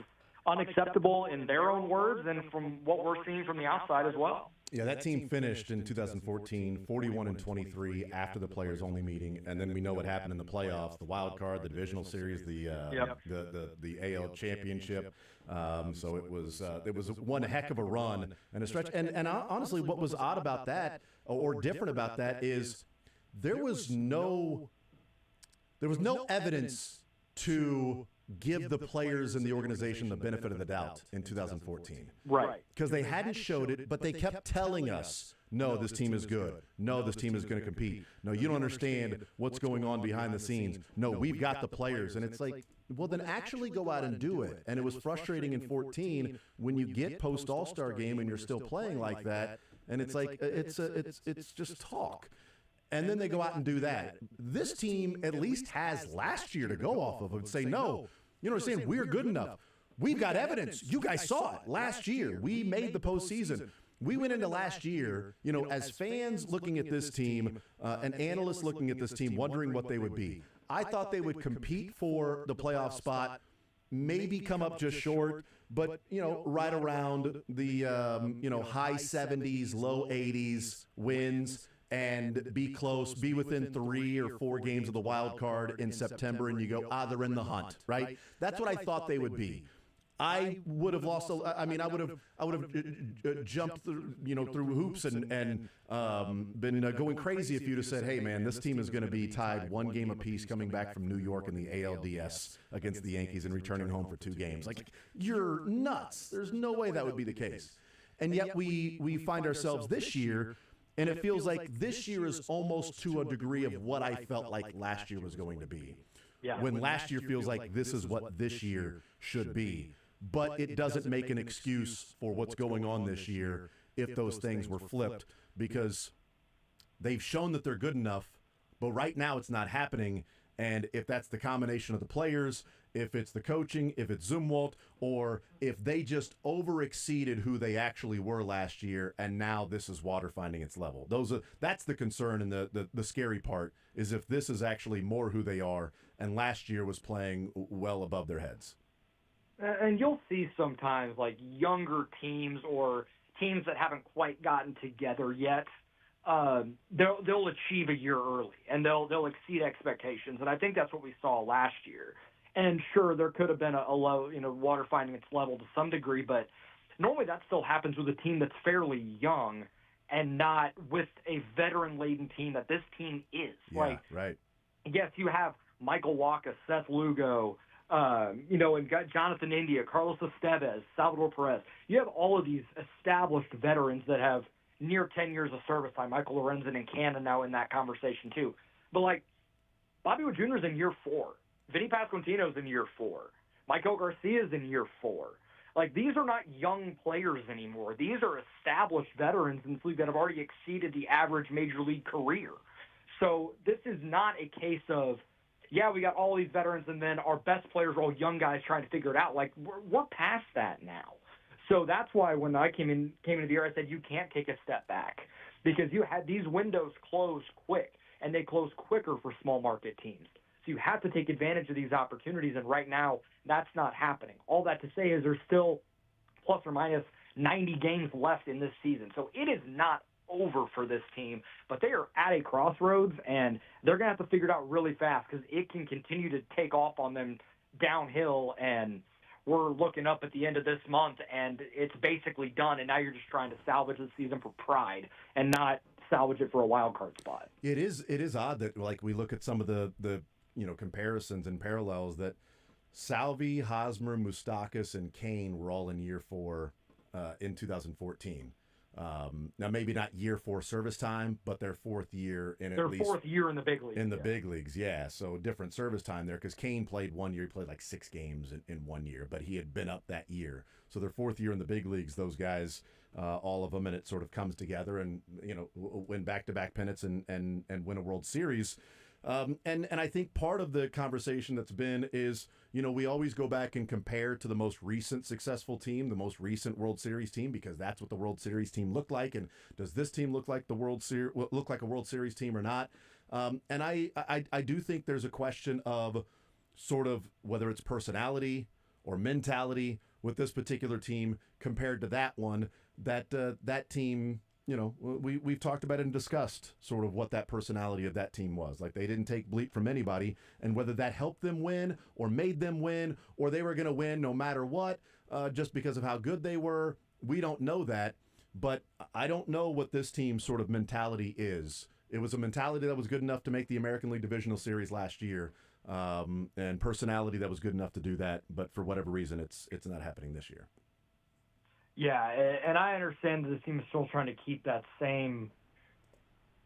unacceptable in their own words and from what we're seeing from the outside as well. Yeah, that team finished in 2014 41-23 after the players only meeting, and then we know what happened in the playoffs, the wild card, the divisional series, the AL championship. So it was one heck of a run and a stretch. And honestly, what was odd about that or different about that is there was no evidence to give the players in the organization the benefit of the doubt in 2014. Right. Because they hadn't showed it, but they kept telling us, no, this team is good. No, this team is going to compete. No, you don't understand what's going on behind the scenes. No, we've got the players. And it's like, well, then actually go out and do it. And it was frustrating in 14 when you get post-All-Star game and you're still playing like that. And it's like, it's just talk. And then they go out and do that. This team at least has last year to go off of and say, no, you know what I'm saying? We're good enough. We've got evidence. You guys saw it last year. We made the postseason. We went into last year, as fans looking at this team, and analysts looking at this team, wondering what they would be. I thought they would compete for the playoff spot, maybe come up just short, but, right around the, high 70s, low 80s wins, and be close, be within 3 or 4 games of the wild card in September, and you go, they're in the hunt, right? That's what I thought they would be. I would have lost. I would have jumped through, through hoops and been going crazy if you'd have said, "Hey, man, this team is going to be tied 1 game apiece coming back from New York in the ALDS against the Yankees and returning home for 2 games." Like, you're nuts. There's no way that would be the case. And yet we find ourselves this year. And it feels like this year is almost to a degree of what I felt like last year was going to be. Yeah. When last year feels like this is what this year should be. But it doesn't make an excuse for what's going on this year if those things were flipped, because they've shown that they're good enough, but right now it's not happening. And if that's the combination of the players, if it's the coaching, if it's Zumwalt, or if they just over-exceeded who they actually were last year, and now this is water finding its level. That's the concern, and the scary part is if this is actually more who they are, and last year was playing well above their heads. And you'll see sometimes like younger teams or teams that haven't quite gotten together yet, they'll achieve a year early and they'll exceed expectations. And I think that's what we saw last year. And sure, there could have been a low, water finding its level to some degree, but normally that still happens with a team that's fairly young and not with a veteran-laden team that this team is. Yeah, right. Yes, you have Michael Wacha, Seth Lugo, and Jonathan India, Carlos Estevez, Salvador Perez. You have all of these established veterans that have near 10 years of service time. Michael Lorenzen and Cannon now in that conversation too. But Bobby Witt Jr. is in year 4. Vinny Pasquantino's in year 4. Michael Garcia's in year 4. Like, these are not young players anymore. These are established veterans in this league that have already exceeded the average major league career. So this is not a case of, yeah, we got all these veterans and then our best players are all young guys trying to figure it out. Like, we're past that now. So that's why when I came into the year, I said you can't take a step back because you had these windows close quick, and they close quicker for small market teams. So you have to take advantage of these opportunities, and right now that's not happening. All that to say is there's still plus or minus 90 games left in this season. So it is not over for this team, but they are at a crossroads, and they're going to have to figure it out really fast because it can continue to take off on them downhill, and we're looking up at the end of this month, and it's basically done, and now you're just trying to salvage the season for pride and not salvage it for a wild card spot. It is odd that, like, we look at some of the comparisons and parallels that Salvi, Hosmer, Moustakas, and Kane were all in year 4 in 2014. Now, maybe not year 4 service time, but their 4th year in their 4th year in the big leagues. In the big leagues, yeah. So different service time there because Kane played 1 year. He played like 6 games in 1 year, but he had been up that year. So their 4th year in the big leagues, those guys, all of them, and it sort of comes together and, win back-to-back pennants and win a World Series. And I think part of the conversation that's been is, we always go back and compare to the most recent successful team, the most recent World Series team, because that's what the World Series team looked like. And does this team look like a World Series team or not? And I do think there's a question of sort of whether it's personality or mentality with this particular team compared to that one, that team. We've talked about it and discussed sort of what that personality of that team was. Like, they didn't take bleep from anybody, and whether that helped them win or made them win or they were going to win no matter what, just because of how good they were, we don't know that. But I don't know what this team's sort of mentality is. It was a mentality that was good enough to make the American League Divisional Series last year, and personality that was good enough to do that. But for whatever reason, it's not happening this year. Yeah, and I understand that the team is still trying to keep that same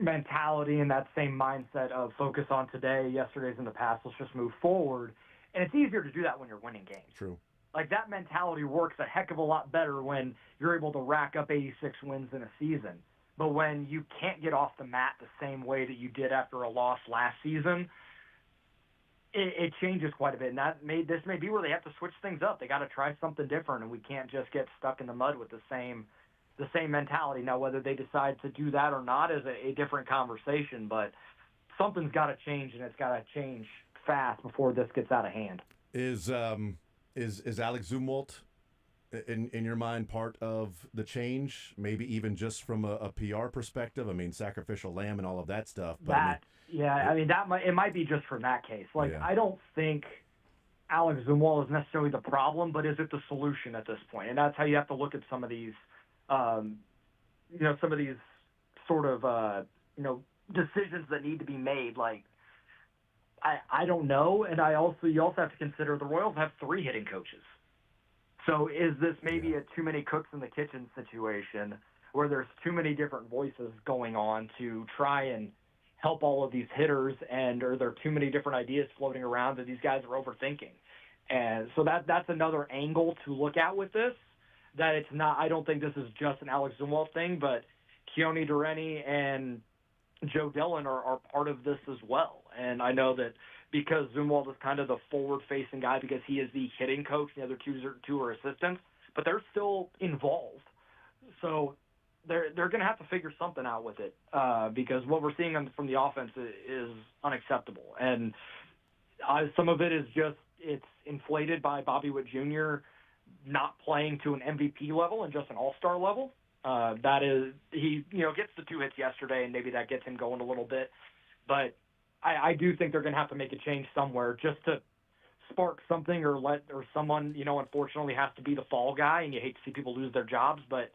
mentality and that same mindset of focus on today, yesterday's in the past, let's just move forward. And it's easier to do that when you're winning games. True. Like, that mentality works a heck of a lot better when you're able to rack up 86 wins in a season. But when you can't get off the mat the same way that you did after a loss last season, it changes quite a bit, and this may be where they have to switch things up. They got to try something different, and we can't just get stuck in the mud with the same mentality. Now, whether they decide to do that or not is a different conversation, but something's got to change, and it's got to change fast before this gets out of hand. Is Alex Zumwalt, in your mind, part of the change? Maybe even just from a PR perspective. I mean, sacrificial lamb and all of that stuff. But it might be just from that case. Like, yeah. I don't think Alex Zumwalt is necessarily the problem, but is it the solution at this point? And that's how you have to look at some of these, some of these sort of, decisions that need to be made. Like, I don't know. And you also have to consider the Royals have 3 hitting coaches. So is this maybe a too many cooks in the kitchen situation where there's too many different voices going on to try and help all of these hitters, and are there too many different ideas floating around that these guys are overthinking? And so that's another angle to look at with this, that it's not, I don't think this is just an Alex Zumwalt thing, but Keone Dureni and Joe Dillon are part of this as well. And I know that because Zumwalt is kind of the forward-facing guy because he is the hitting coach, the other two are assistants, but they're still involved. So they're going to have to figure something out with it because what we're seeing from the offense is unacceptable. And some of it is just it's inflated by Bobby Witt Jr. not playing to an MVP level and just an all-star level. That is, he gets the 2 hits yesterday, and maybe that gets him going a little bit. But I do think they're going to have to make a change somewhere just to spark something or someone, unfortunately has to be the fall guy, and you hate to see people lose their jobs, but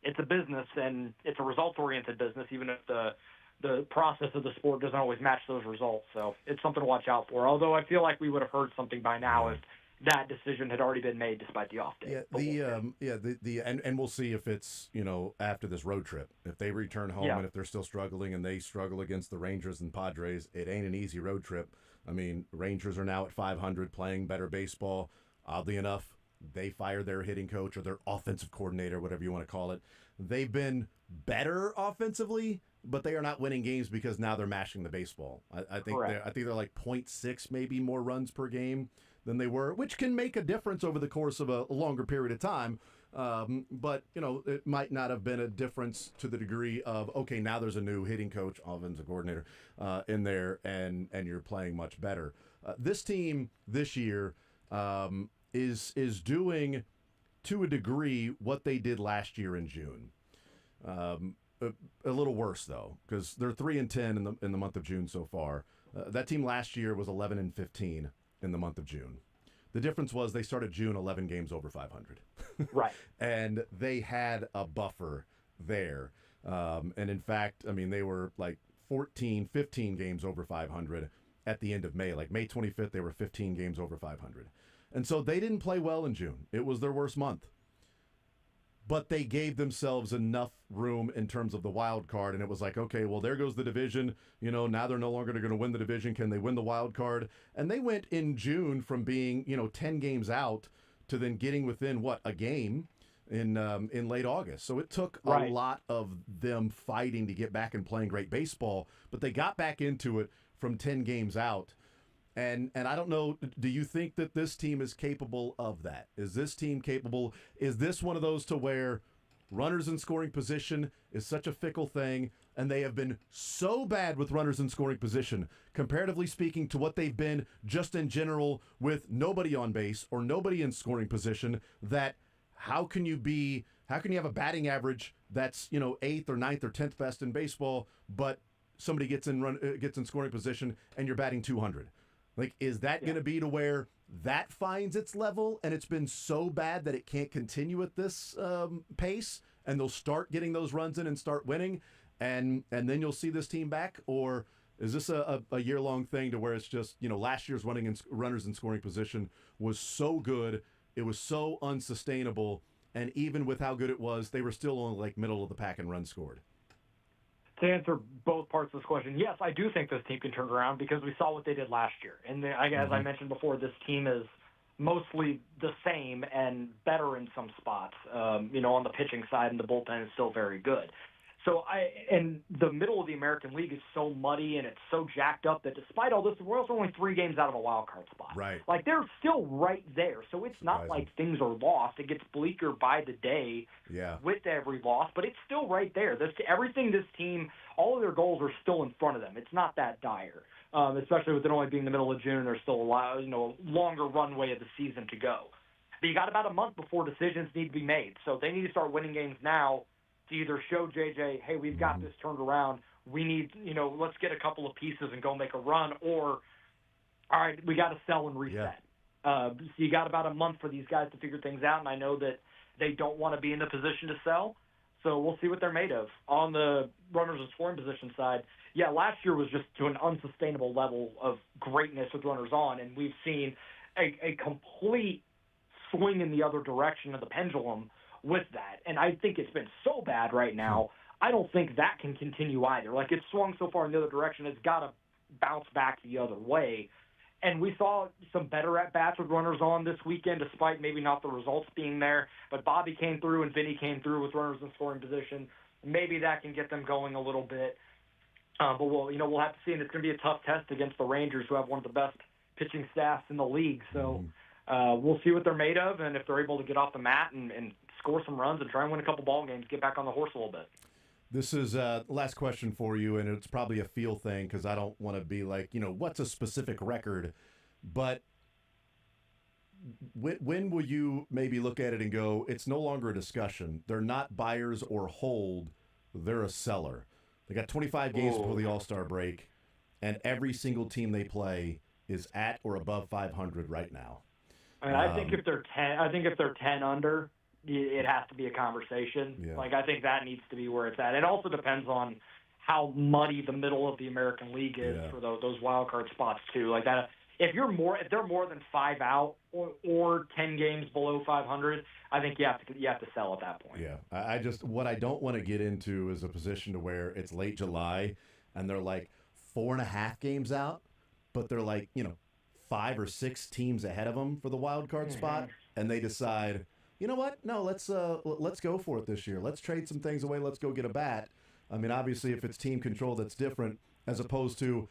it's a business and it's a results-oriented business, even if the process of the sport doesn't always match those results. So it's something to watch out for, although I feel like we would have heard something by now if that decision had already been made despite the off day. And we'll see if it's, after this road trip, if they return home and if they're still struggling and they struggle against the Rangers and Padres, it ain't an easy road trip. I mean, Rangers are now at 500 playing better baseball. Oddly enough, they fired their hitting coach or their offensive coordinator, whatever you want to call it. They've been better offensively, but they are not winning games because now they're mashing the baseball. I think they're like 0.6 maybe more runs per game than they were, which can make a difference over the course of a longer period of time. But, it might not have been a difference to the degree of, okay, now there's a new hitting coach, offensive coordinator in there, and you're playing much better. This team this year is doing, to a degree, what they did last year in June. A little worse, though, because they're 3-10 in the month of June so far. That team last year was 11-15 in the month of June. The difference was they started June 11 games over 500. Right. And they had a buffer there. And in fact, they were like 15 games over 500 at the end of May. Like May 25th, they were 15 games over 500. And so they didn't play well in June. It was their worst month. But they gave themselves enough room in terms of the wild card, and it was like, okay, well, there goes the division. Now they're no longer going to win the division. Can they win the wild card? And they went in June from being, 10 games out to then getting within, a game in late August. So it took a lot of them fighting to get back and playing great baseball, but they got back into it from 10 games out. And I don't know, do you think that this team is capable of that? Is this team capable? Is this one of those to where runners in scoring position is such a fickle thing, and they have been so bad with runners in scoring position, comparatively speaking to what they've been just in general with nobody on base or nobody in scoring position, that how can you have a batting average that's, 8th or 9th or 10th best in baseball, but somebody gets in scoring position and you're batting 200? Like, is that going to be to where that finds its level and it's been so bad that it can't continue at this pace, and they'll start getting those runs in and start winning, and then you'll see this team back? Or is this a year-long thing to where it's just, last year's runners in scoring position was so good, it was so unsustainable, and even with how good it was, they were still only like middle of the pack in runs scored? To answer both parts of this question, yes, I do think this team can turn around because we saw what they did last year. And as I mentioned before, this team is mostly the same and better in some spots. On the pitching side, and the bullpen is still very good. So and the middle of the American League is so muddy and it's so jacked up that despite all this, we're also only 3 games out of a wild card spot. Right. Like, they're still right there. So it's not like things are lost. It gets bleaker by the day with every loss, but it's still right there. Everything this team, all of their goals are still in front of them. It's not that dire, especially with it only being the middle of June. There's still a longer runway of the season to go. But you got about a month before decisions need to be made. So they need to start winning games now to either show JJ, hey, we've got this turned around. We need, let's get a couple of pieces and go make a run. Or, all right, we got to sell and reset. So you got about a month for these guys to figure things out, and I know that they don't want to be in the position to sell. So we'll see what they're made of. On the runners and scoring position side, last year was just to an unsustainable level of greatness with runners on, and we've seen a complete swing in the other direction of the pendulum with that. And I think it's been so bad right now, I don't think that can continue either. Like, it's swung so far in the other direction, it's got to bounce back the other way. And we saw some better at-bats with runners on this weekend, despite maybe not the results being there. But Bobby came through and Vinny came through with runners in scoring position. Maybe that can get them going a little bit. But we'll have to see, and it's going to be a tough test against the Rangers, who have one of the best pitching staffs in the league. So we'll see what they're made of, and if they're able to get off the mat and score some runs and try and win a couple ball games, get back on the horse a little bit. This is last question for you, and it's probably a feel thing because I don't want to be like, what's a specific record? But when will you maybe look at it and go, it's no longer a discussion. They're not buyers or hold. They're a seller. They got 25 games before the All-Star break, and every single team they play is at or above 500 right now. I think if they're 10 under, it has to be a conversation. Yeah. Like, I think that needs to be where it's at. It also depends on how muddy the middle of the American League is for those wild card spots too. Like that, if they're more than 5 out or 10 games below 500, I think you have to sell at that point. Yeah, what I don't want to get into is a position to where it's late July and they're like 4.5 games out, but they're like 5 or 6 teams ahead of them for the wild card spot. and they decide, you know what? No, let's go for it this year. Let's trade some things away. Let's go get a bat. I mean, obviously, if it's team control, that's different, as opposed to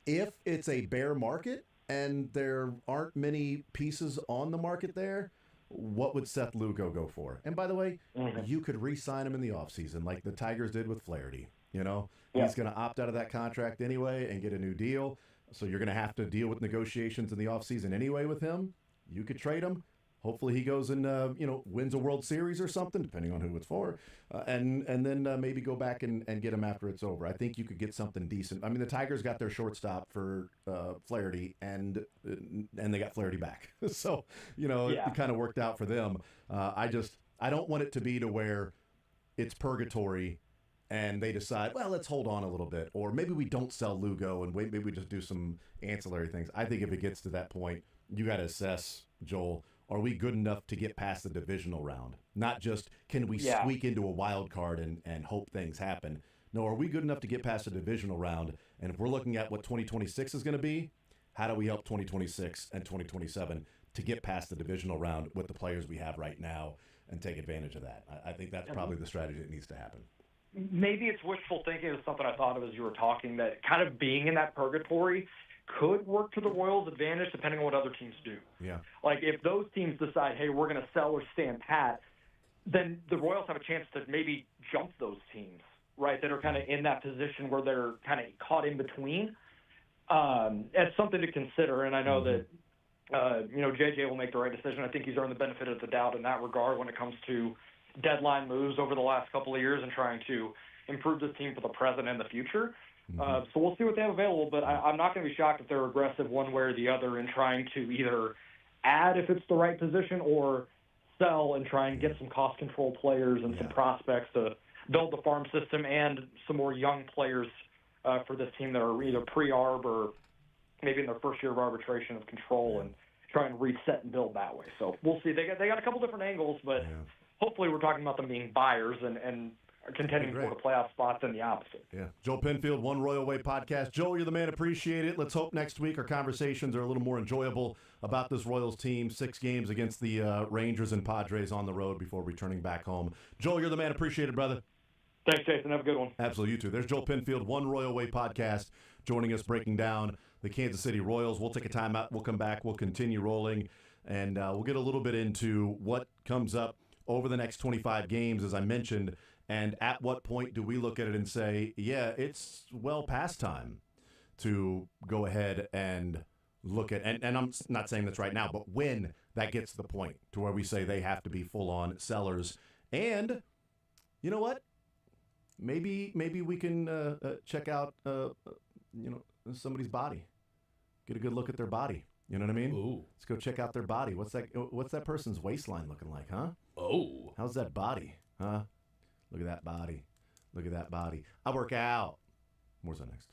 if it's a bear market and there aren't many pieces on the market there, what would Seth Lugo go for? And by the way, you could re-sign him in the offseason like the Tigers did with Flaherty. You know, he's going to opt out of that contract anyway and get a new deal. So you're going to have to deal with negotiations in the offseason anyway with him. You could trade him. Hopefully he goes and wins a World Series or something, depending on who it's for, and then maybe go back and get him after it's over. I think you could get something decent. I mean, the Tigers got their shortstop for Flaherty, and they got Flaherty back, so it kind of worked out for them. I don't want it to be to where it's purgatory, and they decide, well, let's hold on a little bit, or maybe we don't sell Lugo and maybe we just do some ancillary things. I think if it gets to that point, you got to assess, Joel. Are we good enough to get past the divisional round? Not just can we squeak into a wild card and hope things happen. No, are we good enough to get past the divisional round? And if we're looking at what 2026 is going to be, how do we help 2026 and 2027 to get past the divisional round with the players we have right now and take advantage of that? I think that's probably the strategy that needs to happen. Maybe it's wishful thinking. It's something I thought of as you were talking, that kind of being in that purgatory could work to the Royals' advantage depending on what other teams do. Yeah. Like if those teams decide, hey, we're going to sell or stand pat, then the Royals have a chance to maybe jump those teams, right, that are kind of in that position where they're kind of caught in between. It's something to consider, and I know that JJ will make the right decision. I think he's earned the benefit of the doubt in that regard when it comes to deadline moves over the last couple of years and trying to improve this team for the present and the future. So we'll see what they have available, but I'm not going to be shocked if they're aggressive one way or the other in trying to either add if it's the right position or sell and try and get some cost control players and some prospects to build the farm system and some more young players for this team that are either pre-arb or maybe in their first year of arbitration of control and try and reset and build that way. So we'll see. They got a couple different angles, but hopefully we're talking about them being buyers and contending for the playoff spots and the opposite. Yeah. Joel Penfield, One Royal Way podcast. Joel, you're the man. Appreciate it. Let's hope next week our conversations are a little more enjoyable about this Royals team. 6 games against the Rangers and Padres on the road before returning back home. Joel, you're the man. Appreciate it, brother. Thanks, Jason. Have a good one. Absolutely. You too. There's Joel Penfield, One Royal Way podcast, joining us, breaking down the Kansas City Royals. We'll take a time out. We'll come back. We'll continue rolling, and we'll get a little bit into what comes up over the next 25 games, as I mentioned. And at what point do we look at it and say, yeah, it's well past time to go ahead and look at, and I'm not saying that's right now, but when that gets to the point to where we say they have to be full-on sellers. And you know what? Maybe we can check out, somebody's body. Get a good look at their body. You know what I mean? Ooh. Let's go check out their body. What's that person's waistline looking like, huh? Oh. How's that body, huh? Look at that body. Look at that body. I work out. More's on next.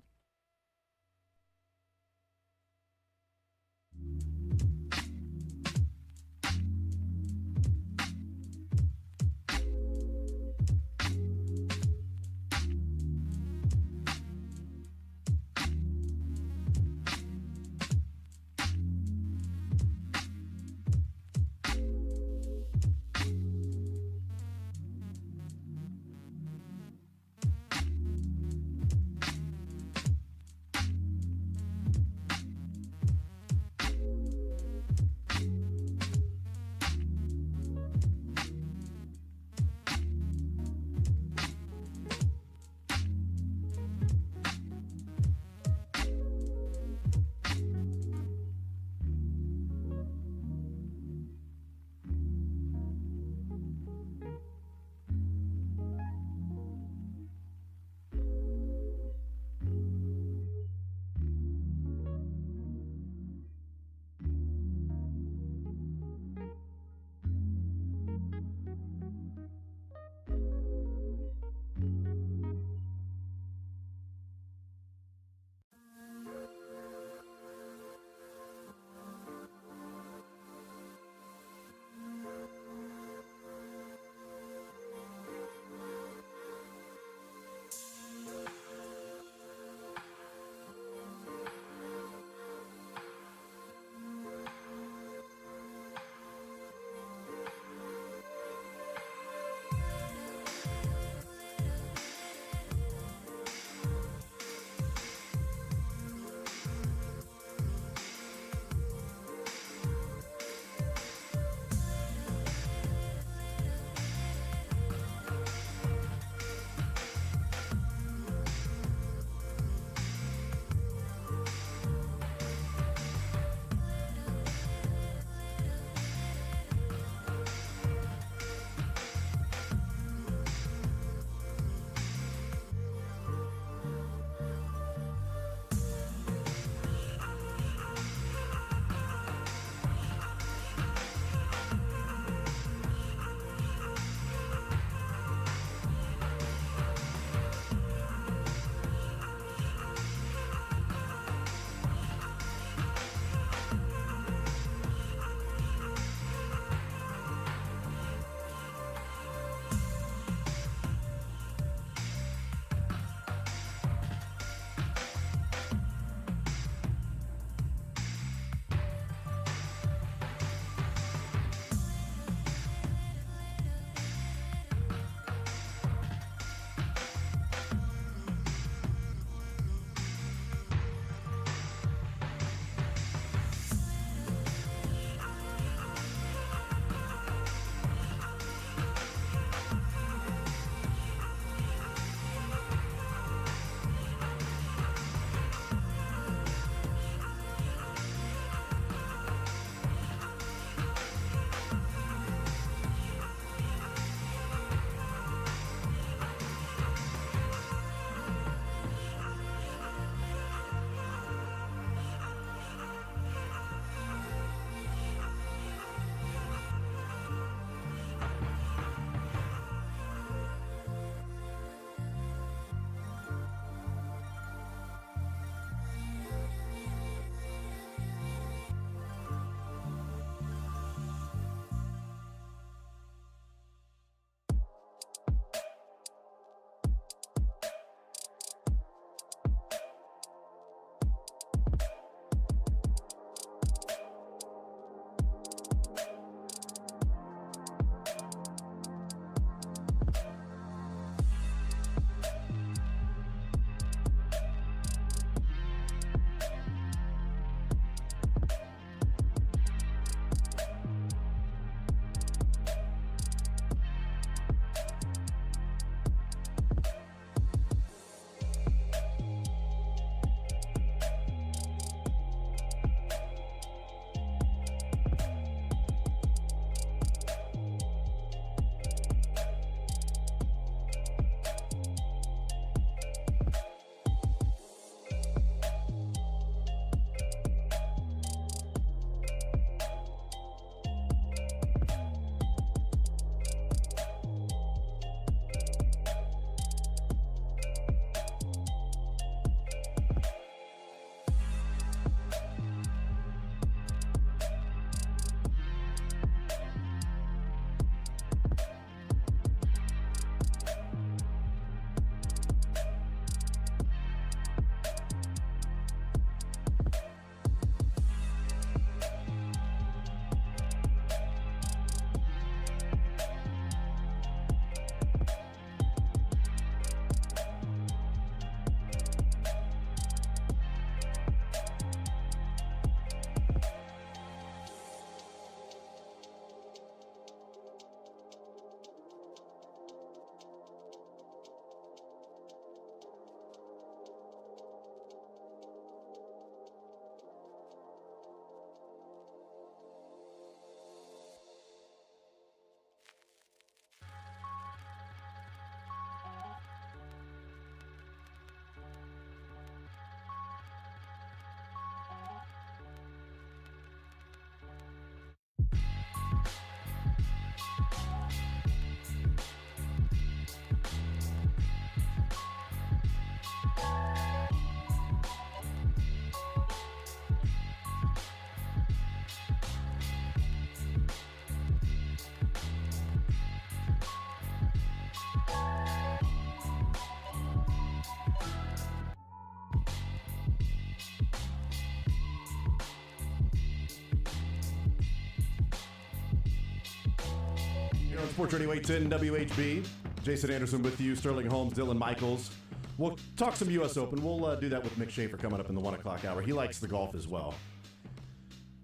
on Sports Radio 810 WHB. Jason Anderson with you, Sterling Holmes, Dylan Michaels. We'll talk some U.S. Open. We'll do that with Mick Schaefer coming up in the 1 o'clock hour. He likes the golf as well.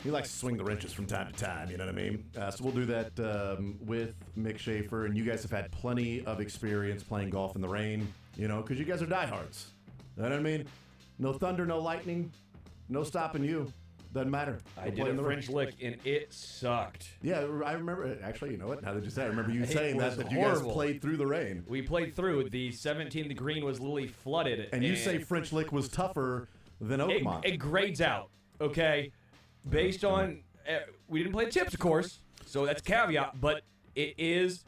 He likes to swing the wrenches from time to time, you know what I mean? So we'll do that with Mick Schaefer. And you guys have had plenty of experience playing golf in the rain, you know, because you guys are diehards. You know what I mean? No thunder, no lightning, no stopping you. Doesn't matter. I did a French lick, and it sucked. Yeah, I remember. Actually, you know what? Now that you say it, I remember you saying that you horrible. guys played through the rain. We played through. The 17th green was literally flooded. And you say French lick was tougher than Oakmont. It grades out, okay? Based on, we didn't play the tips, of course, so that's a caveat, but it is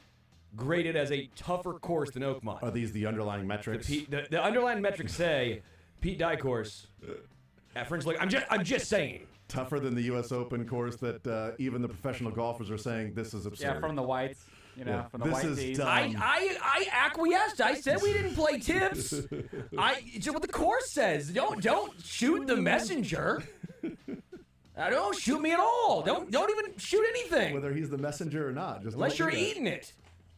graded as a tougher course than Oakmont. Are these the underlying metrics? The underlying metrics say Pete Dye course at French Lick. I'm just saying. Tougher than the U.S. Open course that even the professional golfers are saying this is absurd. Yeah, from the whites, you know, from the this white is tees. dumb. I acquiesced. I said we didn't play tips. It's what the course says. Don't shoot the messenger. Don't shoot me at all. Don't even shoot anything. Whether he's the messenger or not. Just Unless you're eating it.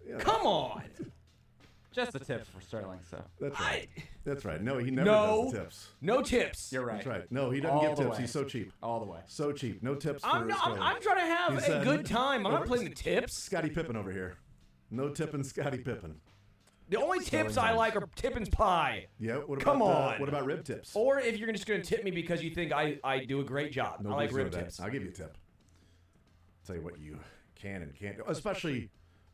Yeah. Come on. Just the tips for Sterling, so. That's right. That's right. No, he never does the tips. No tips. You're right. That's right. No, he doesn't All give the tips. way. He's so cheap. All the way. So cheap. No tips for I'm Sterling. trying to have He's, a good time. I'm not playing the tips. Scottie Pippen over here. No tipping Scottie Pippen. The only tips I like are Tippin's pie. Yeah. What about, Come on. What about rib tips? Or if you're just going to tip me because you think I do a great job. I like rib tips. I'll give you a tip. Tell you what you can and can't do, especially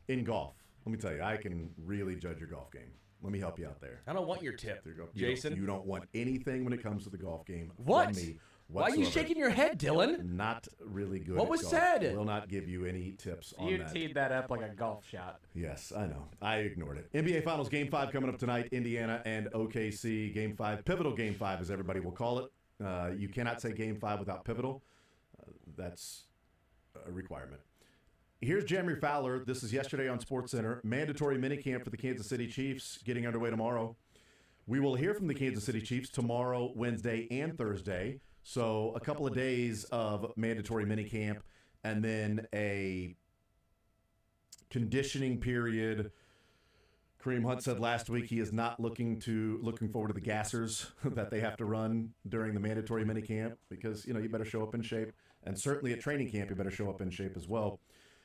in golf. Let me tell you, I can really judge your golf game. Let me help you out there. I don't want your tip, There you go. Jason. You don't want anything when it comes to the golf game. What? From me Why are you whatsoever. shaking your head, Dylan? Not really good. What at was golf. said? Will not give you any tips on You that. teed that up like a golf shot. Yes, I know. I ignored it. NBA Finals Game 5 coming up tonight. Indiana and OKC. Game 5. Pivotal Game 5, as everybody will call it. You cannot say Game 5 without pivotal. That's a requirement. Here's Jeremy Fowler. This is yesterday on SportsCenter. Mandatory minicamp for the Kansas City Chiefs getting underway tomorrow. We will hear from the Kansas City Chiefs tomorrow, Wednesday, and Thursday. So a couple of days of mandatory minicamp and then a conditioning period. Kareem Hunt said last week he is not looking forward to the gassers that they have to run during the mandatory minicamp because, you better show up in shape. And certainly at training camp, you better show up in shape as well.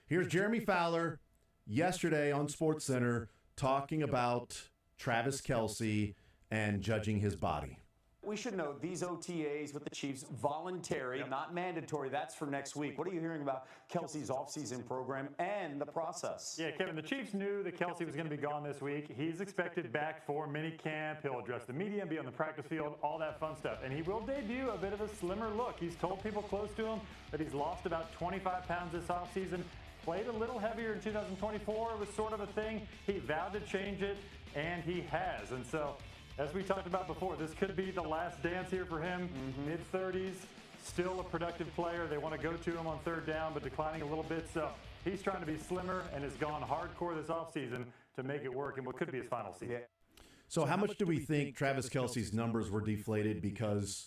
Here's Jeremy Fowler yesterday on SportsCenter talking about Travis Kelce and judging his body. We should note these OTAs with the Chiefs, voluntary, not mandatory. That's for next week. What are you hearing about Kelce's offseason program and the process? Yeah, Kevin, the Chiefs knew that Kelce was going to be gone this week. He's expected back for minicamp. He'll address the media and be on the practice field, all that fun stuff. And he will debut a bit of a slimmer look. He's told people close to him that he's lost about 25 pounds this offseason. Played a little heavier in 2024. It was sort of a thing. He vowed to change it, and he has. And so, as we talked about before, this could be the last dance here for him. Mid-30s, still a productive player. They want to go to him on third down, but declining a little bit. So he's trying to be slimmer and has gone hardcore this offseason to make it work in what could be his final season. So how much do we think Travis Kelce's numbers were deflated because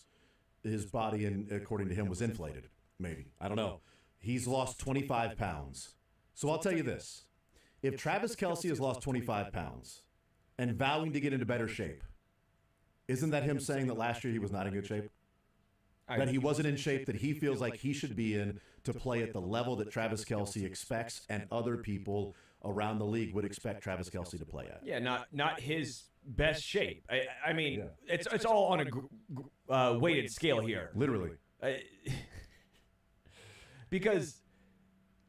his body, according to him, was inflated? Maybe. I don't know. He's lost 25 pounds. So I'll tell you this. If Travis Kelce has lost 25 pounds and vowing to get into better shape, isn't that him saying that last year he was not in good shape? That he wasn't in shape that he feels like he should be in to play at the level that Travis Kelce expects and other people around the league would expect Travis Kelce to play at. Yeah, not his best shape. I mean, it's all on a weighted scale here. Literally. Because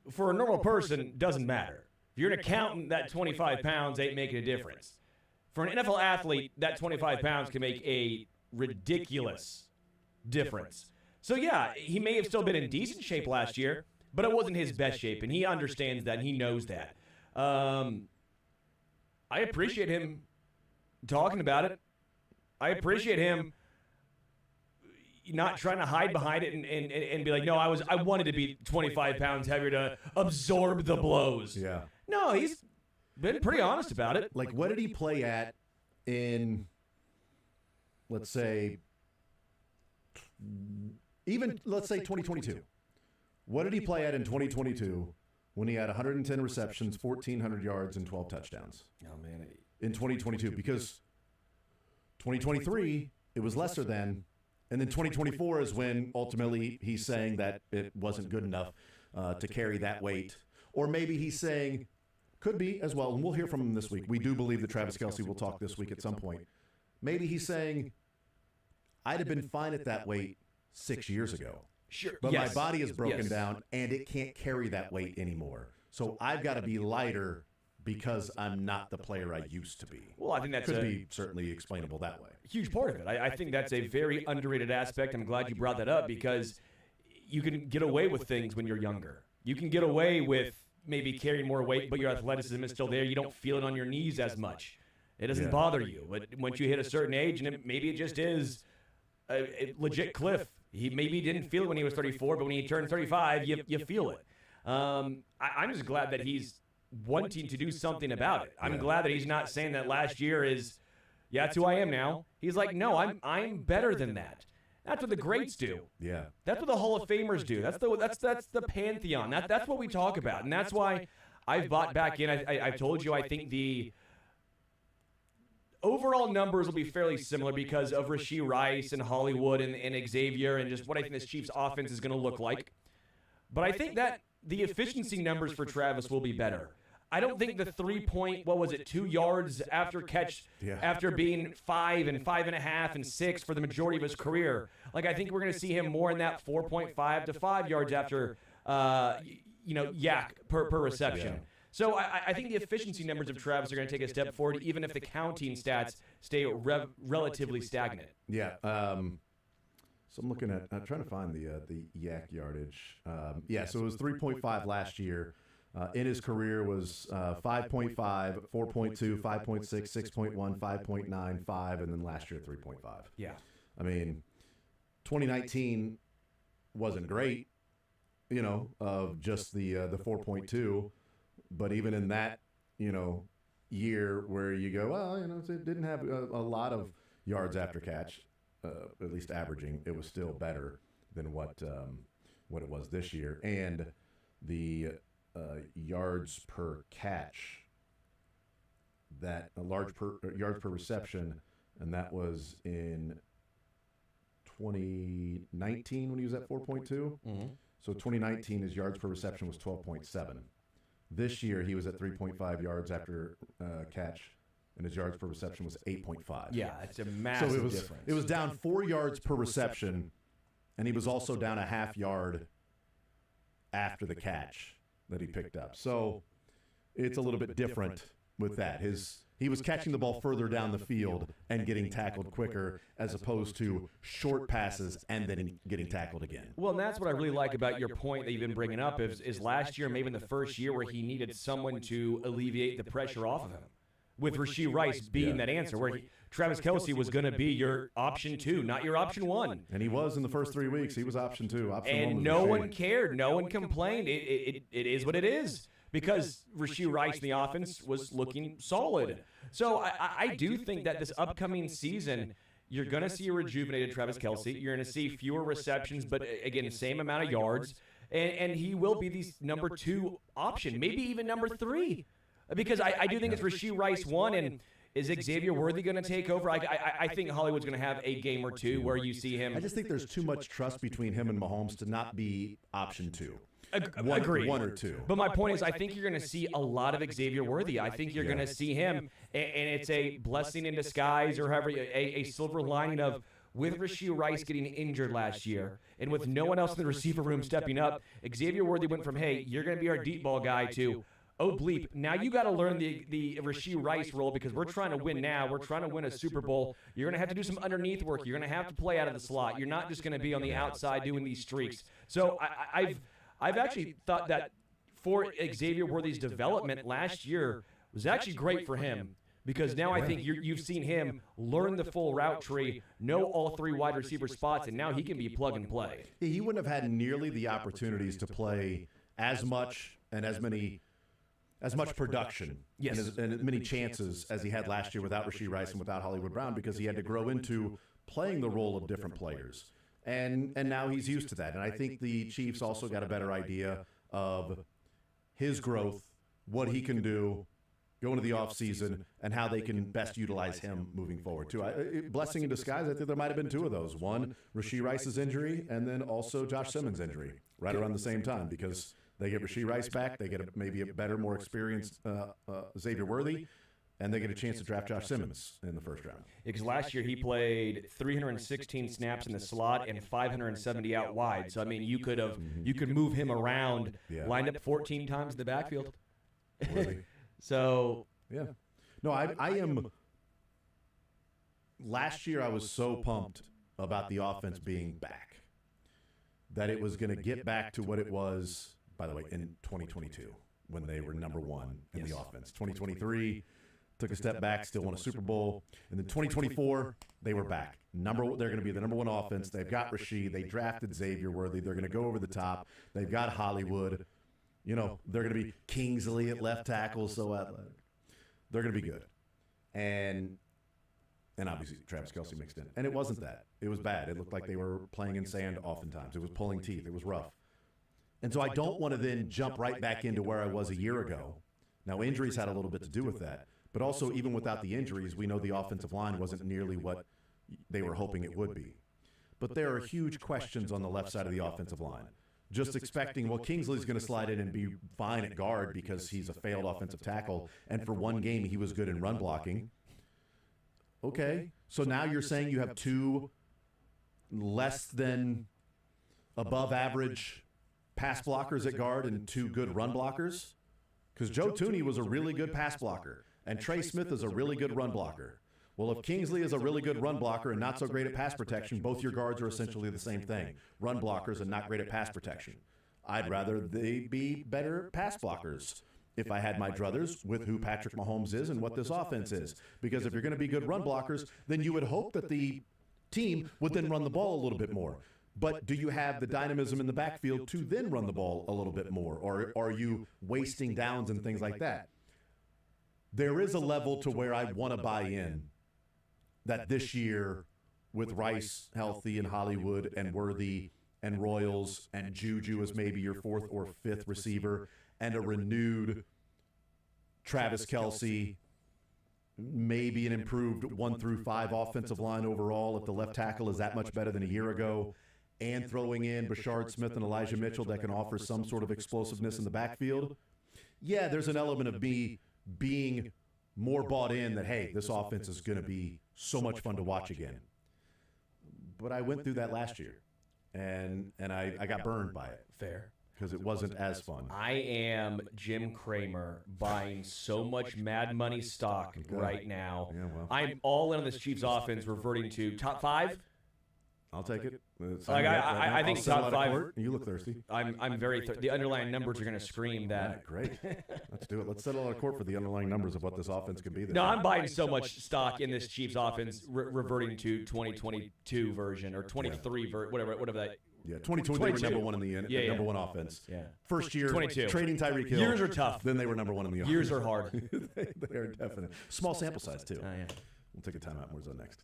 for a normal person, it doesn't matter. If you're an accountant, that 25 pounds ain't making a difference. For an NFL athlete, that 25 pounds can make a ridiculous difference. So, yeah, he may have still been in decent shape last year, but it wasn't his best shape, and he understands that, and he knows that. I appreciate him talking about it. I appreciate him not trying to hide behind it and be like, no, I wanted to be 25 pounds heavier to absorb the blows. Yeah. No, he's been pretty honest about it. Like, what did he play at in, let's say, 2022? What did he play at in 2022 when he had 110 receptions, 1,400 yards, and 12 touchdowns. Oh, man. In 2022, because 2023, it was lesser than, and then 2024 is when ultimately he's saying that it wasn't good enough to carry that weight. Or maybe he's saying, could be as well, and we'll hear from him this week. We do believe that Travis Kelce will talk this week at some point. Maybe he's saying, I'd have been fine at that weight 6 years ago. Sure. But my body is broken down, and it can't carry that weight anymore. So I've got to be lighter because I'm not the player I used to be. Well, I think that could be certainly explainable that way. Huge part of it. I think that's a very underrated aspect. I'm glad you brought that up because you can get away with things when you're younger. You can get away with maybe carrying more weight, but your athleticism is still there. You don't feel it on your knees as much. It doesn't bother you. But once you hit a certain age, and maybe it just is a legit cliff. He maybe didn't feel it when he was 34, but when he turned 35, you feel it. I'm just glad that he's wanting to do something about it. I'm glad that he's not saying that last year is, that's who I am now. He's like, no, I'm better than that. That's what the greats do. Yeah. That's what the Hall of Famers do. That's the pantheon. That's what we talk about, and that's why I've bought back in. I've told you I think the overall numbers will be fairly similar because of Rashee Rice and Hollywood and Xavier and just what I think this Chiefs offense is going to look like. But I think that the efficiency numbers for Travis will be better. I don't think the 2 yards after catch after being 5 and 5.5 and 6 for the majority of his career. Like, I think we're going to see him more in that 4.5 to 5 yards after, yak per reception. So I think the efficiency numbers of Travis are going to take a step forward, even if the counting stats stay relatively stagnant. Yeah. So I'm looking at trying to find the yak yardage. So it was 3.5 last year. In his career was 5.5, 4.2, 5.6, 6.1, 5.9, 5, and then last year 3.5. Yeah. I mean, 2019 wasn't great, of just the 4.2. But even in that, year where you go, well, it didn't have a lot of yards after catch, at least averaging, it was still better than what it was this year. And the yards per catch, yards per reception, and that was in 2019 when he was at 4.2. Mm-hmm. So 2019, his yards per reception was 12.7. This year, he was at 3.5 yards after catch, and his yards per reception was 8.5. Yeah, it's a massive difference. It was down 4 yards per reception, and he was also down a half yard after the catch that he picked up. So it's a little bit different with that. He was catching the ball further down the field and getting tackled quicker as opposed to short passes and then getting tackled again. Well, and that's what I really like about your point that you've been bringing up is last year, maybe in the first year where he needed someone to alleviate the pressure off of him, with Rashee Rice being that answer, where Travis Kelce was going to be your option 2, not your option 1. And he was in the first 3 weeks. He was option 2. Option 1 and was no Rashee. one cared. No one complained. It is what it is. Because Rashee Rice in the offense was looking solid. So I do think that this upcoming season, you're going to see a rejuvenated Travis Kelce. You're going to see fewer receptions, but again, same amount of yards. And he will be the number 2 option, maybe even number 3. Because I do think it's Rashee Rice 1, and is Xavier Worthy going to take over? I think Hollywood's going to have a game or 2 where you see him. I just think there's too much trust between him and Mahomes to not be option 2. Agreed. 1 or 2. But my point is, I think you're going to see a lot of Xavier Worthy. I think you're going to see him, and it's a blessing in disguise, or however, a silver lining of, with Rashee Rice getting injured last year, and with no one else in the receiver room stepping up, Xavier Worthy went from, hey, you're going to be our deep ball guy, to, oh, bleep, now you got to learn the Rashee Rice role because we're trying to win now. We're trying to win a Super Bowl. You're going to have to do some underneath work. You're going to have to play out of the slot. You're not just going to be on the outside doing these streaks. So I've actually thought that for Xavier Worthy's development last year was actually great for him, because now I think you've seen him learn the full route tree, know all 3 wide receiver spots, and now he can be plug and play. He wouldn't have had nearly the opportunities to play as much and as much production and as many chances as he had last year without Rashee Rice and without Hollywood Brown, because he had to grow into playing the role of different players. And now he's used to that. And I think the Chiefs also got a better idea of his growth, what he can do, go into the offseason, and how they can best utilize him moving forward, too. Blessing in disguise, I think there might have been two of those. One, Rashee Rice's injury, and then also Josh Simmons' injury right around the same time, because they get Rashee Rice back, they get maybe a better, more experienced Xavier Worthy, and they get a chance to draft Josh Simmons in the first round. Because last year he played 316 snaps in the slot and 570 out wide. So, I mean, you could move him around, lined up 14 times in the backfield. So, yeah. No, I am. Last year I was so pumped about the offense being back that it was going to get back to what it was, by the way, in 2022 when they were number one in the offense. 2023 took a step back, still won a Super Bowl. And then 2024, they were back. They're going to be the number one offense. They've got Rashee. They drafted Xavier Worthy. They're going to go over the top. They've got Hollywood. You know, they're going to be Kingsley at left tackle, so athletic. They're going to be good. And obviously Travis Kelce mixed in. And it wasn't that. It was bad. It looked like they were playing in sand oftentimes. It was pulling teeth. It was rough. And so I don't want to then jump right back into where I was a year ago. Now, injuries had a little bit to do with that. But also, even without the injuries, we know the offensive line wasn't nearly what they were hoping it would be. But there are huge questions on the left side of the offensive line. Just expecting, well, Kingsley's going to slide in and be fine at guard because he's a failed offensive tackle, and for one game he was good in run blocking. Okay, so now you're saying you have two less than above average pass blockers at guard and two good run blockers? Because Joe Tooney was a really good pass blocker. And Trey Smith is a really good run blocker. Well, if Kingsley is a really good run blocker and not so great at pass protection, both your guards are essentially the same thing. Run blockers and not great at pass protection. I'd rather they be better pass blockers if I had my druthers with who Patrick Mahomes is and what this offense is. Because if you're going to be good run blockers, then you would hope that the team would then run the ball a little bit more. But do you have the dynamism in the backfield to then run the ball a little bit more? Or are you wasting downs and things like that? There is a level to where I want to buy in that this year, with Rice healthy and Hollywood and Worthy and Royals and Juju as maybe your fourth or fifth receiver, and a renewed Travis Kelce, maybe an improved 1 through 5 offensive line overall if the left tackle is that much better than a year ago, and throwing in Bashard Smith and Elijah Mitchell that can offer some sort of explosiveness in the backfield. Yeah, there's an element of me being more bought in that, hey, this offense is going to be so much fun to watch again. But I went through that last year, and I got burned by it. Fair. Because it wasn't as fun. I am Jim Cramer buying so much Mad Money stock right now. Yeah, well. I'm all in on this Chiefs offense reverting to top 5. I'll take it. Like I think top 5. You look thirsty. I'm very the underlying numbers are going to scream that. Yeah, great. Let's do it. Let's settle out of court for the underlying numbers of what this offense could be. No, I'm buying so much stock in this Chiefs offense reverting to 2022 version or 23 whatever that. Yeah, 22 they were number one in the number one offense. Yeah. First year 22. Trading Tyreek Hill. Years are tough. Then they were number one in the offense. Years are hard. they are definite. Small sample size too. Yeah. We'll take a timeout. Where's that next?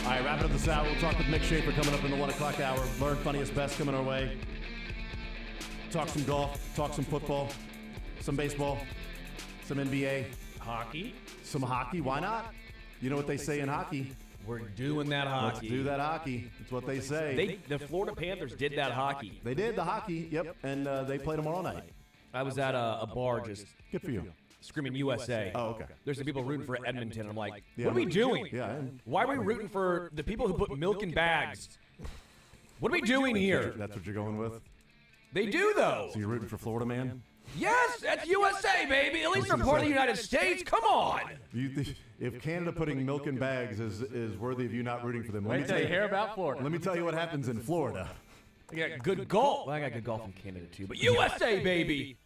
All right, wrapping up this hour. We'll talk with Mick Schaefer coming up in the 1 o'clock hour. Learn funniest best coming our way. Talk some golf, talk some football, some baseball, some NBA, Hockey. some hockey. Why not? You know what they say in hockey. We're doing that hockey. Let's do that hockey. That's what they say. The Florida Panthers did that hockey. They did the hockey, yep, and they played them all night. I was at a bar just Good for you. screaming USA. Oh, okay. There's some people rooting for Edmonton. I'm like, Yeah. what are we doing? Yeah. Why are we rooting for the people who put milk in bags? What are we doing here? That's what you're going with? They do, though. So you're rooting for Florida, man? Yes, that's USA, baby. At least they're part of the United States. Come on. If Canada putting milk in bags is worthy of you not rooting for them, Wait till you hear about Florida. let me tell you what happens in Florida. I got good golf. Well, I got good golf in Canada, too. But USA, baby.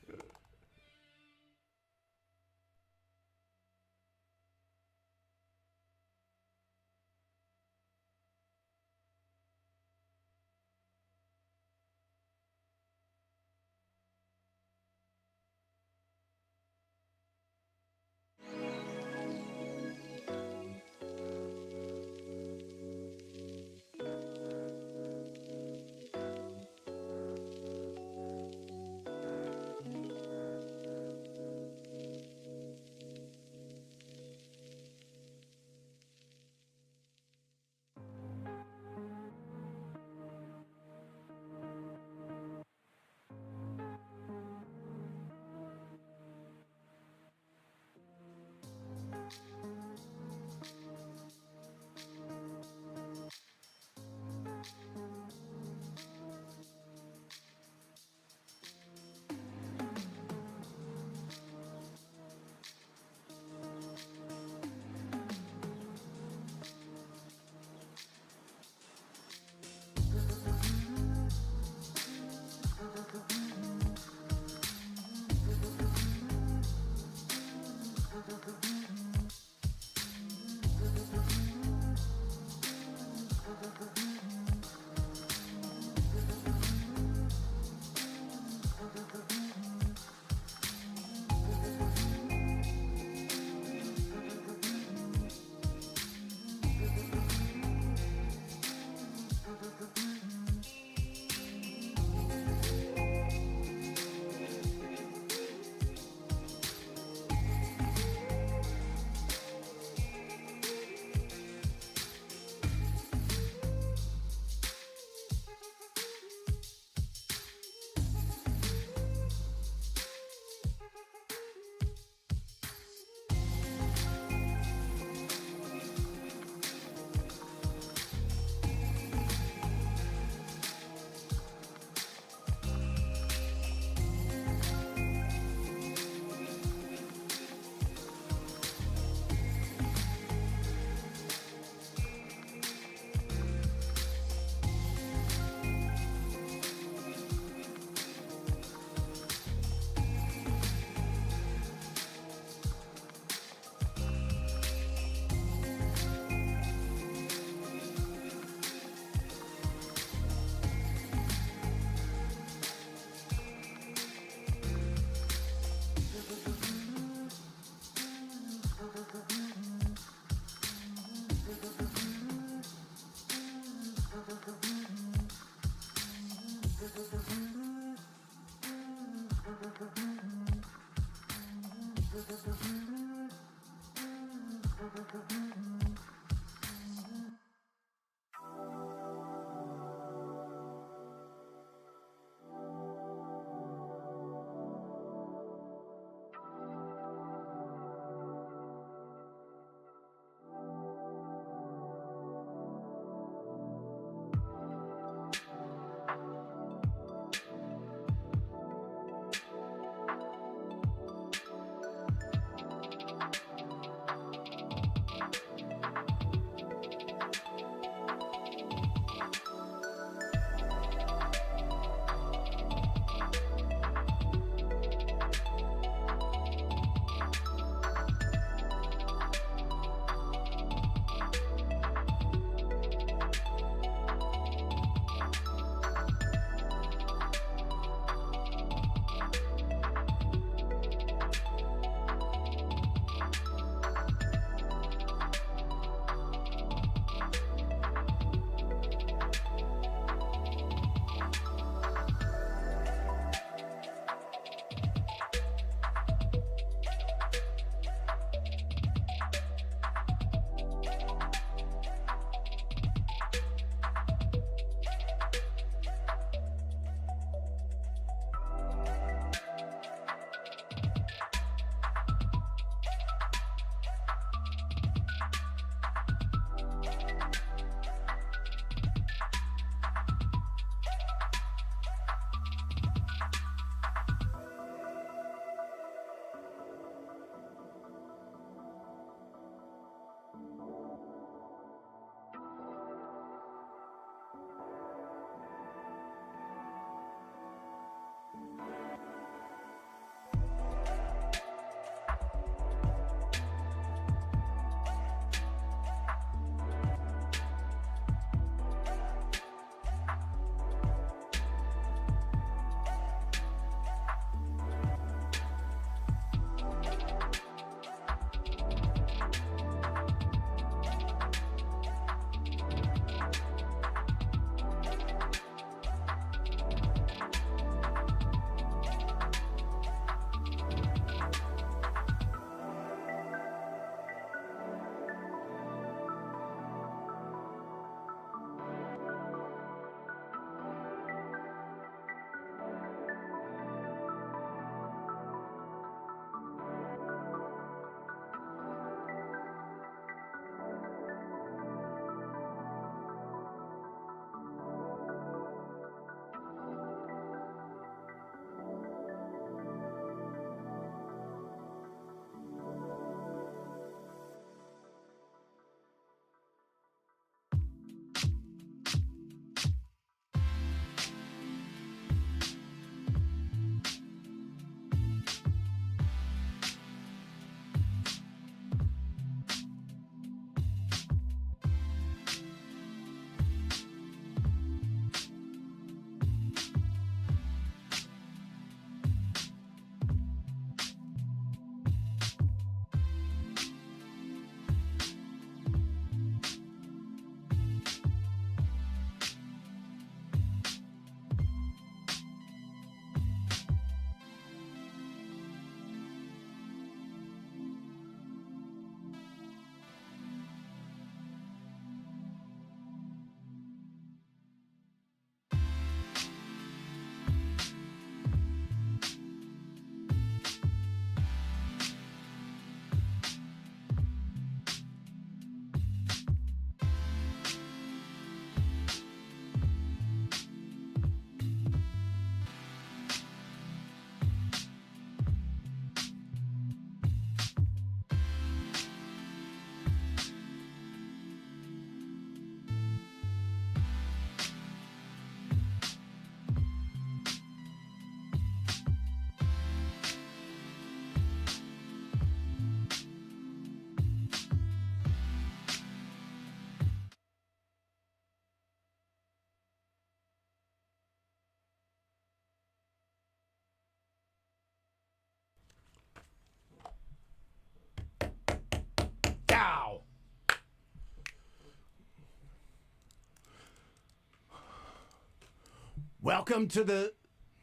Welcome to the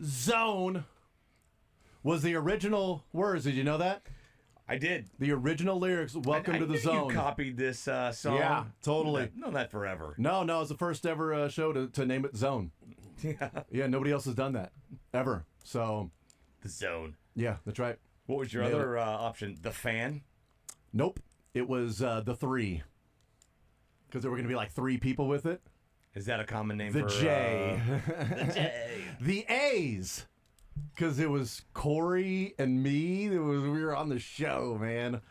zone was the original words. Did you know that? I did. The original lyrics, welcome to the zone. You copied this song. Yeah, totally. I've known that forever. No, it's the first ever show to name it Zone. Yeah, nobody else has done that ever. So, The Zone. Yeah, that's right. What was your other option? The Fan? Nope. It was the Three. Because there were going to be like 3 people with it. Is that a common name The for... J. The J. The A's. Because it was Corey and me. We were on the show, man.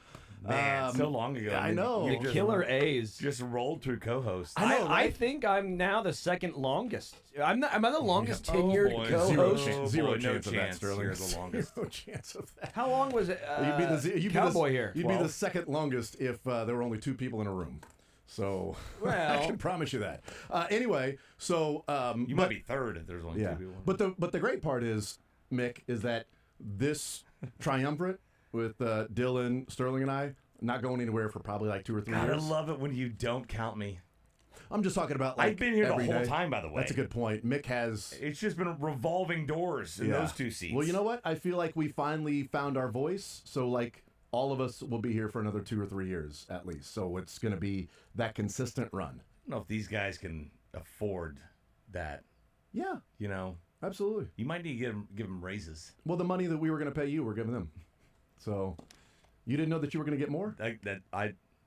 Man, so long ago. I know. The Killer A's. Just rolled through co-hosts. I know, right? I think I'm now the second longest. Am I the longest tenured boy. co-host? Zero no chance of that, chance. Sterling. You're the longest. Zero chance of that. How long was it? You'd be Cowboy here. You'd be the second longest if there were only 2 people in a room. So Well. I can promise you that. Anyway, so You might be third if there's only 2 people. But the great part is, Mick, is that this triumvirate with Dylan, Sterling, and I not going anywhere for probably like 2 or 3 God, I years. love it when you don't count me. I'm just talking about like I've been here the every whole day. time, by the way. That's a good point. Mick has. It's just been revolving doors in those 2 seats. Well, you know what? I feel like we finally found our voice. So like all of us will be here for another 2 or 3 years at least. So it's going to be that consistent run. I don't know if these guys can afford that. Yeah, You know, absolutely. you might need to give them raises. Well, the money that we were going to pay you, we're giving them. So you didn't know that you were going to get more?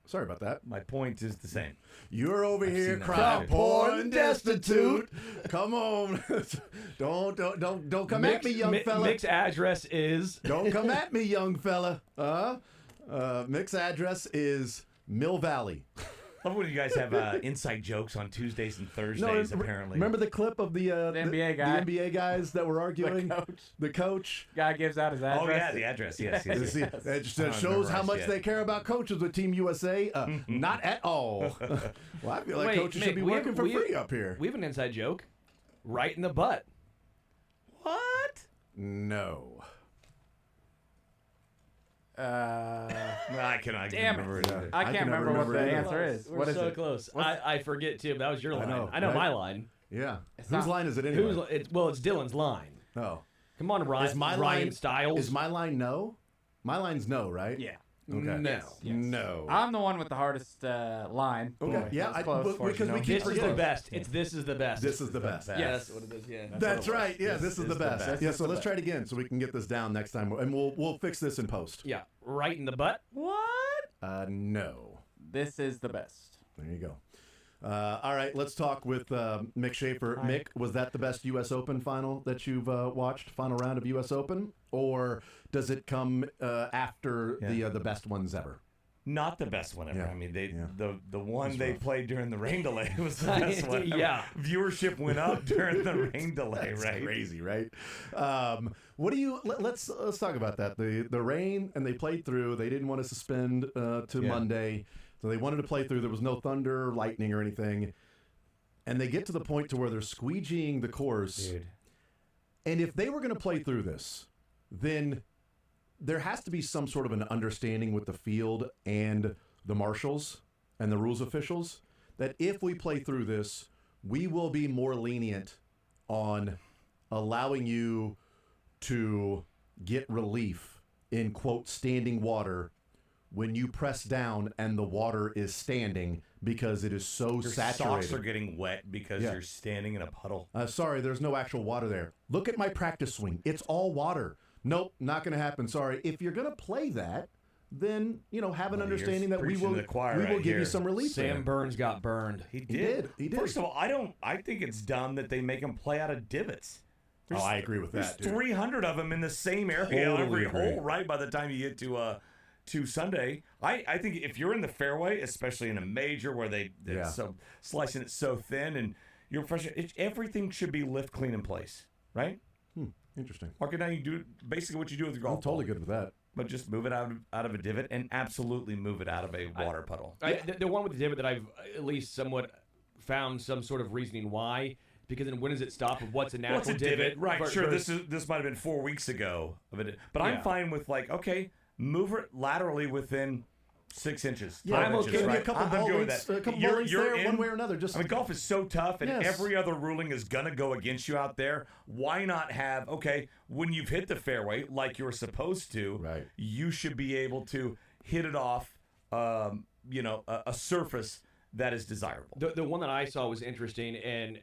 Sorry about that. My point is the same. You're over here seen that crying happen. poor and destitute. Come on. don't come at me, young fella. Mick's address is. Don't come at me, young fella. Mick's address is Mill Valley. I love when you guys have inside jokes on Tuesdays and Thursdays, apparently. Remember the clip of the NBA guy? The NBA guys that were arguing? The coach. Guy gives out his address. Oh, yeah, the address. Yes. That just I don't shows remember how us much yet. they care about coaches with Team USA. Not at all. Well, I feel like Wait, coaches should Mick, be we working have- for we have- free up here. We have an inside joke. Right in the butt. What? No. I cannot Damn it. remember it either. I can't can never remember what the remember either. answer is. We're What is so it? close. I forget too. But that was your line. know, I know right? my line. Yeah. It's Whose not- line is it anyway? It's Dylan's line. Oh. Come on, Ryan. Is my Ryan line Stiles. Is my line no? My line's no, right? Yeah. Okay. No. Yes. No. I'm the one with the hardest line. Okay, Boy, yeah, that's I- close but- for because you we know. keep This is the forgetting. best. This is the best. This is the best. Yeah, that's what it is. Yeah. That's right. Yeah, this is the best. best. Yeah, so let's try it again so we can get this down next time, and we'll fix this in post. Yeah. Right in the butt. What? No. This is the best. There you go. All right, let's talk with Mick Schaefer. Mick, was that the best U.S. Open final that you've watched? Final round of U.S. Open, or does it come after the best ones ever? Not the best one ever. Yeah. I mean, the one That's they rough. played during the rain delay was the best one. Yeah. Viewership went up during the rain delay, That's right? crazy, right? What do you? Let's talk about that. The rain, and they played through. They didn't want to suspend to Monday, so they wanted to play through. There was no thunder, lightning, or anything, and they get to the point to where they're squeegeeing the course. Dude. And if they were going to play through this, then there has to be some sort of an understanding with the field and the marshals and the rules officials that if we play through this, we will be more lenient on allowing you to get relief in, quote, standing water when you press down and the water is standing because it is so Your saturated. socks are getting wet because you're standing in a puddle. Sorry, there's no actual water there. Look at my practice swing. It's all water. Nope, not going to happen. Sorry. If you're going to play that, then, have an understanding that we preaching will to the choir we will right give you here. some relief Sam there. Burns got burned. He did. He did. First of all, I think it's dumb that they make him play out of divots. Oh, I agree with There's that, dude. 300 of them in the same area, Totally every agree. hole, right? By the time you get to Sunday, I think if you're in the fairway, especially in a major where they're so slicing it so thin and you're fresh, everything should be lift clean in place, right? Interesting. Mark, now you do basically what you do with your golf I'm totally ball, good with that. but just move it out of a divot and absolutely move it out of a water puddle. The one with the divot that I've at least somewhat found some sort of reasoning why. Because then when does it stop? What's a natural What's a divot? Right, sure. versus- This might have been 4 weeks ago of it, but I'm fine with okay, move it laterally within 6 inches. Yeah, 12 I'm inches, okay. Maybe right? a couple I'm ball good with lengths, that. a couple ball lengths there, one way or another. Just I mean, golf is so tough, and Yes. every other ruling is gonna go against you out there. Why not have when you've hit the fairway like you're supposed to? Right. You should be able to hit it off. A surface that is desirable. The one that I saw was interesting, and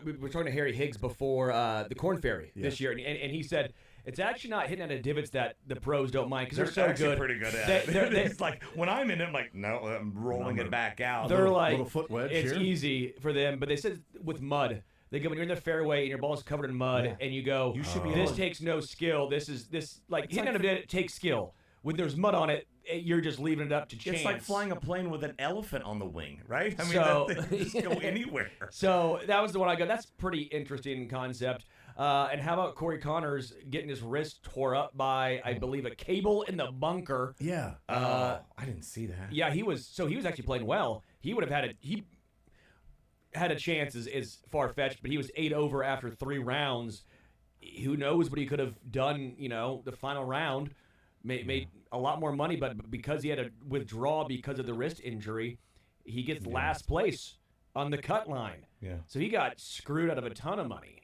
we were talking to Harry Higgs before the Corn Ferry this year, and he said it's actually not hitting at a divots that the pros don't mind because they're so actually good. pretty good at it. It's like when I'm in it, I'm like, no, I'm rolling it back out. They're like, little foot wedge it's here. easy for them, but they said with mud. They go when you're in the fairway and your ball's covered in mud, and you go, You should be this able to- takes no skill. This hitting at a bit takes skill. When there's mud on it, you're just leaving it up to chance. It's like flying a plane with an elephant on the wing, right? I mean, So- that thing just go anywhere. So that was the one I got. That's pretty interesting concept. And how about Corey Connors getting his wrist tore up by, I believe, a cable in the bunker? Yeah. I didn't see that. Yeah, he was actually playing well. He would have had a chance is far fetched, but he was 8 over after 3 rounds. Who knows what he could have done? The final round made a lot more money, but because he had to withdraw because of the wrist injury, he gets last place on the cut line. Yeah. So he got screwed out of a ton of money.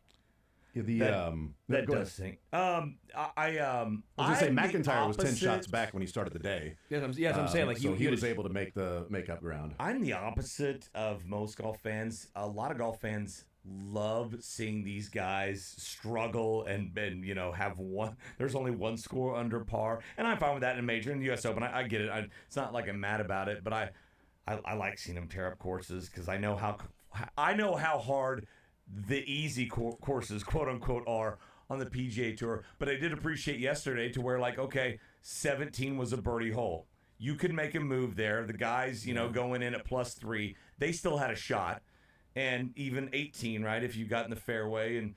That go does ahead. sink. I I was gonna say McIntyre was 10 shots back when he started the day. Yes, I'm saying like so he had was able to make up ground. I'm the opposite of most golf fans. A lot of golf fans love seeing these guys struggle and have one. There's only one score under par, and I'm fine with that in a major in the U.S. Open. I get it. It's not like I'm mad about it, but I like seeing them tear up courses because I know how hard the easy courses, quote unquote, are on the PGA Tour. But I did appreciate yesterday to where 17 was a birdie hole. You could make a move there. The guys, going in at +3, they still had a shot. And even 18, right, if you got in the fairway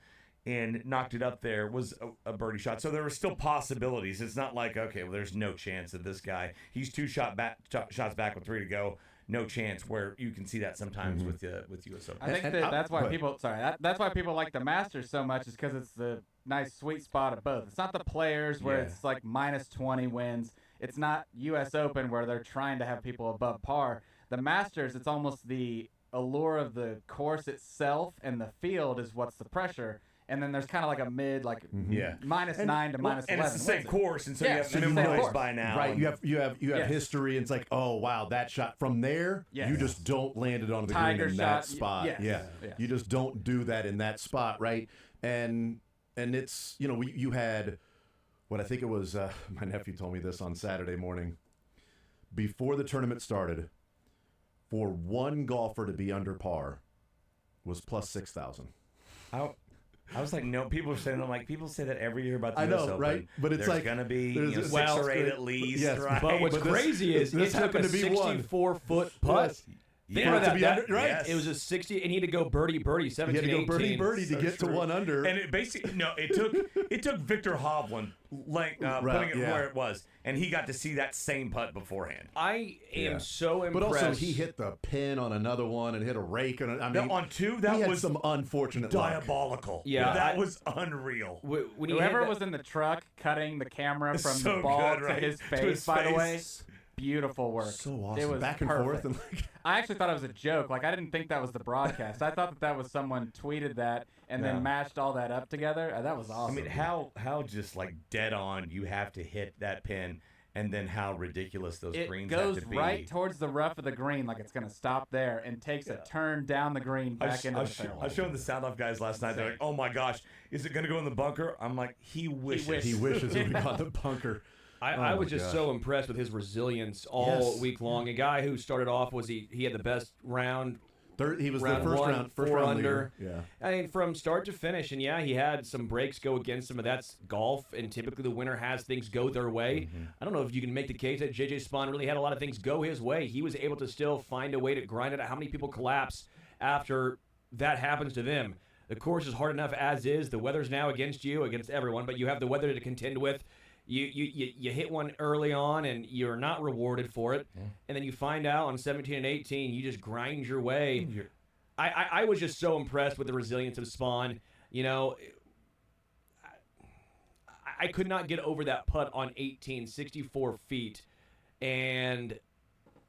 and knocked it up there, was a birdie shot. So there were still possibilities. It's not like, okay, well, there's no chance that this guy, he's 2 shots back with 3 to go. No chance, where you can see that sometimes with U.S. Open. I think that's why people. That's why people like the Masters so much, is because it's the nice sweet spot of both. It's not the Players where it's like -20 wins. It's not U.S. Open where they're trying to have people above par. The Masters, it's almost the allure of the course itself, and the field is what's the pressure. And then there's kind of like a mid, -9 to -11. And it's the same course, and so you have so to you memorize know, by now. Right, you have history, and it's like, oh wow, that shot from there, you just don't land it on the Tiger green in shot, that spot. yes. You just don't do that in that spot, right? And it's you had what I think it was. My nephew told me this on Saturday morning before the tournament started. For one golfer to be under par was +6,000. I was like, no, people are saying, people say that every year about the I US know, Open. right? But it's there's going to be 6 or 8 at least, yes, right? But what's But this- crazy is this it took a happened to be one. 64-foot putt. Think about to be that. under, right? Yes. It was a 60, and he had to go birdie, 17, He had to go 18. birdie to get to one under. And it basically, it took Victor Hovland putting it where it was, and he got to see that same putt beforehand. I am so But impressed. also, he hit the pin on another one and hit a rake. On 2, that he had was some unfortunate luck. diabolical. Yeah, that was unreal. When he Whoever hit was in the truck cutting the camera from So the ball good, right? to his To face, his by the way, face. beautiful work. So awesome. It was Back and perfect. forth. And I actually thought it was a joke. I didn't think that was the broadcast. I thought that was someone tweeted that and then matched all that up together. That was awesome. I mean, how just dead on you have to hit that pin, and then how ridiculous those it greens goes have to be. right towards the rough of the green, like it's going to stop there, and takes a turn down the green back into the I fairway. was showing the sound off guys last night. They're like, "Oh my gosh, is it going to go in the bunker?" I'm like, "He wishes." he wishes it would have gone the bunker. I was just gosh. so impressed with his resilience all week long. A guy who started off he had the best round. He was round the first one, round, 4 round under. leader. Yeah. I mean, from start to finish, and he had some breaks go against him, but that's golf, and typically the winner has things go their way. I don't know if you can make the case that J.J. Spawn really had a lot of things go his way. He was able to still find a way to grind it out. How many people collapse after that happens to them? The course is hard enough as is. The weather's now against you, against everyone, but you have the weather to contend with. You hit one early on, and you're not rewarded for it. And then you find out on 17 and 18, you just grind your way. I was just so impressed with the resilience of Spawn. I could not get over that putt on 18, 64 feet. And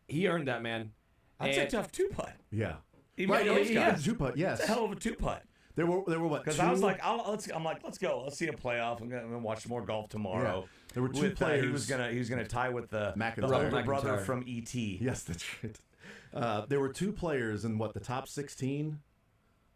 He earned that, man. That's a tough two-putt. Yeah. Even Right, those yeah, guys. two-putt, yes. It's a hell of a two-putt. There were what? Because I was like, let's go. Let's see a playoff. I'm gonna watch some more golf tomorrow. Yeah. There were two players. He was gonna tie with the McIntyre. older brother McIntyre. from E.T. Yes, that's right. There were two players in the top 16,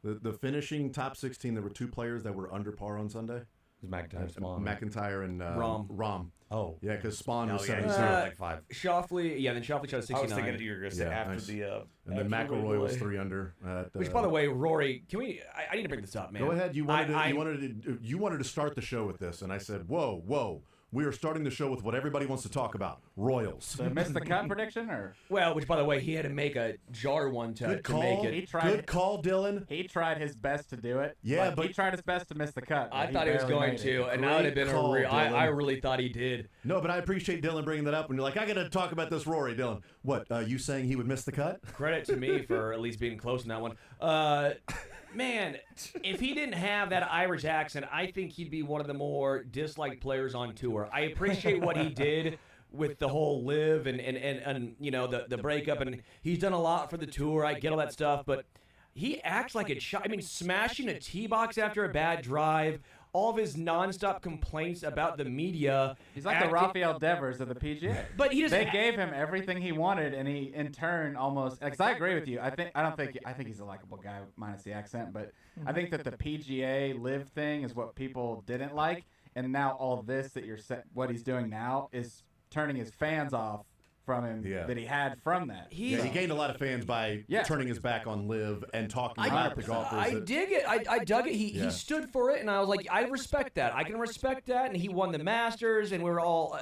the finishing top 16. There were two players that were under par on Sunday. It was McIntyre, Spawn. McIntyre and Rom. Oh, Yeah, because Spawn was yeah, 70. like 5. Shoffley, then Shoffley shot a 69. I was thinking you were gonna say Yeah, after nice. the. And then after McElroy was the- 3 under. Which, by the way, Rory, can we? I need to bring this up, man. Go ahead. You wanted to start the show with this, and I said, "Whoa! We are starting the show with what everybody wants to talk about: Royals." So I missed the cut prediction, or Well, which, by the way, he had to make a jar one to Good call. make it. he tried? Good call, Dylan. He tried his best to do it. Yeah, Like, but- he tried his best to miss the cut. I but thought he was barely going made to, it. and that would have been Great call, I Dylan. really thought he did. No, but I appreciate Dylan bringing that up. And you're like, I got to talk about this, Rory. Dylan, what? You saying he would miss the cut? Credit to me for at least being close in that one. Man, if he didn't have that Irish accent, I think he'd be one of the more disliked players on tour. I appreciate what he did with the whole live and you know the breakup, and he's done a lot for the tour. I get all that stuff, but he acts like a child. I mean, smashing a tee box after a bad drive. All of his nonstop complaints about the media. He's like the Rafael Devers of the PGA. But he just They gave him everything he wanted, and he, in turn, almost. Because I agree with you. I think he's a likable guy minus the accent, but I think that the PGA live thing is what people didn't like, and now all this that what he's doing now is turning his fans off from him that he had from that. He gained a lot of fans by turning his back on live and talking about the golfers. I dig it. I dug it. He stood for it, and I was like, I respect that. I can respect that. And he won the Masters, and we were all.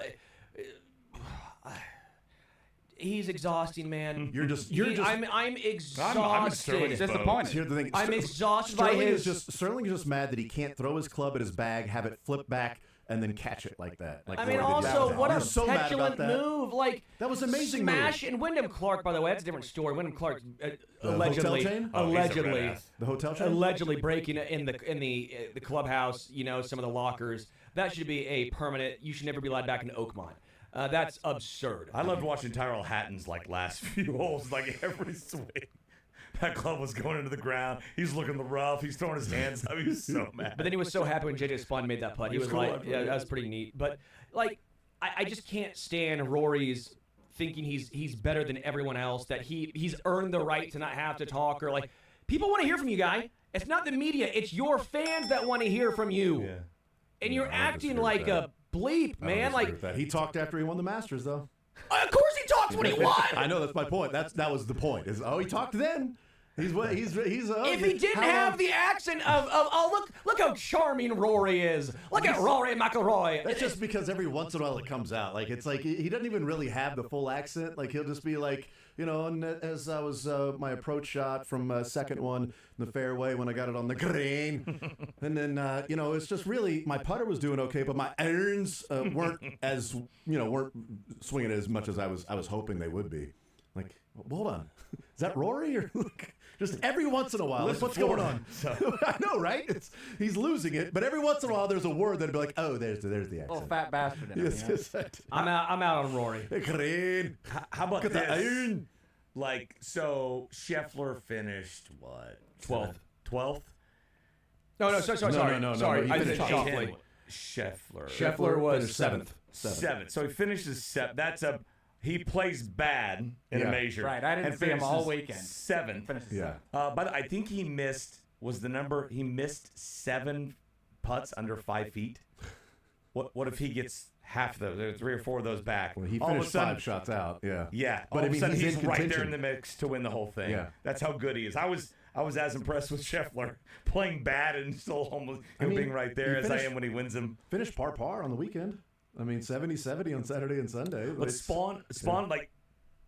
He's exhausting, man. You're just. I'm exhausted. I'm extremely disappointed. Here's the thing. I'm exhausted by Sterling is just mad that he can't throw his club at his bag, have it flip back, and then catch it like that. Like I mean, Rory did. also, what a You're so mad petulant about that. move! Like That was an amazing smash move. and Wyndham Clark. By the way, that's a different story. Wyndham Clark hotel allegedly, chain? Oh, he's a red ass. The hotel chain? allegedly breaking in the clubhouse. You know, some of the lockers. That should be a permanent. You should never be allowed back in Oakmont. That's absurd. I loved watching Tyrell Hatton's last few holes, every swing. That club was going into the ground. He's looking the rough. He's throwing his hands up. He was so mad. But then he was so happy when JJ Spawn made that putt. He was cool. like, yeah, that was pretty neat. But I just can't stand Rory's thinking he's better than everyone else. That he's earned the right to not have to talk or people want to hear from you, guy. It's not the media. It's your fans that want to hear from you. Yeah. And you're I don't acting disagree like with that. a bleep, I don't man. disagree with that. He talked after he won the Masters, though. Of course he talks when he won. I know that's my point. That was the point. He talked then. He's If he didn't have the accent of look how charming Rory is. Look at Rory McIlroy. That's just because every once in a while it comes out. It's like he doesn't even really have the full accent. He'll just be like, and as I was my approach shot from second one in the fairway when I got it on the green, and then it's just really my putter was doing okay, but my irons weren't as weren't swinging as much as I was hoping they would be. Like, hold on, is that Rory or just every once in a while? What's going on? I know, right? He's losing it, but every once in a while there's a word that'd be like, oh, there's the accent. Little fat bastard. In him, Yes, yes. I'm out on Rory. Green. How about Look at the this? iron. So Scheffler finished what? 12th. 12th? No, sorry. No, Sorry, he I finished said top Shoffley. Scheffler. Scheffler was finished seventh. Seventh. So he finishes seventh. He plays bad in a major. Right, I didn't and see him all finishes weekend. Seventh. Yeah. But I think he missed, he missed 7 putts under 5 feet. What if he gets half of those, 3 or 4 of those back? Well, he all of a finished sudden, 5 shots out. Yeah. Yeah, But all I of mean, a sudden he's he's in right there contention. in the mix to win the whole thing. Yeah. That's how good he is. I was as impressed with Scheffler playing bad and still almost being right there as I am when he wins them. Finished par on the weekend. I mean, 70-70 on Saturday and Sunday. But Spawn,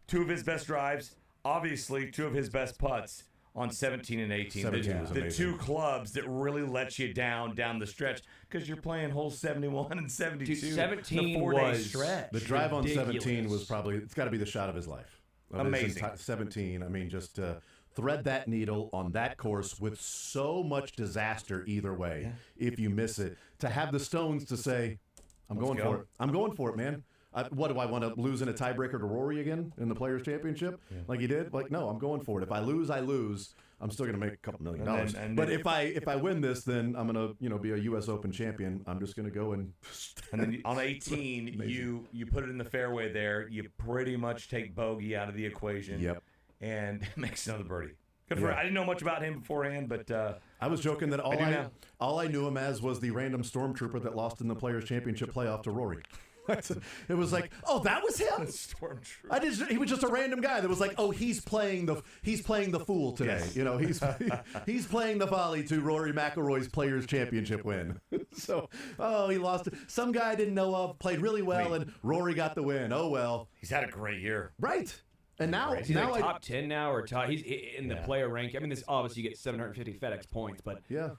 2 of his best drives, obviously 2 of his best putts on 17 and 18. 17 was the amazing. 2 clubs that really let you down the stretch because you're playing holes 71 and 72. Dude, 17 the 4-day was stretch. The drive on ridiculous. 17 was probably, it's got to be the shot of his life. Of his Amazing. 17, I mean, just to thread that needle on that course with so much disaster either way, if you miss it, to have the stones to say, I'm going for it. I'm going for it, man. What do I want to lose in a tiebreaker to Rory again in the Players Championship, like he did? Like, no, I'm going for it. If I lose, I lose. I'm still going to make a couple $1 million. But if I win this, then I'm going to be a U.S. Open champion. I'm just going to go and then on 18, you put it in the fairway there. You pretty much take bogey out of the equation. Yep. And makes another birdie. Good for I didn't know much about him beforehand, but I was joking that all I knew him as was the random stormtrooper that lost in the Players Championship playoff to Rory. It was like, oh, that was him. Stormtrooper. He was just a random guy that was like, oh, he's playing the fool today. Yes. You know, he's playing the folly to Rory McIlroy's Players Championship win. So, he lost. Some guy I didn't know of, played really well, and Rory got the win. Oh well. He's had a great year. Right. And now he's like top 10 now, or he's in the player rank. I mean, this obviously you get 750 FedEx points, but yeah.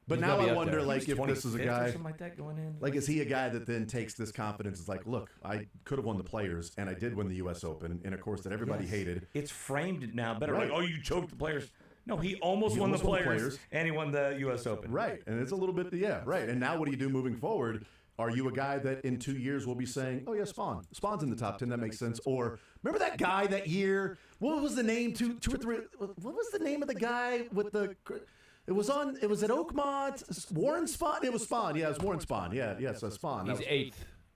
But now I wonder, like, if this is a guy, something like that going in. Like, is he a guy that then takes this confidence? It's like, look, I could have won the Players, and I did win the U.S. Open, and of course that everybody hated. It's framed now better. Right. Like, oh, you choked the Players. No, he almost won the players, and he won the U.S. Open. Right, and it's a little bit, right. And now what do you do moving forward? Are you a guy that in 2 years will be saying, oh, yeah, Spawn's in the top 10, that makes sense? Or remember that guy that year? What was the name? Two or three. What was the name of the guy with the... It was at Oakmont, Warren Spahn. It was Spahn. Yeah, it was Warren Spahn. Yeah, so Spahn. He's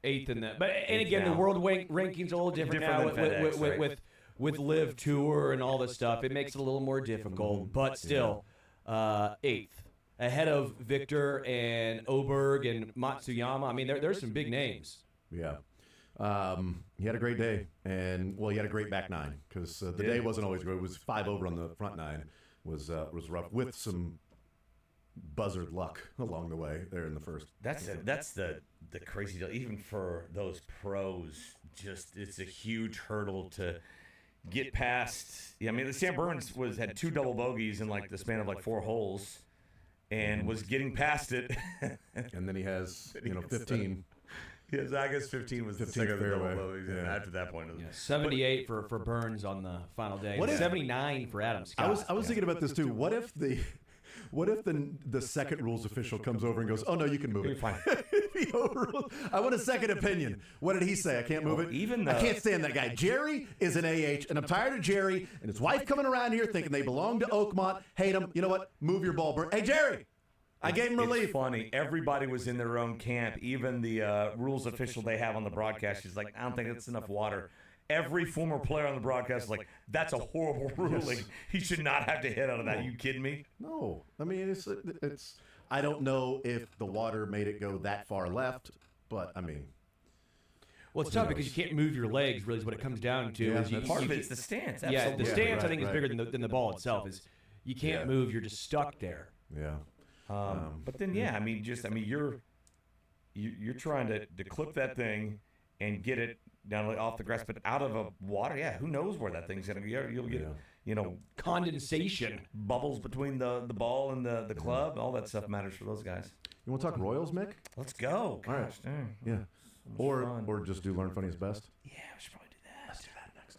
eighth in that. But and again, the world ranking's a little different now with Live Tour and all this stuff. It makes it a little more difficult, but still, eighth, ahead of Victor and Oberg and Matsuyama. I mean, there's some big names. Yeah. He had a great day, and he had a great back nine because the day wasn't always good. It was 5 over on the front nine. Was rough with some buzzard luck along the way there in the first. That's the crazy deal. Even for those pros, just it's a huge hurdle to get past. Yeah, I mean, Sam Burns had 2 double bogeys in like the span of like 4 holes, and was getting past it. And then he has 15. Yes, I guess 15 was the second fairway. After that point. 78 for Burns on the final day. 79 for Adam Scott. I was thinking about this too. What if the second rules official comes over and goes, "Oh no, you can move it." Fine. I want a second opinion. What did he say? I can't move it. I can't stand that guy. Jerry is an AH, and I'm tired of Jerry and his wife coming around here thinking they belong to Oakmont. Hate him. You know what? Move your ball, Burn. Hey Jerry. I gave him relief. It's funny. Everybody was in their own camp. Even the rules official they have on the broadcast, she's like, I don't think that's enough water. Every former player on the broadcast is like, that's a horrible ruling. Yes. He should not have to hit out of that. Are you kidding me? No. I mean, it's. I don't know if the water made it go that far left, but I mean. Well, it's tough because you can't move your legs. Really, is what it comes down to. Yeah, part of it's the stance. Absolutely. Yeah, the stance I think is bigger than the ball itself. Is you can't move. You're just stuck there. Yeah. But then, you're trying to clip that thing and get it down off the grass, but out of a water. Yeah, who knows where that thing's gonna go? You'll get condensation, bubbles between the ball and the club. All that stuff matters for those guys. You want to talk Royals, Mick? Let's go. All right. Yeah. Or just do Learn Funny's Best. Yeah, we should probably do that. Let's do that next.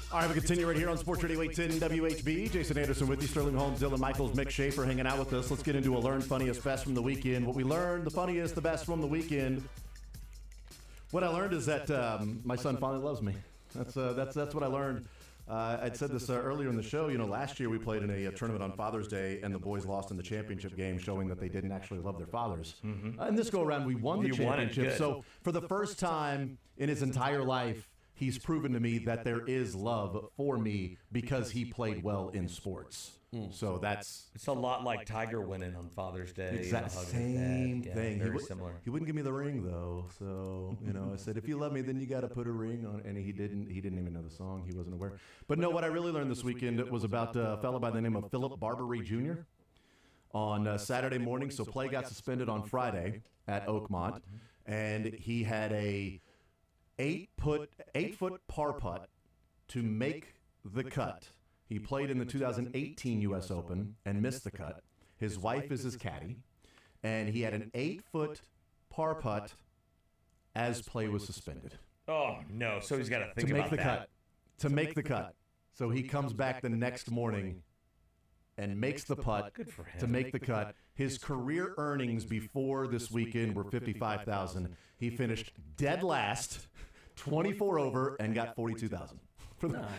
All right, we continue right here on Sports Radio 810 WHB. Jason Anderson with you, Sterling Holmes, Dylan Michaels, Mick Schaefer hanging out with us. Let's get into a learn funniest, best from the weekend. What we learned, the funniest, the best from the weekend. What I learned is that my son finally loves me. That's what I learned. I'd said this earlier in the show. You know, last year we played in a tournament on Father's Day, and the boys lost in the championship game, showing that they didn't actually love their fathers. And this go around, we won the championship. So for the first time in his entire life, he's proven to me that there is love for me because he played well in sports. So it's a lot like Tiger winning on Father's Day. Exact same thing. Very similar. He wouldn't give me the ring though. So I said, if you love me, then you got to put a ring on. And he didn't. He didn't even know the song. He wasn't aware. But no, what I really learned this weekend was about a fellow by the name of Philip Barbary Jr. on Saturday morning. So play got suspended on Friday at Oakmont, and he had a 8-foot par putt to make the cut. He played in the 2018 U.S. Open and missed the cut. His wife is his caddy, and he had an 8-foot par putt as play was suspended. Oh, no. So he's got to think to make about the that. cut. To make the cut. So he comes back the next morning and makes the putt to make the cut. His career earnings before this weekend were $55,000. He finished dead last, 24 over, and got $42,000.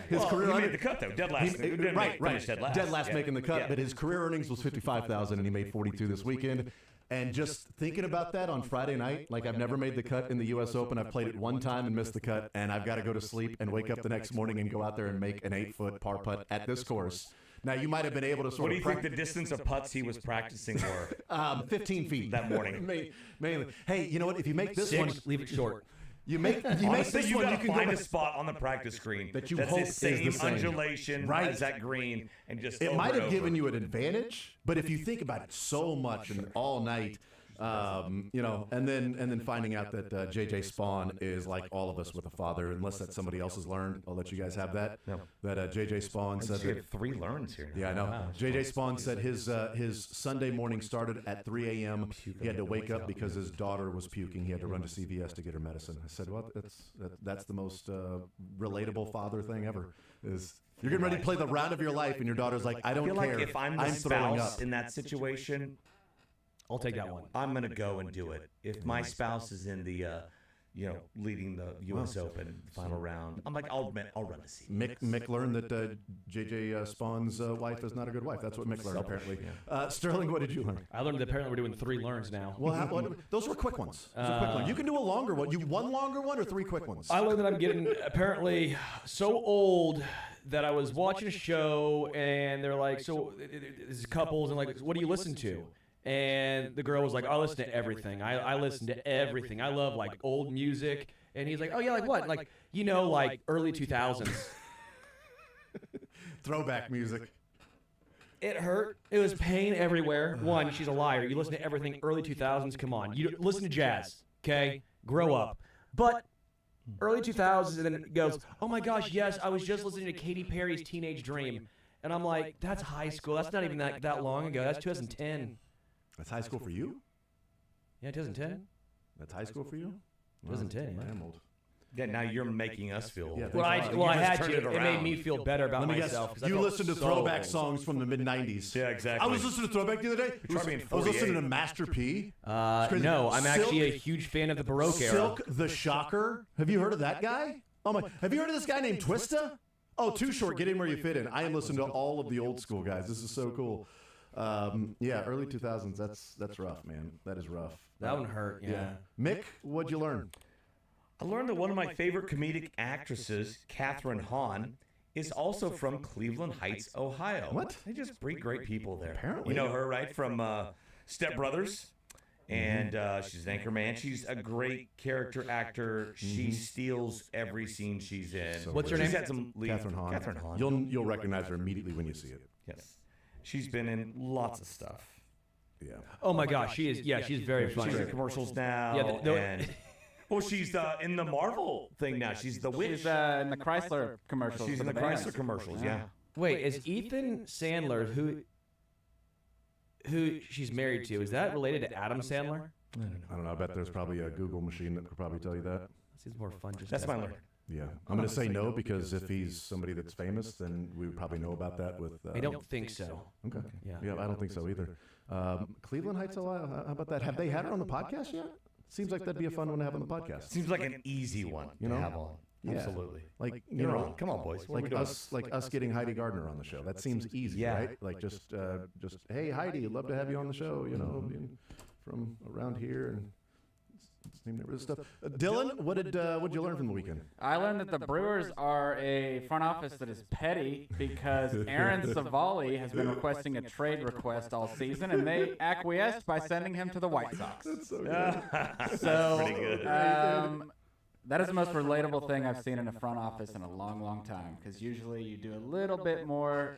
His career he made the cut though. Dead last. Right. Dead last Making the cut, but his career earnings was $55,000, and he made $42,000 this weekend. And just thinking about that on Friday night, like I've never made the cut in the U.S. Open. I've played it one time and missed the cut, and I've got to go to sleep and wake up the next morning and go out there and make an 8-foot par putt at this course. Now, you might have been able to sort What do of you think the distance of putts he was practicing were? 15 feet. That morning. Mainly. Hey, you know what? If you make this one, leave it short. You make this one, you can find go a spot on the practice screen that you that's hope the same is the same undulation as that green, and just it might have given you an advantage, but if you think about it so much and all night, and then finding out that JJ Spawn is like all of us with a father, unless that's somebody else has learned. I'll let you guys have that. No. That JJ Spawn said we have 3 learns here. Yeah, I know. Wow. JJ Spawn said his Sunday morning started at 3 a.m. He had to wake up because his daughter was puking. He had to run to CVS to get her medicine. I said, well, that's the most relatable father thing ever. Is you're getting ready to play the round of your life, and your daughter's like, I don't feel care. Like if I'm the spouse in that situation, I'll take that one. I'm going to go and do it. If my spouse is in the, leading the U.S. Open final round, I'm like, I'll run the seat. Mick learned that JJ Spawn's wife is not a good wife. That's what Mick learned, apparently. Sterling, what did you learn? I learned that apparently we're doing 3 learns now. Well, those were quick ones. You can do a longer one. You one longer one or 3 quick ones? I learned that I'm getting apparently so old that I was watching a show and they're like, so there's couples and like, what do you listen to? And the girl was like, I listen to everything. I listen to everything. I love like old music. And he's like, oh yeah, like what? Like, like early 2000s. Throwback music. It hurt. It was pain everywhere. One, she's a liar. You listen to everything early 2000s. Come on. You listen to jazz. Okay? Grow up. But early 2000s, and then it goes, oh my gosh, yes, I was just listening to Katy Perry's Teenage Dream. And I'm like, that's high school. That's not even that long ago. That's 2010. That's high school for you? Yeah, 2010. That's high school for you? 2010. I am old. Yeah, now you're making us feel old. Yeah, I had to. It made me feel better about myself. You listened to throwback songs from the mid-'90s. Yeah, exactly. I was listening to throwback the other day. I was listening to Master P. No, I'm actually a huge fan of the Baroque era. Silk the Shocker. Have you heard of that guy? Oh my! Have you heard of this guy named Twista? Oh, Too Short. Get in where you fit in. I am listening to all of the old school guys. This is so cool. Early 2000s. That's rough, man. That is rough. That one hurt. Yeah. Mick, what'd you learn? I learned that one of my favorite comedic actresses, Katherine Hahn, is also from Cleveland Heights, Ohio. What? They just breed great people there. Apparently. You know her, right? From Step Brothers. And she's an anchor man. She's a great character actor. She steals every scene she's in. So what's her name? She's had some Catherine Hahn. Catherine Hahn. You'll recognize her immediately when you see it. Yes. She's been in lots of stuff. Yeah. Oh my gosh, she is. Yeah, she's very funny. She's in commercials now. Yeah, and well, she's in the Marvel thing now. She's the witch. She's in the Chrysler commercials. She's in the Chrysler commerals. Yeah. Wait, is Ethan Sandler who she's married to? Is that related to Adam Sandler? I don't know. I bet there's probably a Google machine that could probably tell you that. Seems more fun. Just that's my learn. Yeah, I'm going to say no because if he's somebody that's famous, then we would probably know about that with. I don't think so. Okay. Yeah, I don't think so either. Cleveland Heights, how about that? Have they had her on the podcast yet? Seems like that'd be a fun one to have on the podcast. Seems like an easy one to have on. Yeah. Absolutely. Like come on, boys. Like us getting Heidi Gardner on the show. That seems easy, right? Like just hey Heidi, love to have you on the show. Being from around here and. Stuff. Dylan, what did you learn from the weekend? I learned that the Brewers are a front office that is petty because Aaron Savali has been requesting a trade request all season, and they acquiesced by sending him to the White Sox. That's so good. So pretty good. that is the most relatable thing I've seen in a front office in a long, long time. Because usually you do a little bit more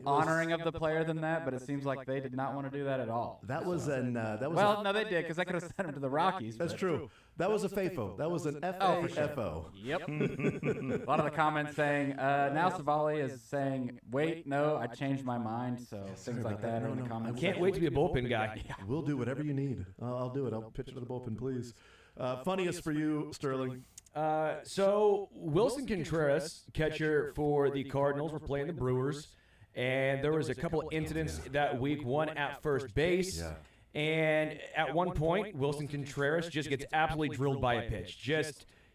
honoring of the player than that, but it seems like they did not want to do that at all. Well, no, they did because I could have sent him to the Rockies. That's true. That was a FAFO. That was an FAFO. Yep. A lot of the comments saying now Savali is saying, "Wait, no, I changed my mind." So things like that in the comments. Can't wait to be a bullpen guy. We'll do whatever you need. I'll do it. I'll pitch it to the bullpen, please. Funniest for you, Sterling. So Wilson Contreras, catcher for the Cardinals, were playing the Brewers, and there was a couple of incidents that week. One at first base. Yeah. And at one point, Wilson Contreras just gets absolutely drilled by a pitch.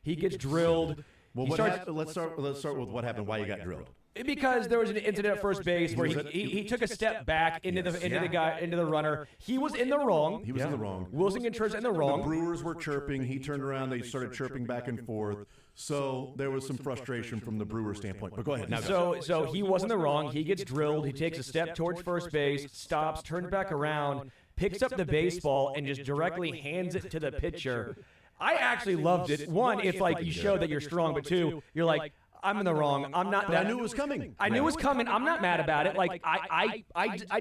He gets drilled. Well, let's start with what happened. Why you got drilled? Because there was an incident at first base where he took a step back into the runner. He was in the wrong. He was in the wrong. Wilson Contreras in the wrong. The Brewers were chirping. He turned around. They started chirping back and forth. So there was some frustration from the Brewer standpoint. But go ahead. Now so he was in the wrong. He gets drilled. He takes a step towards first base, stops, turns back around, picks up the baseball, and just directly hands it to the pitcher. I actually loved it. One, if you show that you're strong, but two, you're like, I'm in the wrong. I'm not. I knew it was coming. I knew it was coming. I'm not mad about it. Like I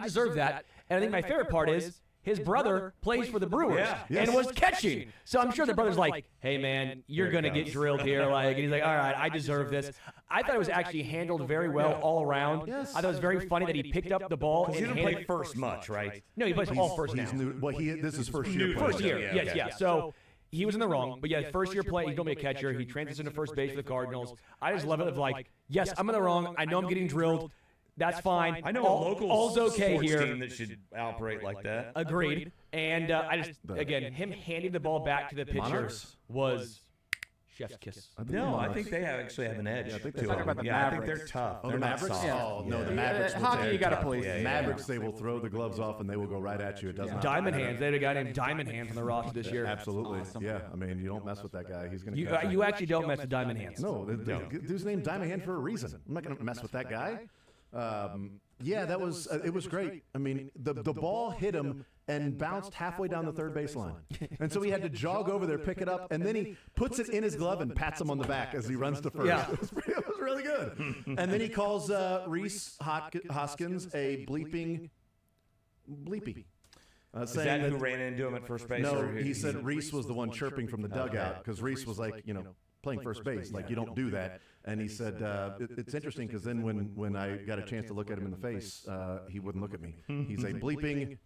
deserve that. And I think my favorite part is his brother plays for the Brewers and was catching. So I'm sure the brother's like, "Hey man, you're gonna get drilled here." And he's like, "All right, I deserve this." I thought it was actually handled very well all around. Yes. I thought it was very funny that he picked up the ball and he didn't play first much, right? No, he plays all first now. This is first year. First year, yes. So he was in the wrong, but first year play, he's going to be a catcher. He transitioned to first base for the Cardinals. I just love it of yes, I'm in the wrong. I know I'm getting drilled. That's fine. I know a local all's okay sports here. team that should operate like that. Agreed. And I just, again, him handing the ball back to the pitcher was chef's kiss. I think they actually have an edge. I think to talking them. about the I think Mavericks. they're tough. Oh, They're the not Mavericks? soft. Oh, no, the Mavericks. Hockey, you got to police. Mavericks, they will throw the gloves off and they will go right at you. It does not. Diamond Hands. They had a guy named Diamond Hands on the roster this year. Absolutely. Yeah. I mean, you don't mess with that guy. He's going to. You actually don't mess with Diamond Hands. No, the dude's named Diamond Hand for a reason. I'm not going to mess with that guy. That was it was great. I mean, the ball hit him and bounced halfway down the third baseline, and so he had to jog over there, pick it up, and then he puts it in his glove and pats him on the back as he runs to first. Yeah. It was really good. And then he calls Reese Hoskins a bleepy. Is that who ran into him at first base? No, he said Reese was the one chirping from the dugout because Reese was playing first base. You don't do that. And he said, it's interesting because then when I got a chance to look at him in the face, he wouldn't look at me. He's a bleeping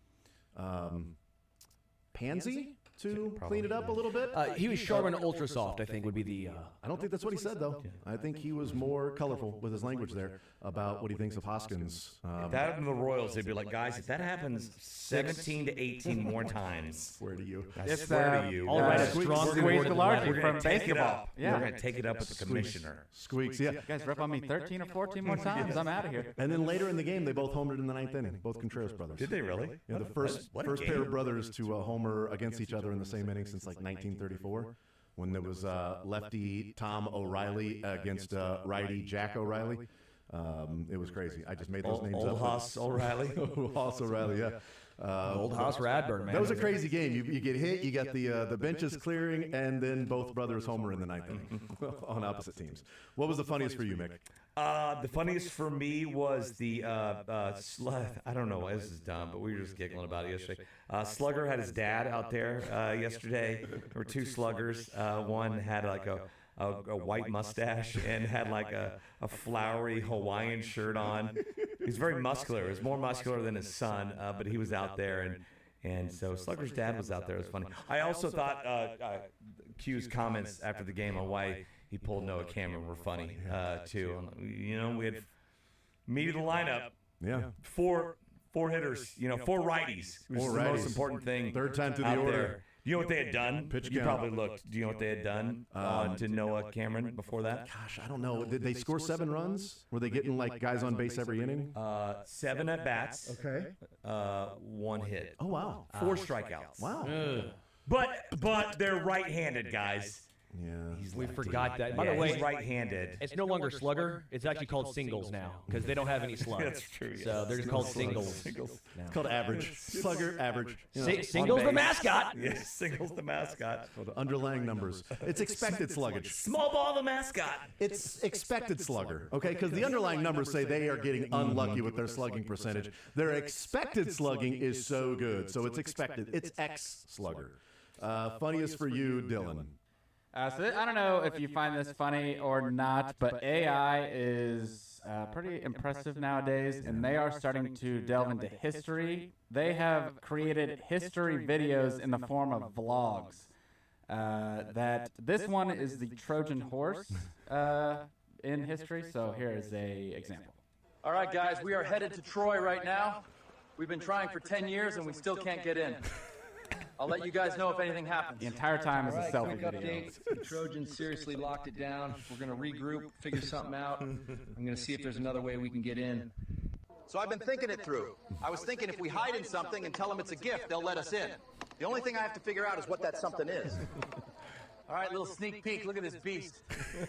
pansy, to clean it up a little bit. He was Charmin Ultra Soft, I think, would be the... I don't think that's what he said, though. I think he was more colorful with his language there about what he thinks of Hoskins. If that happened to the Royals, they'd be like, guys, if that happens 17 to 18 more times, Swear to you. I swear to you, All right, a strong Squeeze the larger we're from going to take it basketball. up. Yeah. We're going to take it up with the commissioner. Squeaks, yeah. You guys rip on me 13 or 14 more times. I'm out of here. And then later in the game, they both homered in the ninth inning, both Contreras brothers. Did they really? Yeah, the first pair of brothers to homer against each other in the same inning since 1934, when there was lefty Tom O'Reilly against righty Jack O'Reilly. It was crazy. I just made those names up. Old Hoss O'Reilly. Hoss O'Reilly, yeah. Old Hoss Radburn, man. That was a crazy game. You get hit, you got the benches clearing, and then both brothers homer in the ninth inning on opposite teams. What was the funniest for you, Mick? The funniest for me was the I don't know, this is dumb, but we were just giggling about it yesterday. Slugger had his dad out there yesterday. There were two sluggers. One had like a white mustache and had like a flowery Hawaiian shirt on. He's very muscular. He was more muscular than his son, but he was out there, and so Slugger's dad was out there. It was funny. I also thought Q's comments after the game on why he pulled Noah Cameron were funny too. We had meat of the lineup. Yeah. Four hitters. 4 righties. Which is the most important thing. Third time through the out order. there. You know what they had done? Pitch You count. probably looked. Do you know what they had done to Noah Cameron before that? Gosh, I don't know. Did they score 7 runs? Were they getting like guys on base every inning? 7 at bats. Okay. 1 hit. Oh wow. 4 strikeouts. Wow. But they're right-handed guys. Yeah. We forgot that. By By the way, he's right-handed. it's no longer slugger. It's actually called singles now because they don't have any slugs. That's true. Yeah. So they're just called singles. It's called average. Slugger, average. Singles the mascot. Yes, Singles the mascot. Well, the underlying numbers. It's expected sluggage. Small ball the mascot. It's expected slugger, okay? Because the underlying numbers say they are getting unlucky with their slugging percentage. Their expected slugging is so good, so it's expected. It's X slugger. Funniest for you, Dylan. So I don't know if you find this funny or not, but AI is pretty impressive nowadays, and they are starting to delve into history. They have created history videos in the form of vlogs. That this one is the Trojan horse in history, so here is a example. All right, guys, we are headed to Troy right now. We've been trying for 10 years, and we still can't get in. I'll let you guys know if anything happens. The entire time is a selfie quick video. update. The Trojans seriously locked it down. We're going to regroup, figure something out. I'm going to see if there's another way we can get in. So I've been thinking it through. I was thinking if we hide in something and tell them it's a gift, they'll let us in. The only thing I have to figure out is what that something is. All right, little sneak peek. Look at this beast.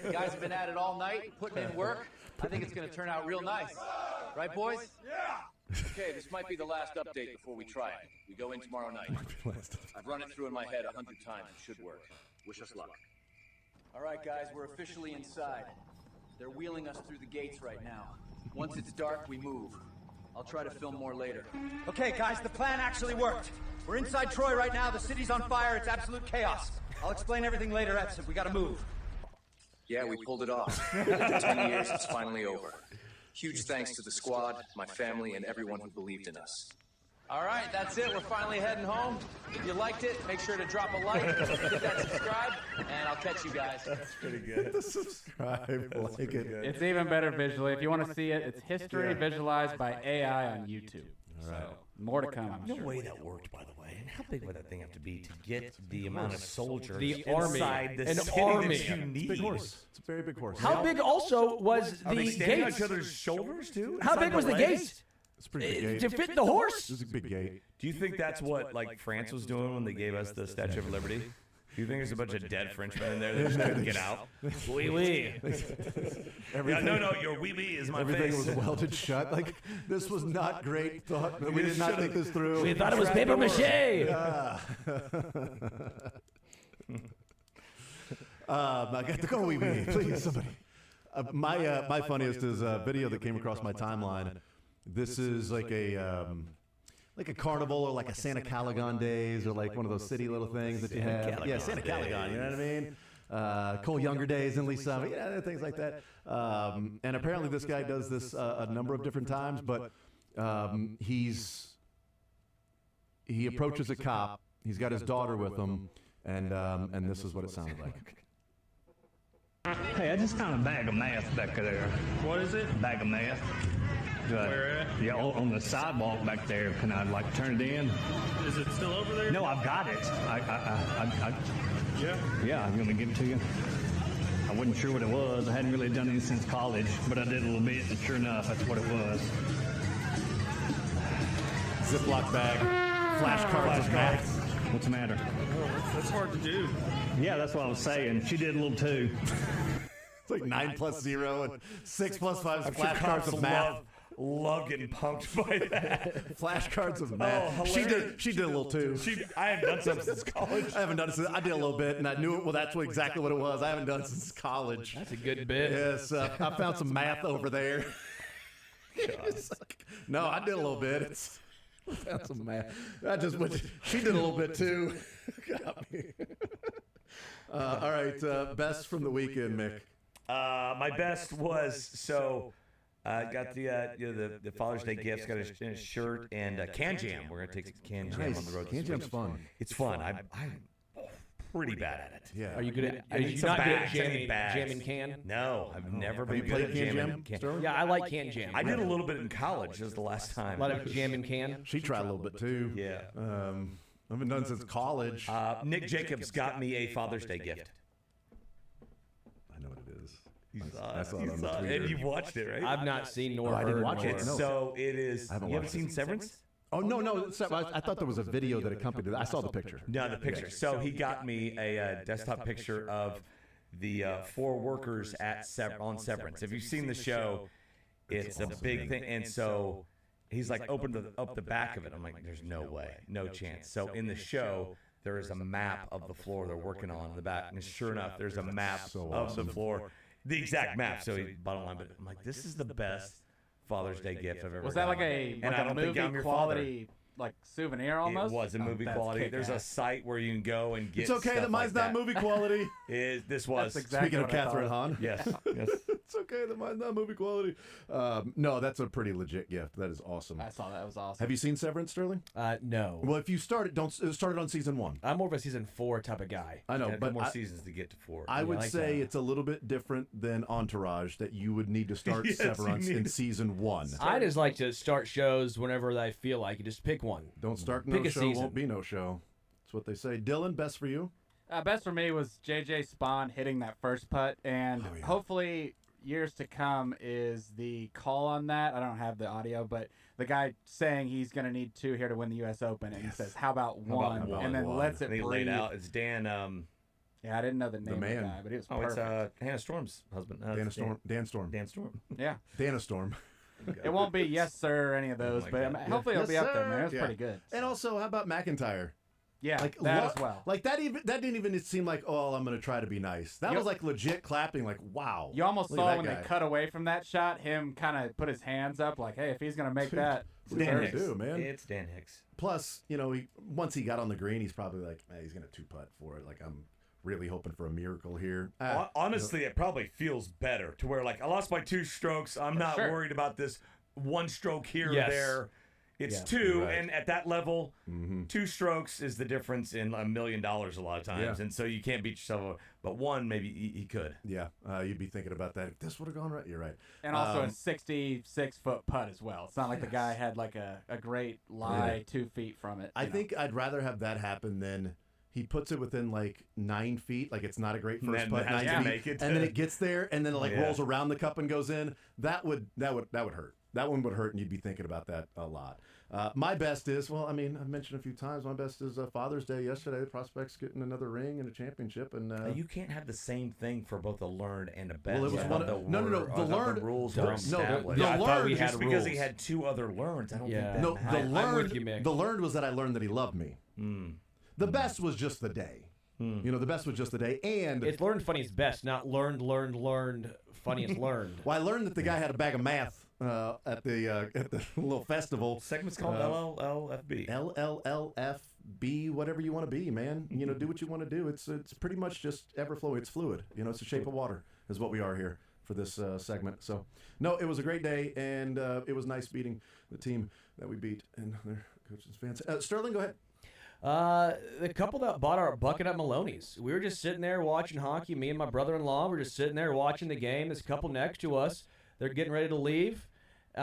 You guys have been at it all night, putting in work. I think it's going to turn out real nice. Right, boys? Yeah! Okay, this might be the last update before we try it. We go in tomorrow night. I've run it through in my head 100 times. It should work. Wish us luck. All right, guys, we're officially inside. They're wheeling us through the gates right now. Once it's dark, we move. I'll try to film more later. Okay, guys, the plan actually worked. We're inside Troy right now. The city's on fire. It's absolute chaos. I'll explain everything later, Edson. We gotta move. Yeah, we pulled it off. After 10 years, it's finally over. Huge thanks to the squad, my family, and everyone who believed in us. All right, that's it. We're finally heading home. If you liked it, make sure to drop a like, hit that subscribe, and I'll catch you guys. That's pretty good. The subscribe, like it. It's even better visually. If you want to see it, it's history visualized by AI on YouTube. All right. So, more to come, I'm No sure. way that worked, by the way. And how big would that thing have to be to get the amount of soldiers The inside army. the An city army. that you need? Big horse. It's a very big horse. How big also was Are they the standing on gate? each other's shoulders too? How Inside big was the legs? gate? It's a pretty big gate. To fit the horse? This is a big gate. Do you think that's what like France was doing when they gave us the Statue of Liberty? Do you think there's a bunch of dead Frenchmen in there that just couldn't get out? Oui, oui. Yeah, no, your wee wee is my Everything face. was welded shut. Like, this was not great thought. We did not think this through. We thought it was paper mache. Yeah. I got to go, wee wee. Please, somebody. My funniest is a video that came across my timeline. This is like a carnival or like a Santa Caligon days or like one of those city little things that you have. Yeah, Santa Caligon. You know what I mean? Cole Younger days and Lisa, things like that. And apparently this guy does this a number of different times, but he approaches a cop. He's got his daughter with him, and this is what it sounded like. Hey, I just found a bag of meth back there. What is it? A bag of meth. Where at? Yeah, on the sidewalk back there. Can I like turn it in? Is it still over there? No, I've got it. Yeah. Yeah, I'm gonna give it to you. I wasn't sure what it was. I hadn't really done anything since college, but I did a little bit, and sure enough, that's what it was. Ziploc bag, flashcards of math. What's the matter? Oh, that's hard to do. Yeah, that's what I was saying. She did a little too. It's like 9 plus 0 and 6 plus 5 I'm sure flashcards cops of math. love getting punked by that. Flashcards of math. She did a little too. I haven't done something since college. I haven't done it since I did a little bit, and I knew it. Well, that's exactly what it was. I haven't done it since college. That's a good bit. Yes, I found some math over there. No, I did a little bit. I found some math. I just went. She did a little bit too. Got me. All right, best from the weekend, Mick. My best was got the Father's Day gifts, got a shirt and a Can Jam. We're gonna take some Can Jam on the road. Can Jam's fun. It's fun. pretty bad at it. Yeah. Are you good at? I Are need you some not good at bags. I need bags. jamming can? No, I've never Have been you good played at can jamming. jam, Sterling? Yeah, I like can jam. I did a little bit in college. That was the last time. A lot of jamming can. She tried a little bit too. Yeah. I've been done since college. Nick Jacobs got me a Father's Day gift. I know what it is. I saw it on the Twitter. And you've watched it, right? I've not seen nor I heard. didn't watch it. It's No. so it is. I haven't You haven't watched seen it. Severance? Oh no, I thought there was a video that accompanied it. I saw the picture. No, the picture. So he got me a desktop picture of the 4 workers at on Severance. If you've seen the show, it's a big thing. And so he's like, opened up the back of it. I'm like, there's no way, no chance. So in the show, there is a map of the floor they're working on in the back. And sure enough, there's a map of the floor, the exact map. So he bottom line, but I'm like, this is the best Father's Day gift I've ever Was that gotten. like a And I don't think I'm movie your quality like souvenir almost? It was a movie that's quality. There's a kick-ass. site where you can go and get. It's okay stuff that mine's like not movie quality. This was. That's exactly Speaking of what I Catherine thought. Hahn. Yes. Yes. It's okay that mine's not movie quality. No, that's a pretty legit gift. That is awesome. I saw that. It was awesome. Have you seen Severance, Sterling? No. Well, if you started, it started on season 1. I'm more of a season 4 type of guy. I know, Yeah, but more I, seasons to get to 4. I would like say that. it's a little bit different than Entourage. That you would need to start Yes, you Severance need in to- season 1. I just like to start shows whenever I feel like. You just pick one. Don't start Pick no a show, season. won't be no show. That's what they say. Dylan, best for you? Best for me was JJ Spawn hitting that first putt, and Oh, yeah. hopefully years to come is the call on that. I don't have the audio, but the guy saying he's going to need 2 here to win the U.S. Open, and he says, "How about one?" about and then one? lets it And he breathe. laid out. It's Dan. Yeah, I didn't know the name of the man. guy, but it was Oh, perfect. it's Hannah Storm's husband. Dan Storm. Dan Storm. Dan Storm. Yeah, Dana Storm. it won't be yes sir or any of those, my but God. hopefully it'll Yes, be up there, sir. man. It was Yeah. pretty good. And also, how about McIntyre? Yeah, Like that what- as well. Like that didn't even seem like, oh, I'm gonna try to be nice. That was like legit clapping. Like, wow. You almost look at saw that when guy. they cut away from that shot, him kind of put his hands up like, hey, if he's going to make that. What are you Dan gonna Hicks. do, man? It's Dan Hicks. Plus, once he got on the green, he's probably like, man, he's gonna 2-putt for it. Like, I'm really hoping for a miracle here. Honestly, it probably feels better to where like I lost my 2 strokes. I'm not Sure. worried about this 1 stroke here Yes. or there. It's Yeah. 2, Right. and at that level, 2 strokes is the difference in $1 million a lot of times, Yeah. and so you can't beat yourself up. But 1, maybe he could. Yeah, you'd be thinking about that. If this would have gone right, you're right. And also a 66-foot putt as well. It's not like the guy had like a great lie 2 feet from it. I you know. think I'd rather have that happen than he puts it within like 9 feet. Like it's not a great And first then putt, has 9 to feet, make it and to- then it gets there, and then it like Yeah. rolls around the cup and goes in. That would hurt. That one would hurt, and you'd be thinking about that a lot. My best is, well, I mean, I've mentioned a few times, my best is Father's Day yesterday. The Prospects getting another ring and a championship, and You can't have the same thing for both a learned and a best. Well, it was I one thought of- the no, no, no, word- the I thought learned- rules the- were no, the- established. the I thought we learned- had Just because he rules. had 2 other learns, I don't Yeah. think no, that the matters. I'm learned, with you, Mick. the learned was that I learned that he loved me. The best was just the day. The best was just the day, and It's learned funniest best, not learned funniest learned. well, I learned that the guy had a bag of math at the little festival. Segment's called LLLFB. LLLFB, whatever you want to be, man. Do what you want to do. It's pretty much just ever flowing. It's fluid. It's the shape of water is what we are here for this segment. So, no, it was a great day, and it was nice beating the team that we beat and their coaches and fans. Sterling, go ahead. The couple that bought our bucket at Maloney's. We were just sitting there watching hockey. Me and my brother-in-law were just sitting there watching the game. This couple next to us, they're getting ready to leave. We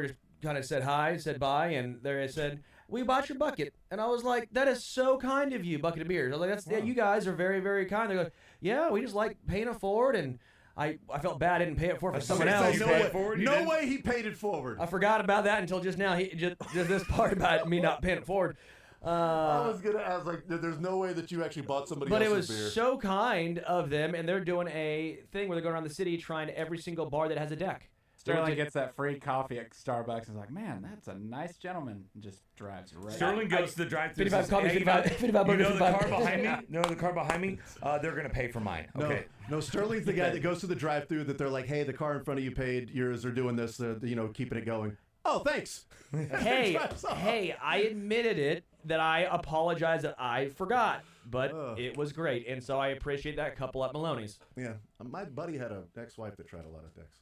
just kind of said hi, said bye, and they said, "We bought your bucket." And I was like, "That is so kind of you, bucket of beers." I was like, "Yeah, you guys are very, very kind." They go, "Yeah, we just like paying it forward," and I felt bad I didn't pay it forward for someone else. No way he paid it forward. I forgot about that until just now. Just this part about me not paying it forward. I was gonna ask, like, there's no way that you actually bought somebody But it else's was beer. so kind of them, and they're doing a thing where they go around the city trying every single bar that has a deck. Sterling gets that free coffee at Starbucks and is like, man, that's a nice gentleman. And just drives right. Sterling goes to the drive-thru. 55 coffee, 55 You know burgers, the car 55 behind me? No, the car behind me? They're going to pay for mine. Okay. No, Sterling's the guy that goes to the drive-thru that they're like, hey, the car in front of you paid yours, they're doing this, keeping it going. Oh, thanks. Hey, I admitted it that I apologize that I forgot, but it was great, and so I appreciate that couple at Maloney's. Yeah, my buddy had an ex-wife that tried a lot of decks.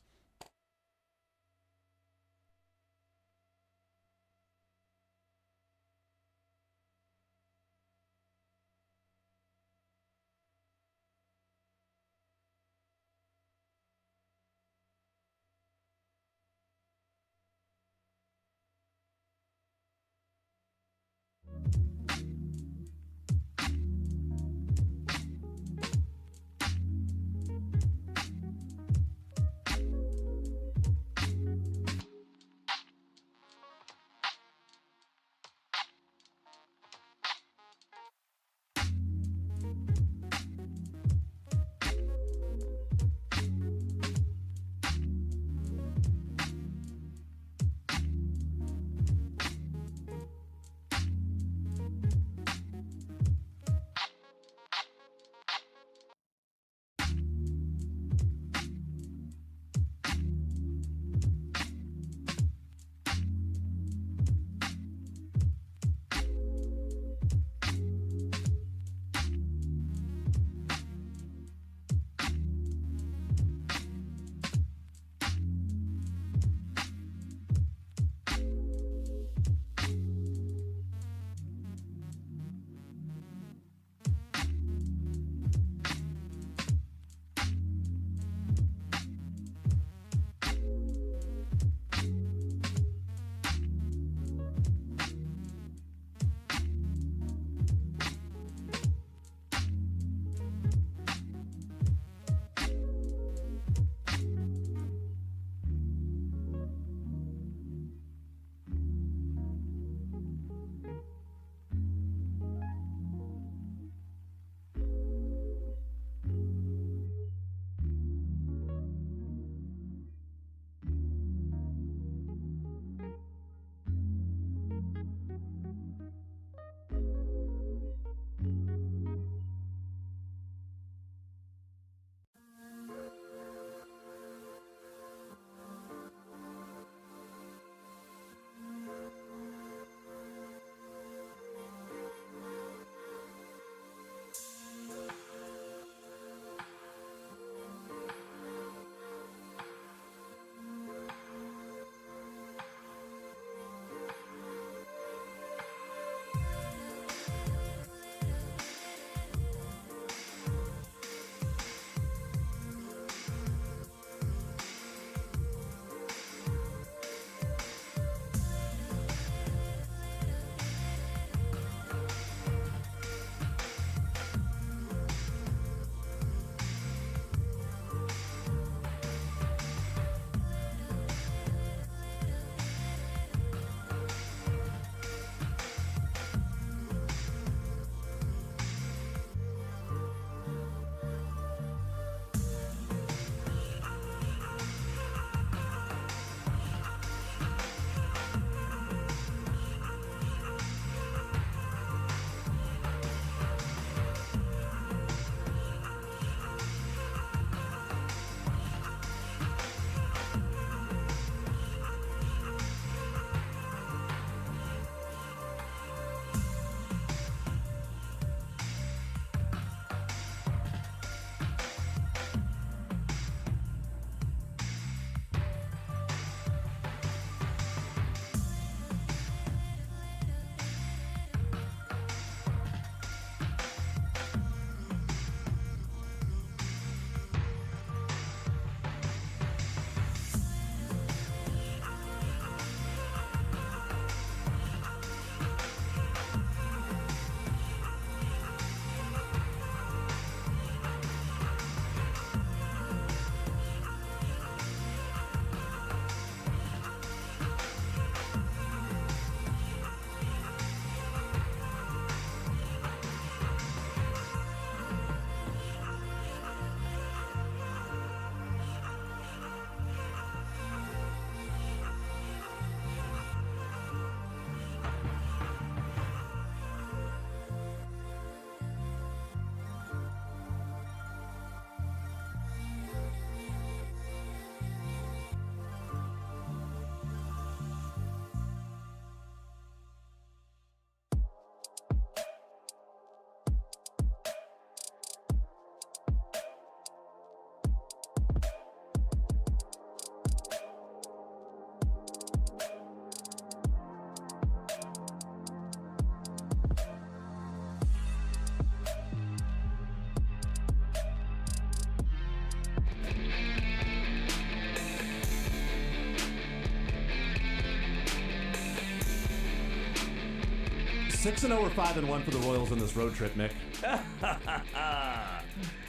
6-0 or 5-1 for the Royals in this road trip, Mick.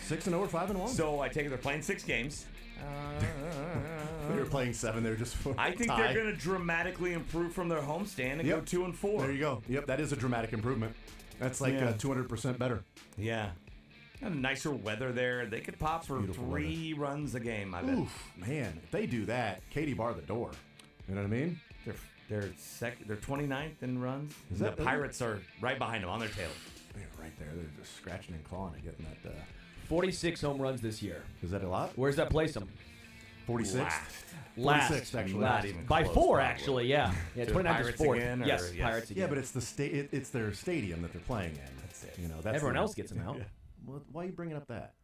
6-0 or 5-1. So I take it they're playing 6 games. They were playing 7. They're just I think tie. they're going to dramatically improve from their homestand and go 2-4. There you go. Yep, that is a dramatic improvement. That's like 200% better. Yeah. And nicer weather there. They could pop for Beautiful 3 runs a game, I bet. Oof, man. If they do that, Katie bar the door. You know what I mean? They're 29th in runs. Is The that- Pirates are right behind them on their tail. They're right there. They're just scratching and clawing and getting that. 46 home runs this year. Is that a lot? Where's that place them? 46? Last. 46, actually. Not even By close, 4, probably. actually, yeah. Yeah, To 29 is Pirates 4th. again, or- Yes, yes. Pirates again. Yeah, but it's it's their stadium that they're playing in. That's it. You know, that's Everyone else gets them out. Well, why are you bringing up that?